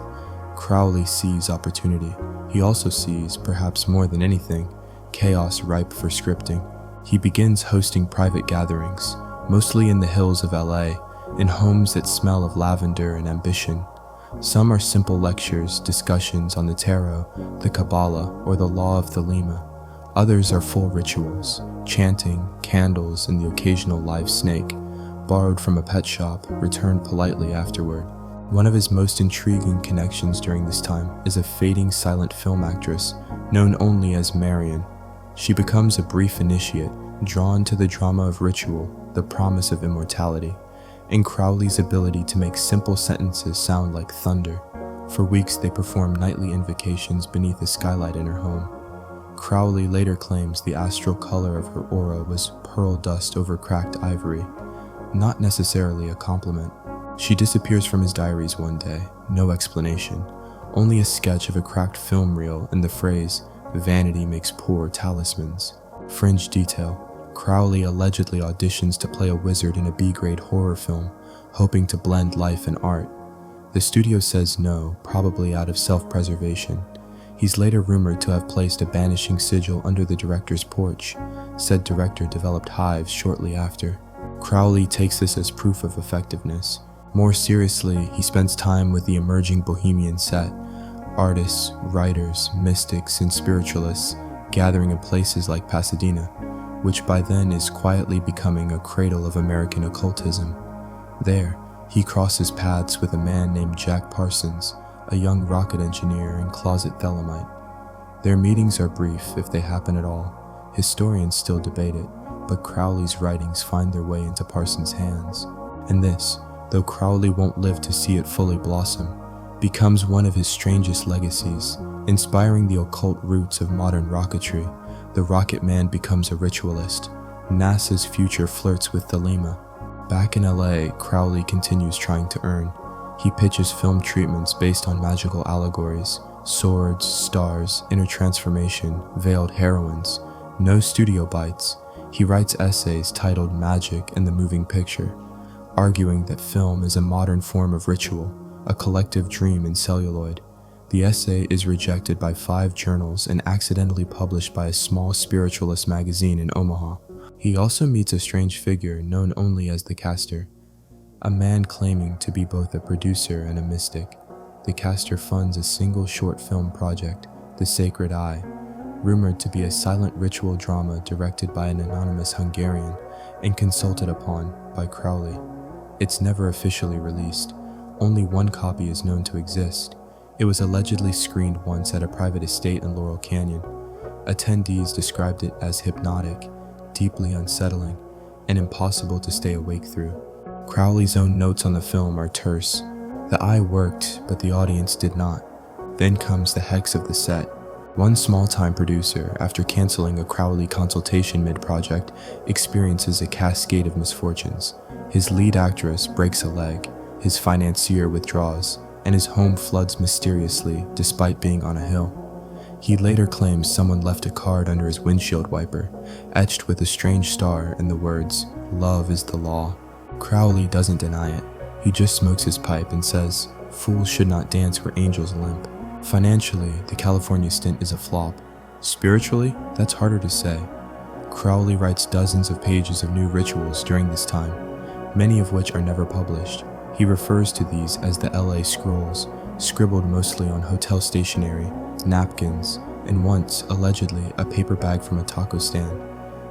Crowley sees opportunity. He also sees, perhaps more than anything, chaos ripe for scripting. He begins hosting private gatherings, mostly in the hills of LA, in homes that smell of lavender and ambition. Some are simple lectures, discussions on the tarot, the Kabbalah, or the law of Thelema. Others are full rituals, chanting, candles, and the occasional live snake, borrowed from a pet shop, returned politely afterward. One of his most intriguing connections during this time is a fading silent film actress known only as Marion. She becomes a brief initiate, drawn to the drama of ritual, the promise of immortality, and Crowley's ability to make simple sentences sound like thunder. For weeks they perform nightly invocations beneath a skylight in her home. Crowley later claims the astral color of her aura was pearl dust over cracked ivory, not necessarily a compliment. She disappears from his diaries one day, no explanation, only a sketch of a cracked film reel and the phrase, "Vanity makes poor talismans." Fringe detail: Crowley allegedly auditions to play a wizard in a B-grade horror film, hoping to blend life and art. The studio says no, probably out of self-preservation. He's later rumored to have placed a banishing sigil under the director's porch. Said director developed hives shortly after. Crowley takes this as proof of effectiveness. More seriously, he spends time with the emerging bohemian set, artists, writers, mystics, and spiritualists, gathering in places like Pasadena, which by then is quietly becoming a cradle of American occultism. There, he crosses paths with a man named Jack Parsons, a young rocket engineer and closet Thelemite. Their meetings are brief, if they happen at all. Historians still debate it, but Crowley's writings find their way into Parsons' hands. And this, though Crowley won't live to see it fully blossom, becomes one of his strangest legacies, inspiring the occult roots of modern rocketry. The rocket man becomes a ritualist. NASA's future flirts with Thelema. Back in LA, Crowley continues trying to earn. He pitches film treatments based on magical allegories, swords, stars, inner transformation, veiled heroines. No studio bites. He writes essays titled Magic and the Moving Picture, arguing that film is a modern form of ritual, a collective dream in celluloid. The essay is rejected by 5 journals and accidentally published by a small spiritualist magazine in Omaha. He also meets a strange figure known only as the Caster, a man claiming to be both a producer and a mystic. The Caster funds a single short film project, The Sacred Eye, rumored to be a silent ritual drama directed by an anonymous Hungarian and consulted upon by Crowley. It's never officially released. Only one copy is known to exist. It was allegedly screened once at a private estate in Laurel Canyon. Attendees described it as hypnotic, deeply unsettling, and impossible to stay awake through. Crowley's own notes on the film are terse. The eye worked, but the audience did not. Then comes the hex of the set. One small-time producer, after canceling a Crowley consultation mid-project, experiences a cascade of misfortunes. His lead actress breaks a leg, his financier withdraws, and his home floods mysteriously despite being on a hill. He later claims someone left a card under his windshield wiper, etched with a strange star and the words, "Love is the law." Crowley doesn't deny it. He just smokes his pipe and says, "Fools should not dance where angels limp." Financially, the California stint is a flop. Spiritually, that's harder to say. Crowley writes dozens of pages of new rituals during this time, many of which are never published. He refers to these as the LA Scrolls, scribbled mostly on hotel stationery, napkins, and once, allegedly, a paper bag from a taco stand.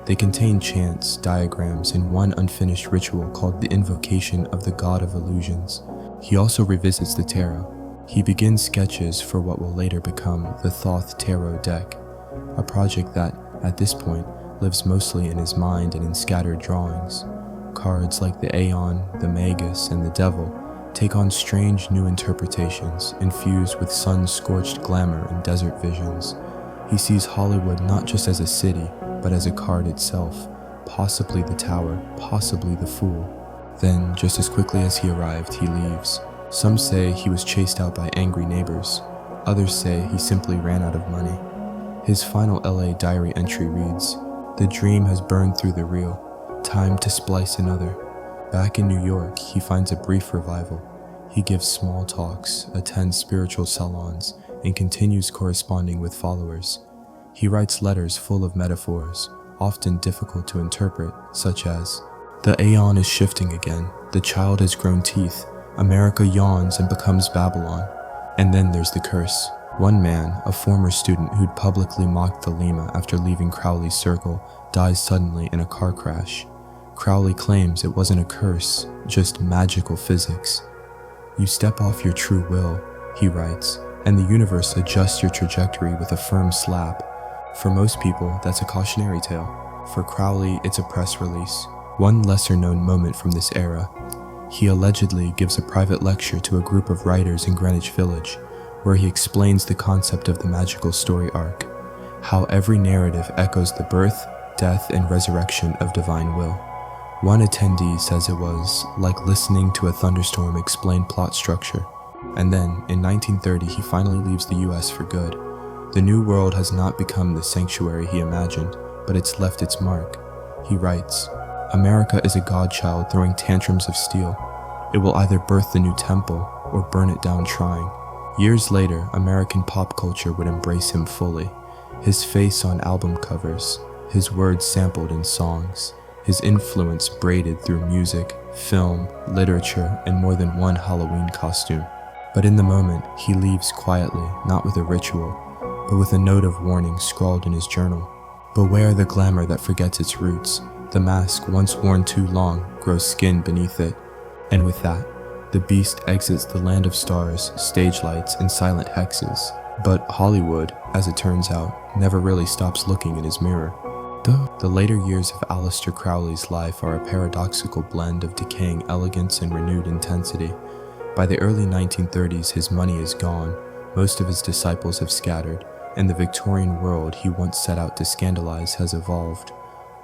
They contain chants, diagrams, and one unfinished ritual called the Invocation of the God of Illusions. He also revisits the tarot. He begins sketches for what will later become the Thoth Tarot deck, a project that, at this point, lives mostly in his mind and in scattered drawings. Cards like the Aeon, the Magus, and the Devil take on strange new interpretations, infused with sun-scorched glamour and desert visions. He sees Hollywood not just as a city, but as a card itself, possibly the tower, possibly the fool. Then, just as quickly as he arrived, he leaves. Some say he was chased out by angry neighbors. Others say he simply ran out of money. His final LA diary entry reads, "The dream has burned through the real. Time to splice another." Back in New York, he finds a brief revival. He gives small talks, attends spiritual salons, and continues corresponding with followers. He writes letters full of metaphors, often difficult to interpret, such as, "The aeon is shifting again. The child has grown teeth. America yawns and becomes Babylon." And then there's the curse. One man, a former student who'd publicly mocked the Lima after leaving Crowley's circle, dies suddenly in a car crash. Crowley claims it wasn't a curse, just magical physics. "You step off your true will," he writes, "and the universe adjusts your trajectory with a firm slap." For most people, that's a cautionary tale. For Crowley, it's a press release. One lesser-known moment from this era. He allegedly gives a private lecture to a group of writers in Greenwich Village, where he explains the concept of the magical story arc, how every narrative echoes the birth, death, and resurrection of divine will. One attendee says it was like listening to a thunderstorm explain plot structure. And then, in 1930, he finally leaves the US for good. The New World has not become the sanctuary he imagined, but it's left its mark. He writes, "America is a godchild throwing tantrums of steel. It will either birth the new temple or burn it down trying." Years later, American pop culture would embrace him fully. His face on album covers, his words sampled in songs, his influence braided through music, film, literature, and more than one Halloween costume. But in the moment, he leaves quietly, not with a ritual, but with a note of warning scrawled in his journal. "Beware the glamour that forgets its roots. The mask, once worn too long, grows skin beneath it." And with that, the beast exits the land of stars, stage lights, and silent hexes. But Hollywood, as it turns out, never really stops looking in his mirror. The later years of Aleister Crowley's life are a paradoxical blend of decaying elegance and renewed intensity. By the early 1930s, his money is gone, most of his disciples have scattered, and the Victorian world he once set out to scandalize has evolved.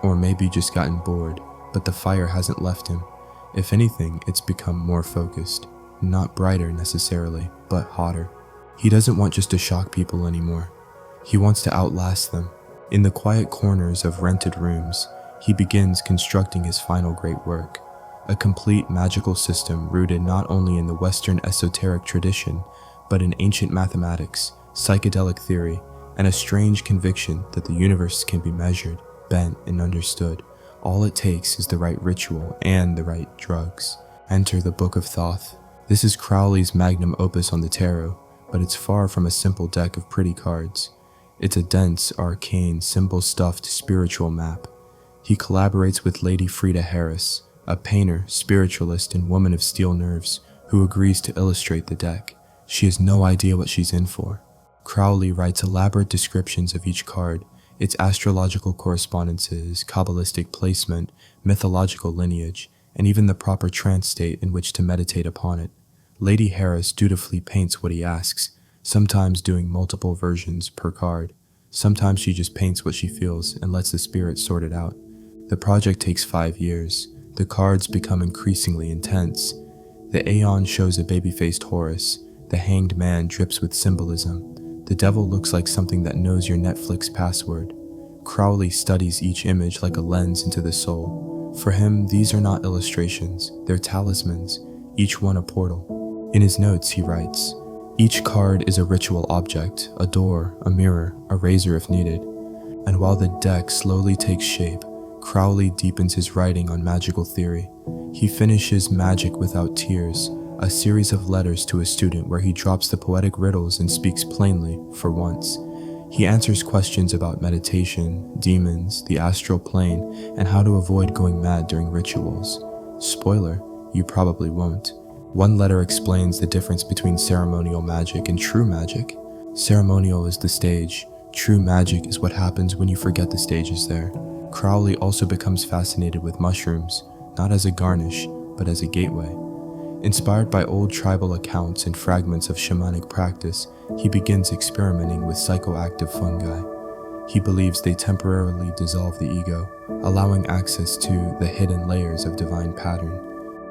Or maybe just gotten bored, but the fire hasn't left him. If anything, it's become more focused. Not brighter necessarily, but hotter. He doesn't want just to shock people anymore. He wants to outlast them. In the quiet corners of rented rooms, he begins constructing his final great work, a complete magical system rooted not only in the Western esoteric tradition, but in ancient mathematics, psychedelic theory, and a strange conviction that the universe can be measured, bent, and understood. All it takes is the right ritual and the right drugs. Enter the Book of Thoth. This is Crowley's magnum opus on the tarot, but it's far from a simple deck of pretty cards. It's a dense, arcane, symbol-stuffed spiritual map. He collaborates with Lady Frida Harris, a painter, spiritualist, and woman of steel nerves, who agrees to illustrate the deck. She has no idea what she's in for. Crowley writes elaborate descriptions of each card, its astrological correspondences, Kabbalistic placement, mythological lineage, and even the proper trance state in which to meditate upon it. Lady Harris dutifully paints what he asks, sometimes doing multiple versions per card. Sometimes she just paints what she feels and lets the spirit sort it out. The project takes 5 years. The cards become increasingly intense. The Aeon shows a baby-faced Horus. The Hanged Man drips with symbolism. The Devil looks like something that knows your Netflix password. Crowley studies each image like a lens into the soul. For him, these are not illustrations, they're talismans, each one a portal. In his notes, he writes, "Each card is a ritual object, a door, a mirror, a razor if needed." And while the deck slowly takes shape, Crowley deepens his writing on magical theory. He finishes Magic Without Tears, a series of letters to a student where he drops the poetic riddles and speaks plainly, for once. He answers questions about meditation, demons, the astral plane, and how to avoid going mad during rituals. Spoiler, you probably won't. One letter explains the difference between ceremonial magic and true magic. Ceremonial is the stage. True magic is what happens when you forget the stage is there. Crowley also becomes fascinated with mushrooms, not as a garnish, but as a gateway. Inspired by old tribal accounts and fragments of shamanic practice, he begins experimenting with psychoactive fungi. He believes they temporarily dissolve the ego, allowing access to the hidden layers of divine pattern.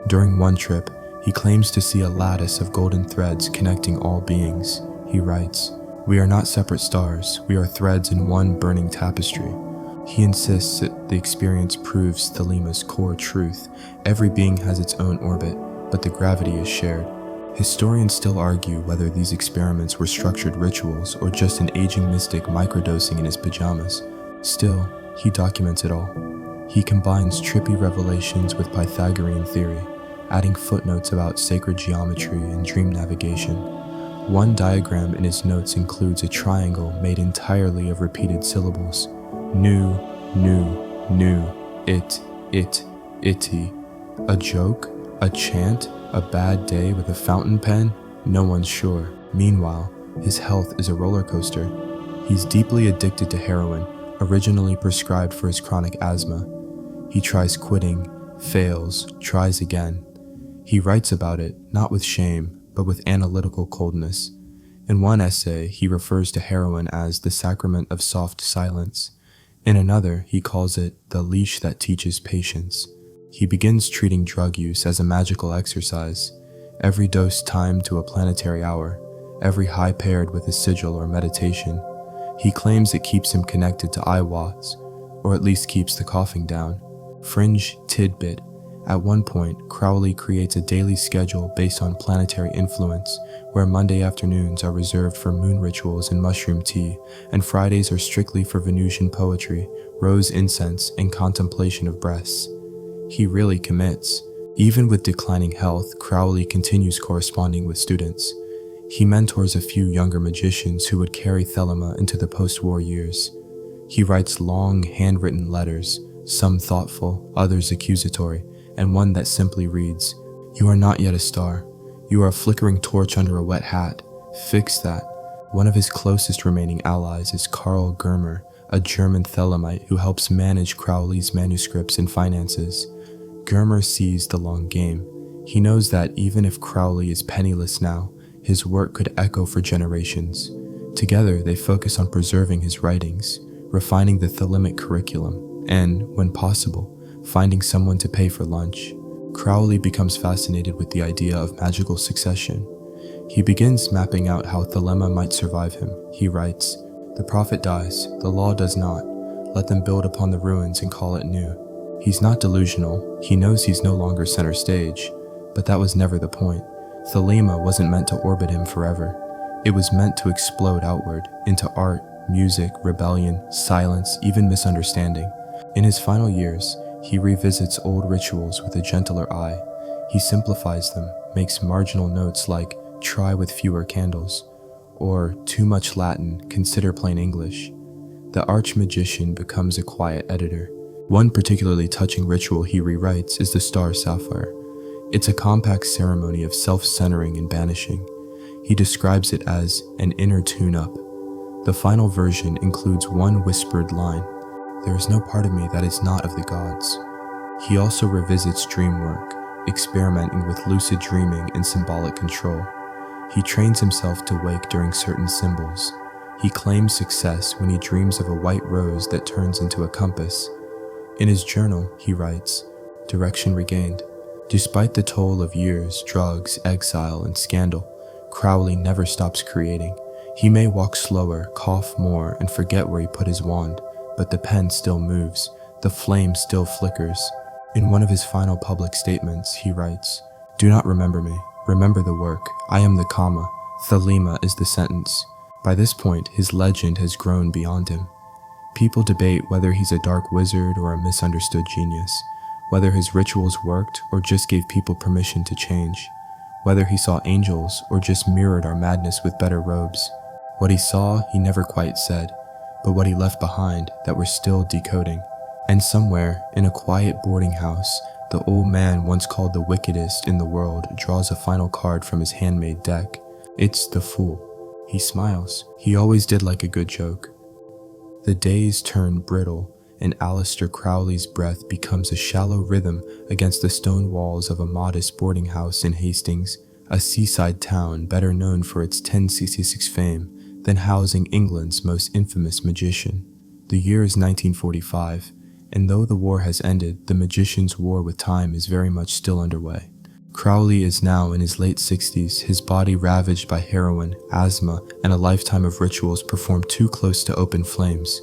During one trip, he claims to see a lattice of golden threads connecting all beings. He writes, "We are not separate stars, we are threads in one burning tapestry." He insists that the experience proves Thelema's core truth. Every being has its own orbit, but the gravity is shared. Historians still argue whether these experiments were structured rituals or just an aging mystic microdosing in his pajamas. Still, he documents it all. He combines trippy revelations with Pythagorean theory, adding footnotes about sacred geometry and dream navigation. One diagram in his notes includes a triangle made entirely of repeated syllables. Nu, nu, nu, it, itty. A joke? A chant? A bad day with a fountain pen? No one's sure. Meanwhile, his health is a roller coaster. He's deeply addicted to heroin, originally prescribed for his chronic asthma. He tries quitting, fails, tries again. He writes about it, not with shame, but with analytical coldness. In one essay, he refers to heroin as the sacrament of soft silence. In another, he calls it the leash that teaches patience. He begins treating drug use as a magical exercise, every dose timed to a planetary hour, every high paired with a sigil or meditation. He claims it keeps him connected to Iwas, or at least keeps the coughing down. Fringe tidbit. At one point, Crowley creates a daily schedule based on planetary influence, where Monday afternoons are reserved for moon rituals and mushroom tea, and Fridays are strictly for Venusian poetry, rose incense, and contemplation of breaths. He really commits. Even with declining health, Crowley continues corresponding with students. He mentors a few younger magicians who would carry Thelema into the post-war years. He writes long, handwritten letters, some thoughtful, others accusatory, and one that simply reads, "You are not yet a star. You are a flickering torch under a wet hat. Fix that." One of his closest remaining allies is Karl Germer, a German Thelemite who helps manage Crowley's manuscripts and finances. Germer sees the long game. He knows that even if Crowley is penniless now, his work could echo for generations. Together, they focus on preserving his writings, refining the Thelemic curriculum, and, when possible, finding someone to pay for lunch. Crowley becomes fascinated with the idea of magical succession. He begins mapping out how Thelema might survive him. He writes, "The prophet dies, the law does not. Let them build upon the ruins and call it new." He's not delusional. He knows he's no longer center stage, but that was never the point. Thelema wasn't meant to orbit him forever. It was meant to explode outward, into art, music, rebellion, silence, even misunderstanding. In his final years, he revisits old rituals with a gentler eye. He simplifies them, makes marginal notes like, "Try with fewer candles," or "Too much Latin, consider plain English." The arch-magician becomes a quiet editor. One particularly touching ritual he rewrites is the Star Sapphire. It's a compact ceremony of self-centering and banishing. He describes it as an inner tune-up. The final version includes one whispered line, "There is no part of me that is not of the gods." He also revisits dream work, experimenting with lucid dreaming and symbolic control. He trains himself to wake during certain symbols. He claims success when he dreams of a white rose that turns into a compass. In his journal, he writes, "Direction regained." Despite the toll of years, drugs, exile, and scandal, Crowley never stops creating. He may walk slower, cough more, and forget where he put his wand, but the pen still moves, the flame still flickers. In one of his final public statements, he writes, "Do not remember me, remember the work. I am the comma, Thelema is the sentence." By this point, his legend has grown beyond him. People debate whether he's a dark wizard or a misunderstood genius, whether his rituals worked or just gave people permission to change, whether he saw angels or just mirrored our madness with better robes. What he saw, he never quite said, but what he left behind that we're still decoding. And somewhere, in a quiet boarding house, the old man once called the wickedest in the world draws a final card from his handmade deck. It's the Fool. He smiles. He always did like a good joke. The days turn brittle, and Aleister Crowley's breath becomes a shallow rhythm against the stone walls of a modest boarding house in Hastings, a seaside town better known for its 1066 fame than housing England's most infamous magician. The year is 1945, and though the war has ended, the magician's war with time is very much still underway. Crowley is now in his late 60s, his body ravaged by heroin, asthma, and a lifetime of rituals performed too close to open flames.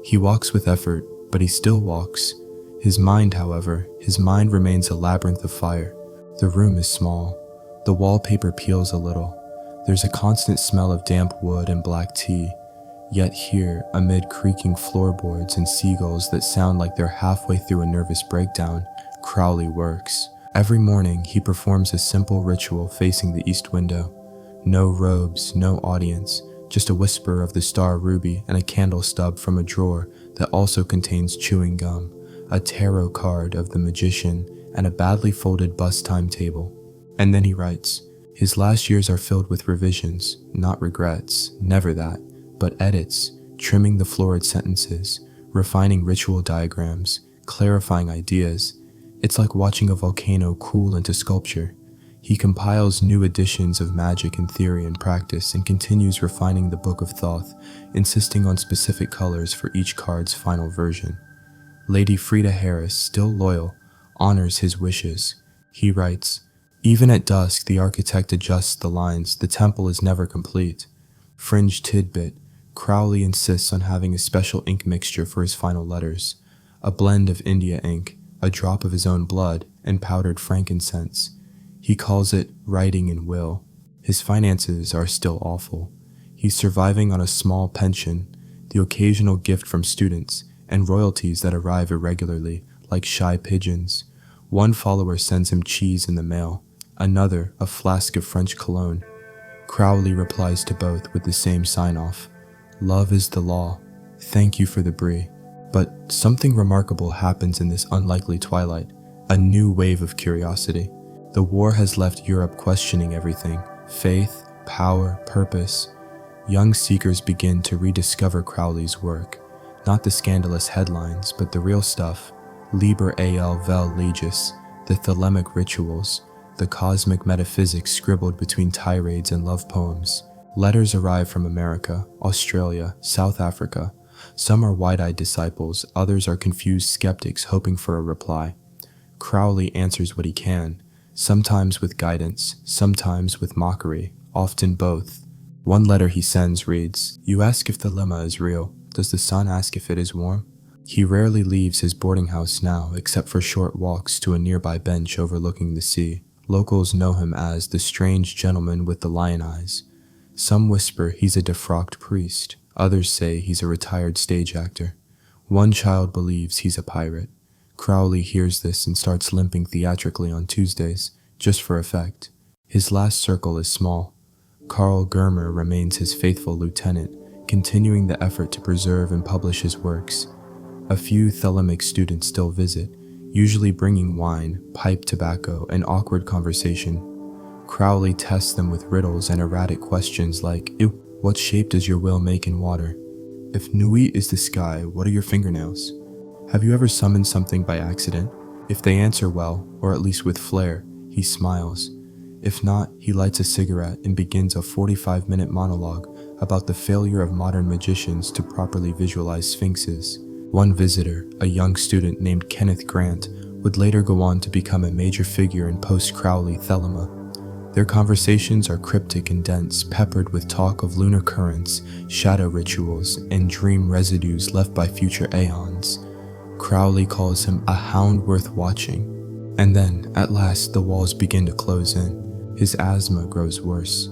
He walks with effort, but he still walks. His mind, however, his mind remains a labyrinth of fire. The room is small. The wallpaper peels a little. There's a constant smell of damp wood and black tea. Yet here, amid creaking floorboards and seagulls that sound like they're halfway through a nervous breakdown, Crowley works. Every morning, he performs a simple ritual facing the east window. No robes, no audience, just a whisper of the star ruby and a candle stub from a drawer that also contains chewing gum, a tarot card of the magician, and a badly folded bus timetable. And then he writes. His last years are filled with revisions, not regrets, never that, but edits, trimming the florid sentences, refining ritual diagrams, clarifying ideas. It's like watching a volcano cool into sculpture. He compiles new editions of magic in theory and practice and continues refining the Book of Thoth, insisting on specific colors for each card's final version. Lady Frida Harris, still loyal, honors his wishes. He writes, "Even at dusk, the architect adjusts the lines. The temple is never complete." Fringe tidbit, Crowley insists on having a special ink mixture for his final letters, a blend of India ink, a drop of his own blood, and powdered frankincense. He calls it writing in will. His finances are still awful. He's surviving on a small pension, the occasional gift from students, and royalties that arrive irregularly, like shy pigeons. One follower sends him cheese in the mail, another a flask of French cologne. Crowley replies to both with the same sign-off. "Love is the law. Thank you for the brie." But something remarkable happens in this unlikely twilight, a new wave of curiosity. The war has left Europe questioning everything, faith, power, purpose. Young seekers begin to rediscover Crowley's work, not the scandalous headlines, but the real stuff. Liber al vel legis, the thelemic rituals, the cosmic metaphysics scribbled between tirades and love poems. Letters arrive from America, Australia, South Africa. Some are wide-eyed disciples, others are confused skeptics hoping for a reply. Crowley answers what he can, sometimes with guidance, sometimes with mockery, often both. One letter he sends reads, "You ask if the lemma is real. Does the sun ask if it is warm?" He rarely leaves his boarding house now, except for short walks to a nearby bench overlooking the sea. Locals know him as the strange gentleman with the lion eyes. Some whisper he's a defrocked priest. Others say he's a retired stage actor. One child believes he's a pirate. Crowley hears this and starts limping theatrically on Tuesdays, just for effect. His last circle is small. Karl Germer remains his faithful lieutenant, continuing the effort to preserve and publish his works. A few thelemic students still visit, usually bringing wine, pipe tobacco, and awkward conversation. Crowley tests them with riddles and erratic questions like, "Ew, what shape does your will make in water? If Nui is the sky, what are your fingernails? Have you ever summoned something by accident?" If they answer well, or at least with flair, he smiles. If not, he lights a cigarette and begins a 45-minute monologue about the failure of modern magicians to properly visualize sphinxes. One visitor, a young student named Kenneth Grant, would later go on to become a major figure in post-Crowley Thelema. Their conversations are cryptic and dense, peppered with talk of lunar currents, shadow rituals, and dream residues left by future aeons. Crowley calls him a hound worth watching. And then, at last, the walls begin to close in. His asthma grows worse.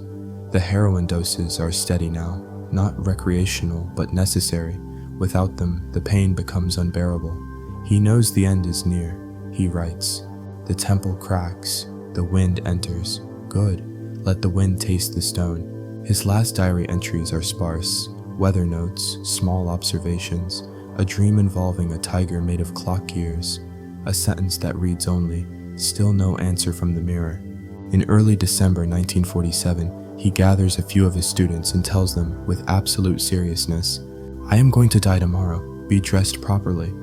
The heroin doses are steady now, not recreational, but necessary. Without them, the pain becomes unbearable. He knows the end is near. He writes, "The temple cracks, the wind enters. Good, let the wind taste the stone." His last diary entries are sparse. Weather notes, small observations, a dream involving a tiger made of clock gears, a sentence that reads only, "Still no answer from the mirror." In early December 1947, he gathers a few of his students and tells them with absolute seriousness, "I am going to die tomorrow. Be dressed properly."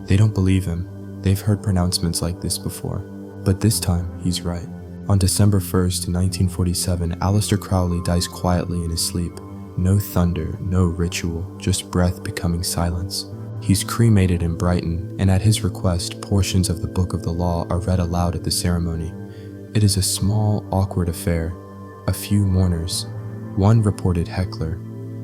They don't believe him. They've heard pronouncements like this before. But this time, he's right. On December 1st, 1947, Aleister Crowley dies quietly in his sleep. No thunder, no ritual, just breath becoming silence. He's cremated in Brighton, and at his request, portions of the Book of the Law are read aloud at the ceremony. It is a small, awkward affair. A few mourners. One reported heckler.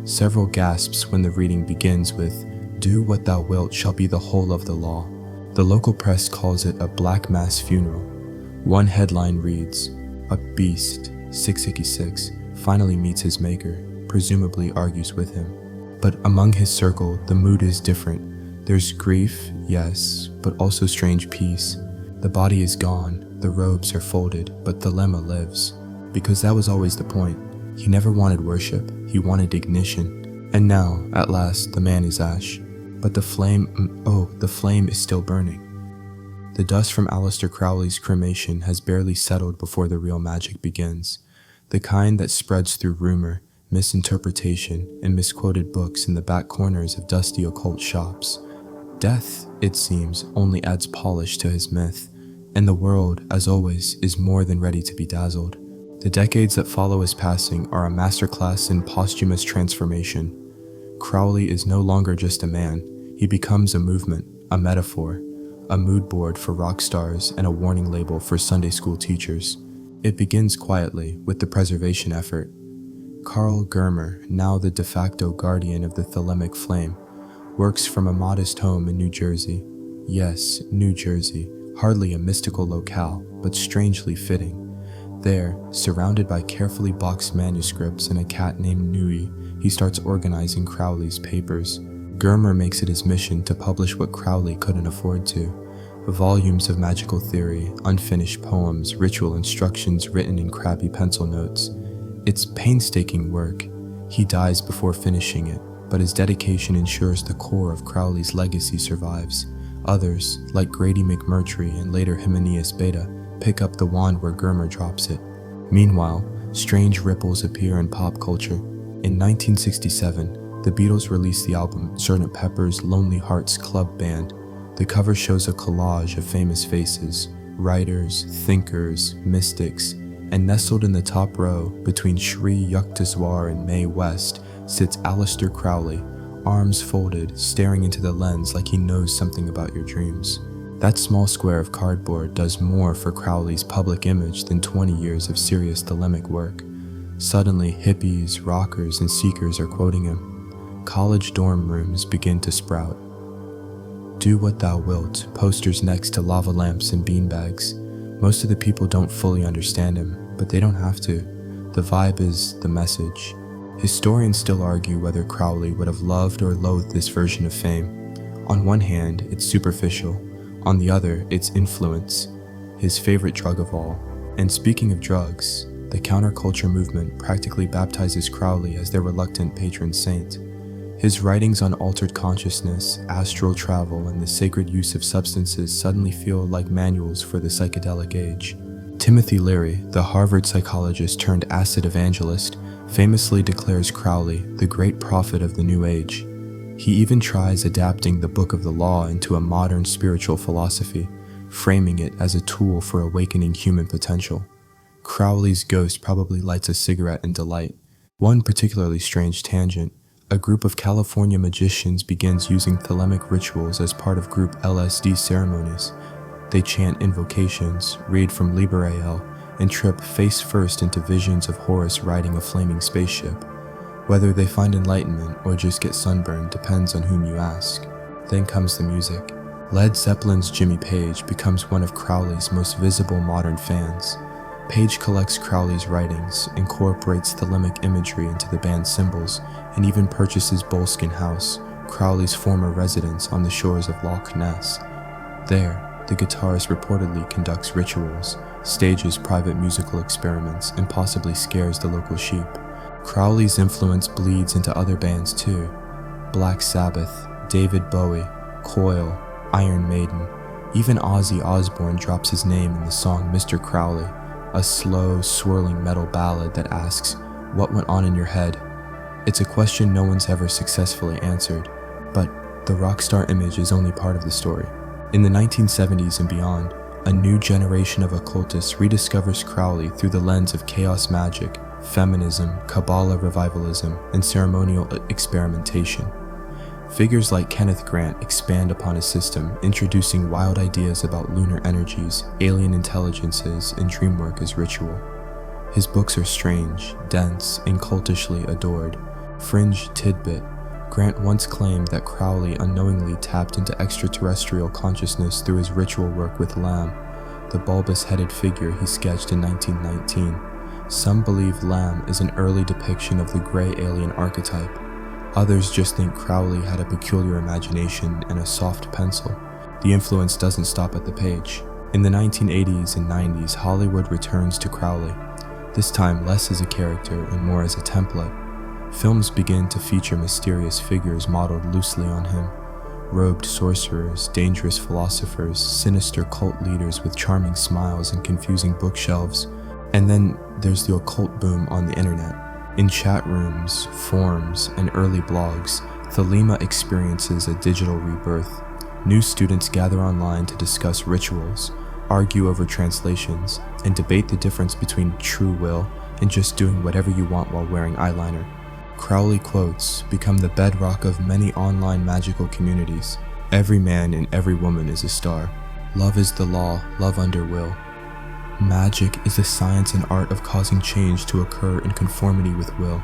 Several gasps when the reading begins with, "Do what thou wilt shall be the whole of the law." The local press calls it a black mass funeral. One headline reads, "A beast, 666, finally meets his maker, presumably argues with him." But among his circle, the mood is different. There's grief, yes, but also strange peace. The body is gone, the robes are folded, but the lemma lives. Because that was always the point. He never wanted worship, he wanted ignition. And now, at last, the man is ash. But the flame is still burning. The dust from Aleister Crowley's cremation has barely settled before the real magic begins. The kind that spreads through rumor, misinterpretation, and misquoted books in the back corners of dusty occult shops. Death, it seems, only adds polish to his myth, and the world, as always, is more than ready to be dazzled. The decades that follow his passing are a masterclass in posthumous transformation. Crowley is no longer just a man. He becomes a movement, a metaphor, a mood board for rock stars, and a warning label for Sunday school teachers. It begins quietly with the preservation effort. Karl Germer, now the de facto guardian of the Thelemic flame, works from a modest home in New Jersey. Yes, New Jersey, hardly a mystical locale, but strangely fitting. There, surrounded by carefully boxed manuscripts and a cat named Nui, he starts organizing Crowley's papers. Germer makes it his mission to publish what Crowley couldn't afford to. Volumes of magical theory, unfinished poems, ritual instructions written in crappy pencil notes. It's painstaking work. He dies before finishing it, but his dedication ensures the core of Crowley's legacy survives. Others, like Grady McMurtry and later Hymenaeus Beta, pick up the wand where Germer drops it. Meanwhile, strange ripples appear in pop culture. In 1967, the Beatles released the album Sgt. Pepper's Lonely Hearts Club Band. The cover shows a collage of famous faces, writers, thinkers, mystics, and nestled in the top row between Sri Yukteswar and Mae West sits Aleister Crowley, arms folded, staring into the lens like he knows something about your dreams. That small square of cardboard does more for Crowley's public image than 20 years of serious Thelemic work. Suddenly, hippies, rockers, and seekers are quoting him. College dorm rooms begin to sprout. "Do what thou wilt," posters next to lava lamps and beanbags. Most of the people don't fully understand him, but they don't have to. The vibe is the message. Historians still argue whether Crowley would have loved or loathed this version of fame. On one hand, it's superficial. On the other, it's influence, his favorite drug of all. And speaking of drugs, the counterculture movement practically baptizes Crowley as their reluctant patron saint. His writings on altered consciousness, astral travel, and the sacred use of substances suddenly feel like manuals for the psychedelic age. Timothy Leary, the Harvard psychologist turned acid evangelist, famously declares Crowley the great prophet of the New Age. He even tries adapting the Book of the Law into a modern spiritual philosophy, framing it as a tool for awakening human potential. Crowley's ghost probably lights a cigarette in delight. One particularly strange tangent: a group of California magicians begins using thelemic rituals as part of group LSD ceremonies. They chant invocations, read from Liber and trip face first into visions of Horus riding a flaming spaceship. Whether they find enlightenment or just get sunburned depends on whom you ask. Then comes the music. Led Zeppelin's Jimmy Page becomes one of Crowley's most visible modern fans. Page collects Crowley's writings, incorporates thelemic imagery into the band's symbols, and even purchases Boleskine House, Crowley's former residence on the shores of Loch Ness. There, the guitarist reportedly conducts rituals, stages private musical experiments, and possibly scares the local sheep. Crowley's influence bleeds into other bands too: Black Sabbath, David Bowie, Coil, Iron Maiden. Even Ozzy Osbourne drops his name in the song Mr. Crowley, a slow, swirling metal ballad that asks, "What went on in your head?" It's a question no one's ever successfully answered, but the rock star image is only part of the story. In the 1970s and beyond, a new generation of occultists rediscovers Crowley through the lens of chaos magic, feminism, Kabbalah revivalism, and ceremonial experimentation. Figures like Kenneth Grant expand upon his system, introducing wild ideas about lunar energies, alien intelligences, and dream work as ritual. His books are strange, dense, and cultishly adored. Fringe tidbit: Grant once claimed that Crowley unknowingly tapped into extraterrestrial consciousness through his ritual work with Lam, the bulbous-headed figure he sketched in 1919. Some believe Lam is an early depiction of the gray alien archetype. Others just think Crowley had a peculiar imagination and a soft pencil. The influence doesn't stop at the page. In the 1980s and 90s, Hollywood returns to Crowley, this time less as a character and more as a template. Films begin to feature mysterious figures modeled loosely on him: robed sorcerers, dangerous philosophers, sinister cult leaders with charming smiles and confusing bookshelves. And then there's the occult boom on the internet. In chat rooms, forums, and early blogs, Thelema experiences a digital rebirth. New students gather online to discuss rituals, argue over translations, and debate the difference between true will and just doing whatever you want while wearing eyeliner. Crowley quotes become the bedrock of many online magical communities. Every man and every woman is a star. Love is the law, love under will. Magic is the science and art of causing change to occur in conformity with will.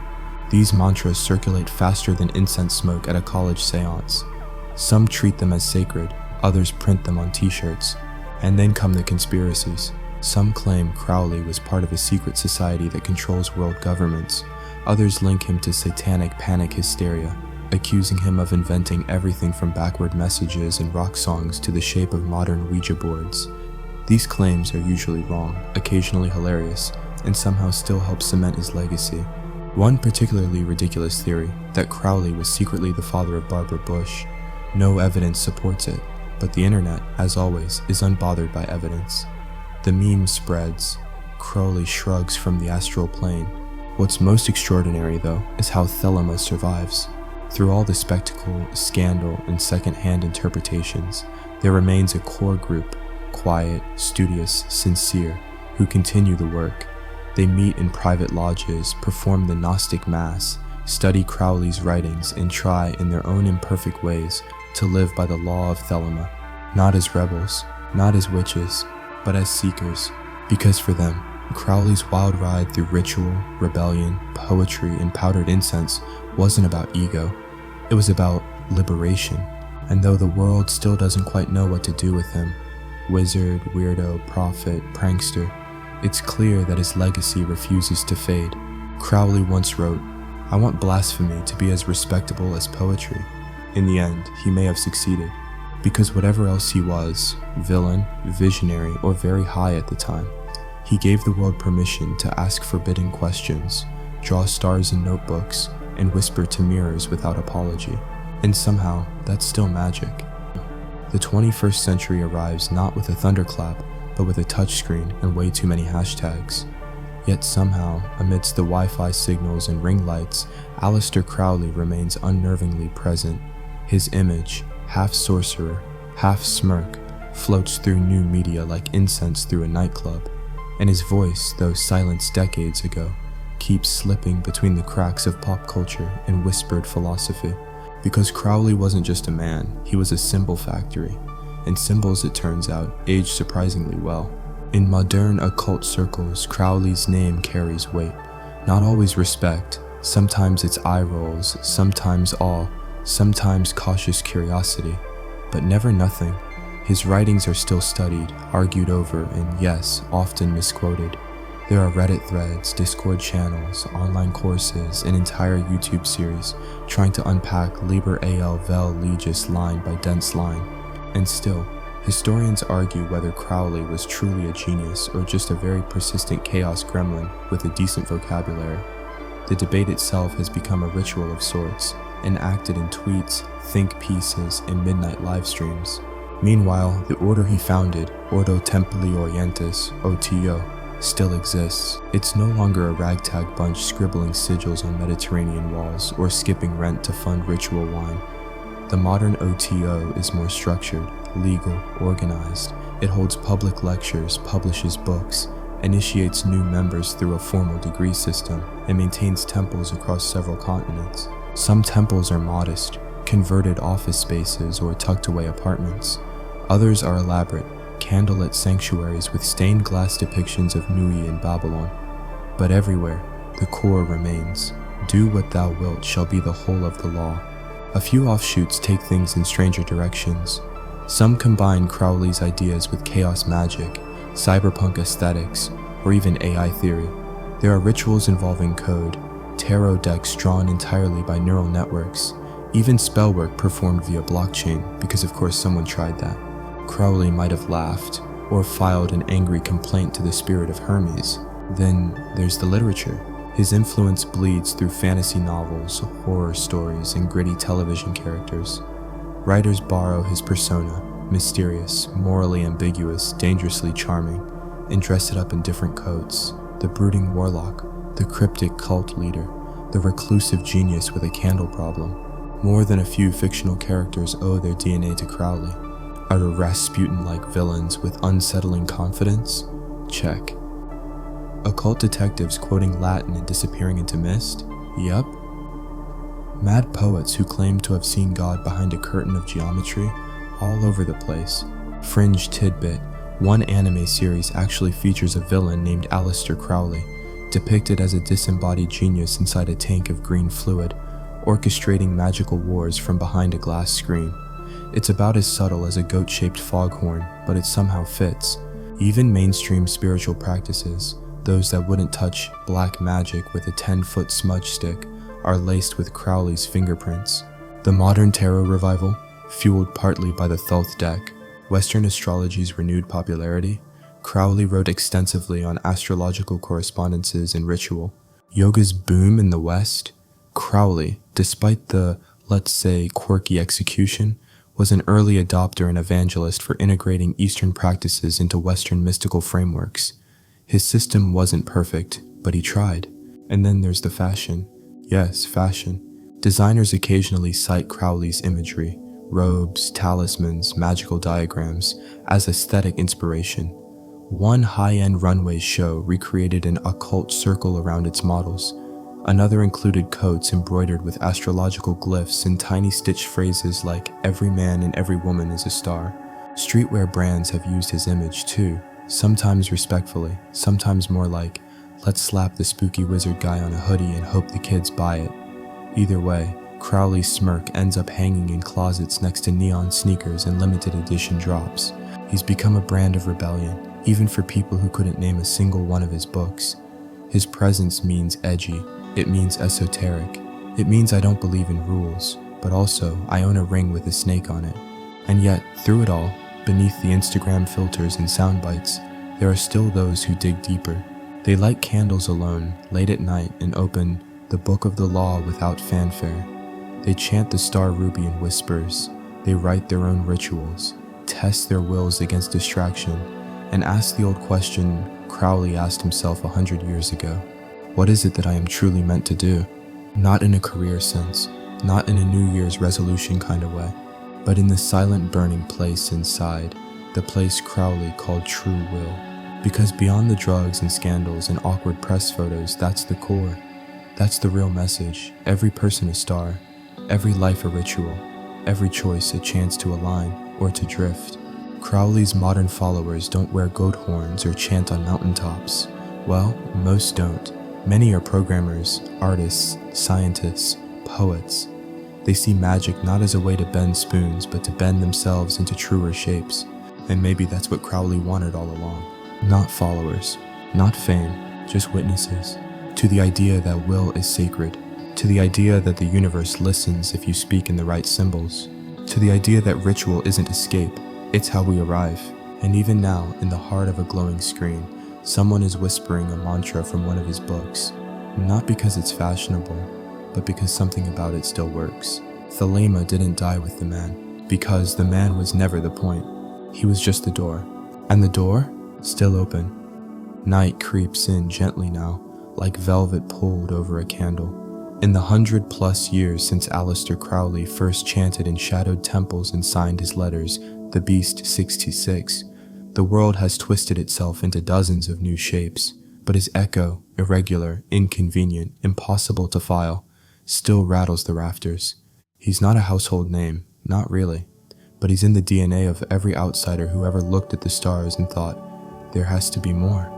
These mantras circulate faster than incense smoke at a college seance. Some treat them as sacred, others print them on t-shirts. And then come the conspiracies. Some claim Crowley was part of a secret society that controls world governments. Others link him to satanic panic hysteria, accusing him of inventing everything from backward messages and rock songs to the shape of modern Ouija boards. These claims are usually wrong, occasionally hilarious, and somehow still help cement his legacy. One particularly ridiculous theory, that Crowley was secretly the father of Barbara Bush. No evidence supports it, but the internet, as always, is unbothered by evidence. The meme spreads. Crowley shrugs from the astral plane. What's most extraordinary, though, is how Thelema survives. Through all the spectacle, scandal, and second-hand interpretations, there remains a core group, quiet, studious, sincere, who continue the work. They meet in private lodges, perform the Gnostic Mass, study Crowley's writings, and try, in their own imperfect ways, to live by the law of Thelema, not as rebels, not as witches, but as seekers, because for them, Crowley's wild ride through ritual, rebellion, poetry, and powdered incense wasn't about ego. It was about liberation. And though the world still doesn't quite know what to do with him, wizard, weirdo, prophet, prankster, it's clear that his legacy refuses to fade. Crowley once wrote, "I want blasphemy to be as respectable as poetry." In the end, he may have succeeded, because whatever else he was, villain, visionary, or very high at the time, he gave the world permission to ask forbidden questions, draw stars in notebooks, and whisper to mirrors without apology. And somehow, that's still magic. The 21st century arrives not with a thunderclap, but with a touchscreen and way too many hashtags. Yet somehow, amidst the Wi-Fi signals and ring lights, Aleister Crowley remains unnervingly present. His image, half sorcerer, half smirk, floats through new media like incense through a nightclub. and his voice, though silenced decades ago, keeps slipping between the cracks of pop culture and whispered philosophy. Because Crowley wasn't just a man, he was a symbol factory, and symbols, it turns out, age surprisingly well. In modern occult circles, Crowley's name carries weight. Not always respect, sometimes it's eye rolls, sometimes awe, sometimes cautious curiosity, but never nothing. His writings are still studied, argued over, and yes, often misquoted. There are Reddit threads, Discord channels, online courses, an entire YouTube series trying to unpack Liber al vel legis line by dense line. And still, historians argue whether Crowley was truly a genius or just a very persistent chaos gremlin with a decent vocabulary. The debate itself has become a ritual of sorts, enacted in tweets, think pieces, and midnight live streams. Meanwhile, the order he founded, Ordo Templi Orientis, OTO, still exists. It's no longer a ragtag bunch scribbling sigils on Mediterranean walls or skipping rent to fund ritual wine. The modern OTO is more structured, legal, organized. It holds public lectures, publishes books, initiates new members through a formal degree system, and maintains temples across several continents. Some temples are modest, converted office spaces or tucked away apartments. Others are elaborate, candlelit sanctuaries with stained glass depictions of Nui and Babylon. But everywhere, the core remains. Do what thou wilt shall be the whole of the law. A few offshoots take things in stranger directions. Some combine Crowley's ideas with chaos magic, cyberpunk aesthetics, or even AI theory. There are rituals involving code, tarot decks drawn entirely by neural networks, even spellwork performed via blockchain, because of course someone tried that. Crowley might have laughed, or filed an angry complaint to the spirit of Hermes. Then there's the literature. His influence bleeds through fantasy novels, horror stories, and gritty television characters. Writers borrow his persona, mysterious, morally ambiguous, dangerously charming, and dress it up in different coats. The brooding warlock, the cryptic cult leader, the reclusive genius with a candle problem. More than a few fictional characters owe their DNA to Crowley. Are Rasputin-like villains with unsettling confidence? Check. Occult detectives quoting Latin and disappearing into mist? Yup. Mad poets who claim to have seen God behind a curtain of geometry? All over the place. Fringe tidbit: one anime series actually features a villain named Aleister Crowley, depicted as a disembodied genius inside a tank of green fluid, orchestrating magical wars from behind a glass screen. It's about as subtle as a goat-shaped foghorn, but it somehow fits. Even mainstream spiritual practices, those that wouldn't touch black magic with a 10-foot smudge stick, are laced with Crowley's fingerprints. The modern tarot revival, fueled partly by the Thoth deck, Western astrology's renewed popularity, Crowley wrote extensively on astrological correspondences and ritual. Yoga's boom in the West, Crowley, despite the, let's say, quirky execution, was an early adopter and evangelist for integrating Eastern practices into Western mystical frameworks. His system wasn't perfect, but he tried. And then there's the fashion. Yes, fashion. Designers occasionally cite Crowley's imagery, robes, talismans, magical diagrams, as aesthetic inspiration. One high-end runway show recreated an occult circle around its models. Another included coats embroidered with astrological glyphs and tiny stitched phrases like "every man and every woman is a star." Streetwear brands have used his image too, sometimes respectfully, sometimes more like, "let's slap the spooky wizard guy on a hoodie and hope the kids buy it." Either way, Crowley's smirk ends up hanging in closets next to neon sneakers and limited edition drops. He's become a brand of rebellion, even for people who couldn't name a single one of his books. His presence means edgy. It means esoteric. It means I don't believe in rules, but also I own a ring with a snake on it. And yet, through it all, beneath the Instagram filters and sound bites, there are still those who dig deeper. They light candles alone, late at night, and open the Book of the Law without fanfare. They chant the Star Ruby in whispers. They write their own rituals, test their wills against distraction, and ask the old question Crowley asked himself 100 years ago. What is it that I am truly meant to do? Not in a career sense, not in a New Year's resolution kind of way, but in the silent burning place inside, the place Crowley called true will. Because beyond the drugs and scandals and awkward press photos, that's the core. That's the real message. Every person a star, every life a ritual, every choice a chance to align or to drift. Crowley's modern followers don't wear goat horns or chant on mountaintops. Well, most don't. Many are programmers, artists, scientists, poets. They see magic not as a way to bend spoons, but to bend themselves into truer shapes. And maybe that's what Crowley wanted all along. Not followers, not fame, just witnesses. To the idea that will is sacred. To the idea that the universe listens if you speak in the right symbols. To the idea that ritual isn't escape, it's how we arrive. And even now, in the heart of a glowing screen, someone is whispering a mantra from one of his books. Not because it's fashionable, but because something about it still works. Thelema didn't die with the man, because the man was never the point. He was just the door. And the door? Still open. Night creeps in gently now, like velvet pulled over a candle. In the 100+ years since Aleister Crowley first chanted in shadowed temples and signed his letters, the Beast 66, the world has twisted itself into dozens of new shapes, but his echo, irregular, inconvenient, impossible to file, still rattles the rafters. He's not a household name, not really, but he's in the DNA of every outsider who ever looked at the stars and thought, there has to be more.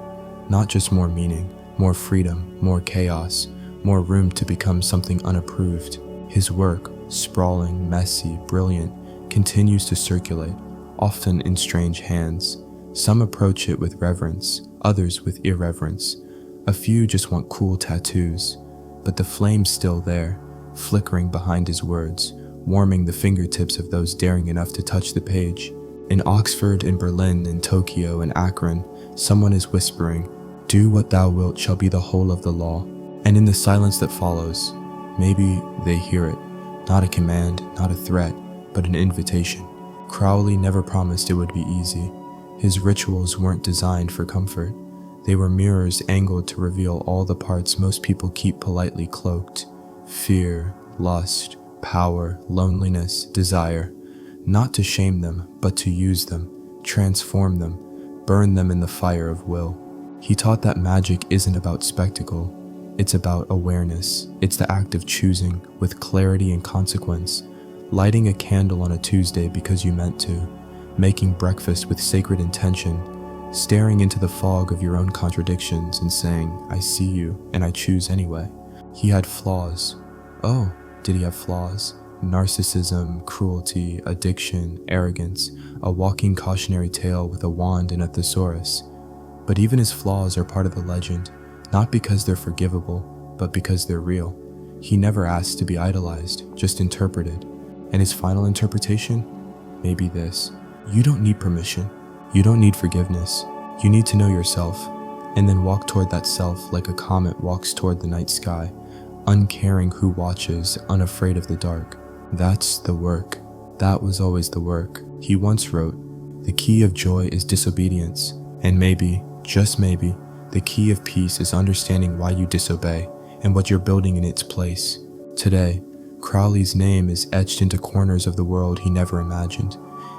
Not just more meaning, more freedom, more chaos, more room to become something unapproved. His work, sprawling, messy, brilliant, continues to circulate, often in strange hands. Some approach it with reverence, others with irreverence. A few just want cool tattoos, but the flame's still there, flickering behind his words, warming the fingertips of those daring enough to touch the page. In Oxford, in Berlin, in Tokyo, in Akron, someone is whispering, "Do what thou wilt shall be the whole of the law." And in the silence that follows, maybe they hear it, not a command, not a threat, but an invitation. Crowley never promised it would be easy. His rituals weren't designed for comfort. They were mirrors angled to reveal all the parts most people keep politely cloaked. Fear, lust, power, loneliness, desire. Not to shame them, but to use them, transform them, burn them in the fire of will. He taught that magic isn't about spectacle. It's about awareness. It's the act of choosing, with clarity and consequence. Lighting a candle on a Tuesday because you meant to. Making breakfast with sacred intention. Staring into the fog of your own contradictions and saying, I see you, and I choose anyway. He had flaws. Oh, did he have flaws? Narcissism, cruelty, addiction, arrogance, a walking cautionary tale with a wand and a thesaurus. But even his flaws are part of the legend, not because they're forgivable, but because they're real. He never asked to be idolized, just interpreted. And his final interpretation? Maybe this. You don't need permission. You don't need forgiveness. You need to know yourself, and then walk toward that self like a comet walks toward the night sky, uncaring who watches, unafraid of the dark. That's the work. That was always the work. He once wrote, "The key of joy is disobedience, and maybe, just maybe, the key of peace is understanding why you disobey and what you're building in its place." Today, Crowley's name is etched into corners of the world he never imagined.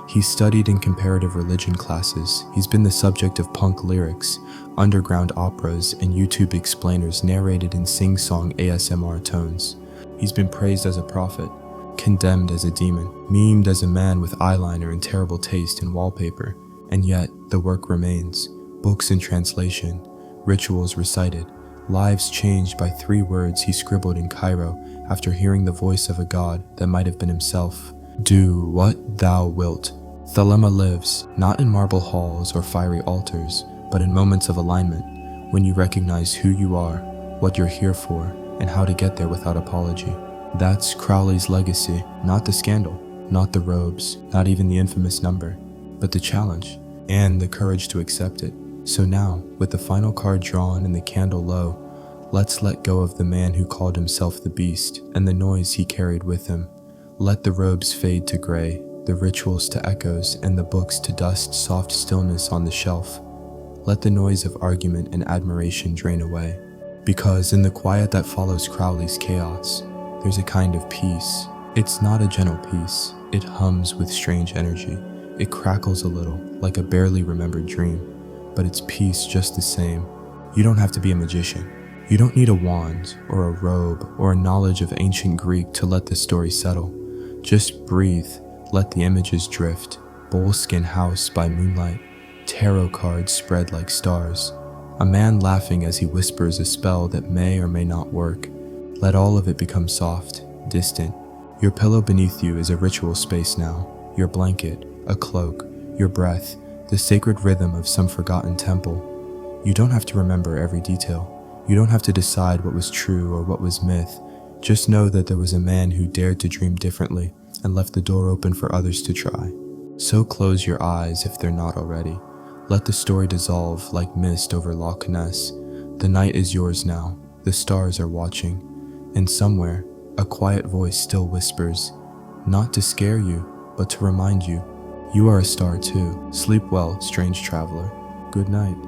He's studied in comparative religion classes. He's been the subject of punk lyrics, underground operas, and YouTube explainers narrated in sing-song ASMR tones. He's been praised as a prophet, condemned as a demon, memed as a man with eyeliner and terrible taste in wallpaper. And yet, the work remains. Books in translation, rituals recited, lives changed by 3 words he scribbled in Cairo after hearing the voice of a god that might have been himself. Do what thou wilt. Thelema lives, not in marble halls or fiery altars, but in moments of alignment, when you recognize who you are, what you're here for, and how to get there without apology. That's Crowley's legacy, not the scandal, not the robes, not even the infamous number, but the challenge, and the courage to accept it. So now, with the final card drawn and the candle low, let's let go of the man who called himself the Beast and the noise he carried with him. Let the robes fade to gray, the rituals to echoes, and the books to dust soft stillness on the shelf. Let the noise of argument and admiration drain away. Because in the quiet that follows Crowley's chaos, there's a kind of peace. It's not a gentle peace. It hums with strange energy. It crackles a little, like a barely remembered dream. but it's peace just the same. You don't have to be a magician. You don't need a wand or a robe or a knowledge of ancient Greek to let the story settle. Just breathe, let the images drift. Bullskin house by moonlight, tarot cards spread like stars. A man laughing as he whispers a spell that may or may not work. Let all of it become soft, distant. Your pillow beneath you is a ritual space now. Your blanket, a cloak, your breath, the sacred rhythm of some forgotten temple. You don't have to remember every detail. You don't have to decide what was true or what was myth. Just know that there was a man who dared to dream differently and left the door open for others to try. So close your eyes if they're not already. Let the story dissolve like mist over Loch Ness. The night is yours now. The stars are watching. And somewhere, a quiet voice still whispers, not to scare you, but to remind you, you are a star too. Sleep well, strange traveler. Good night.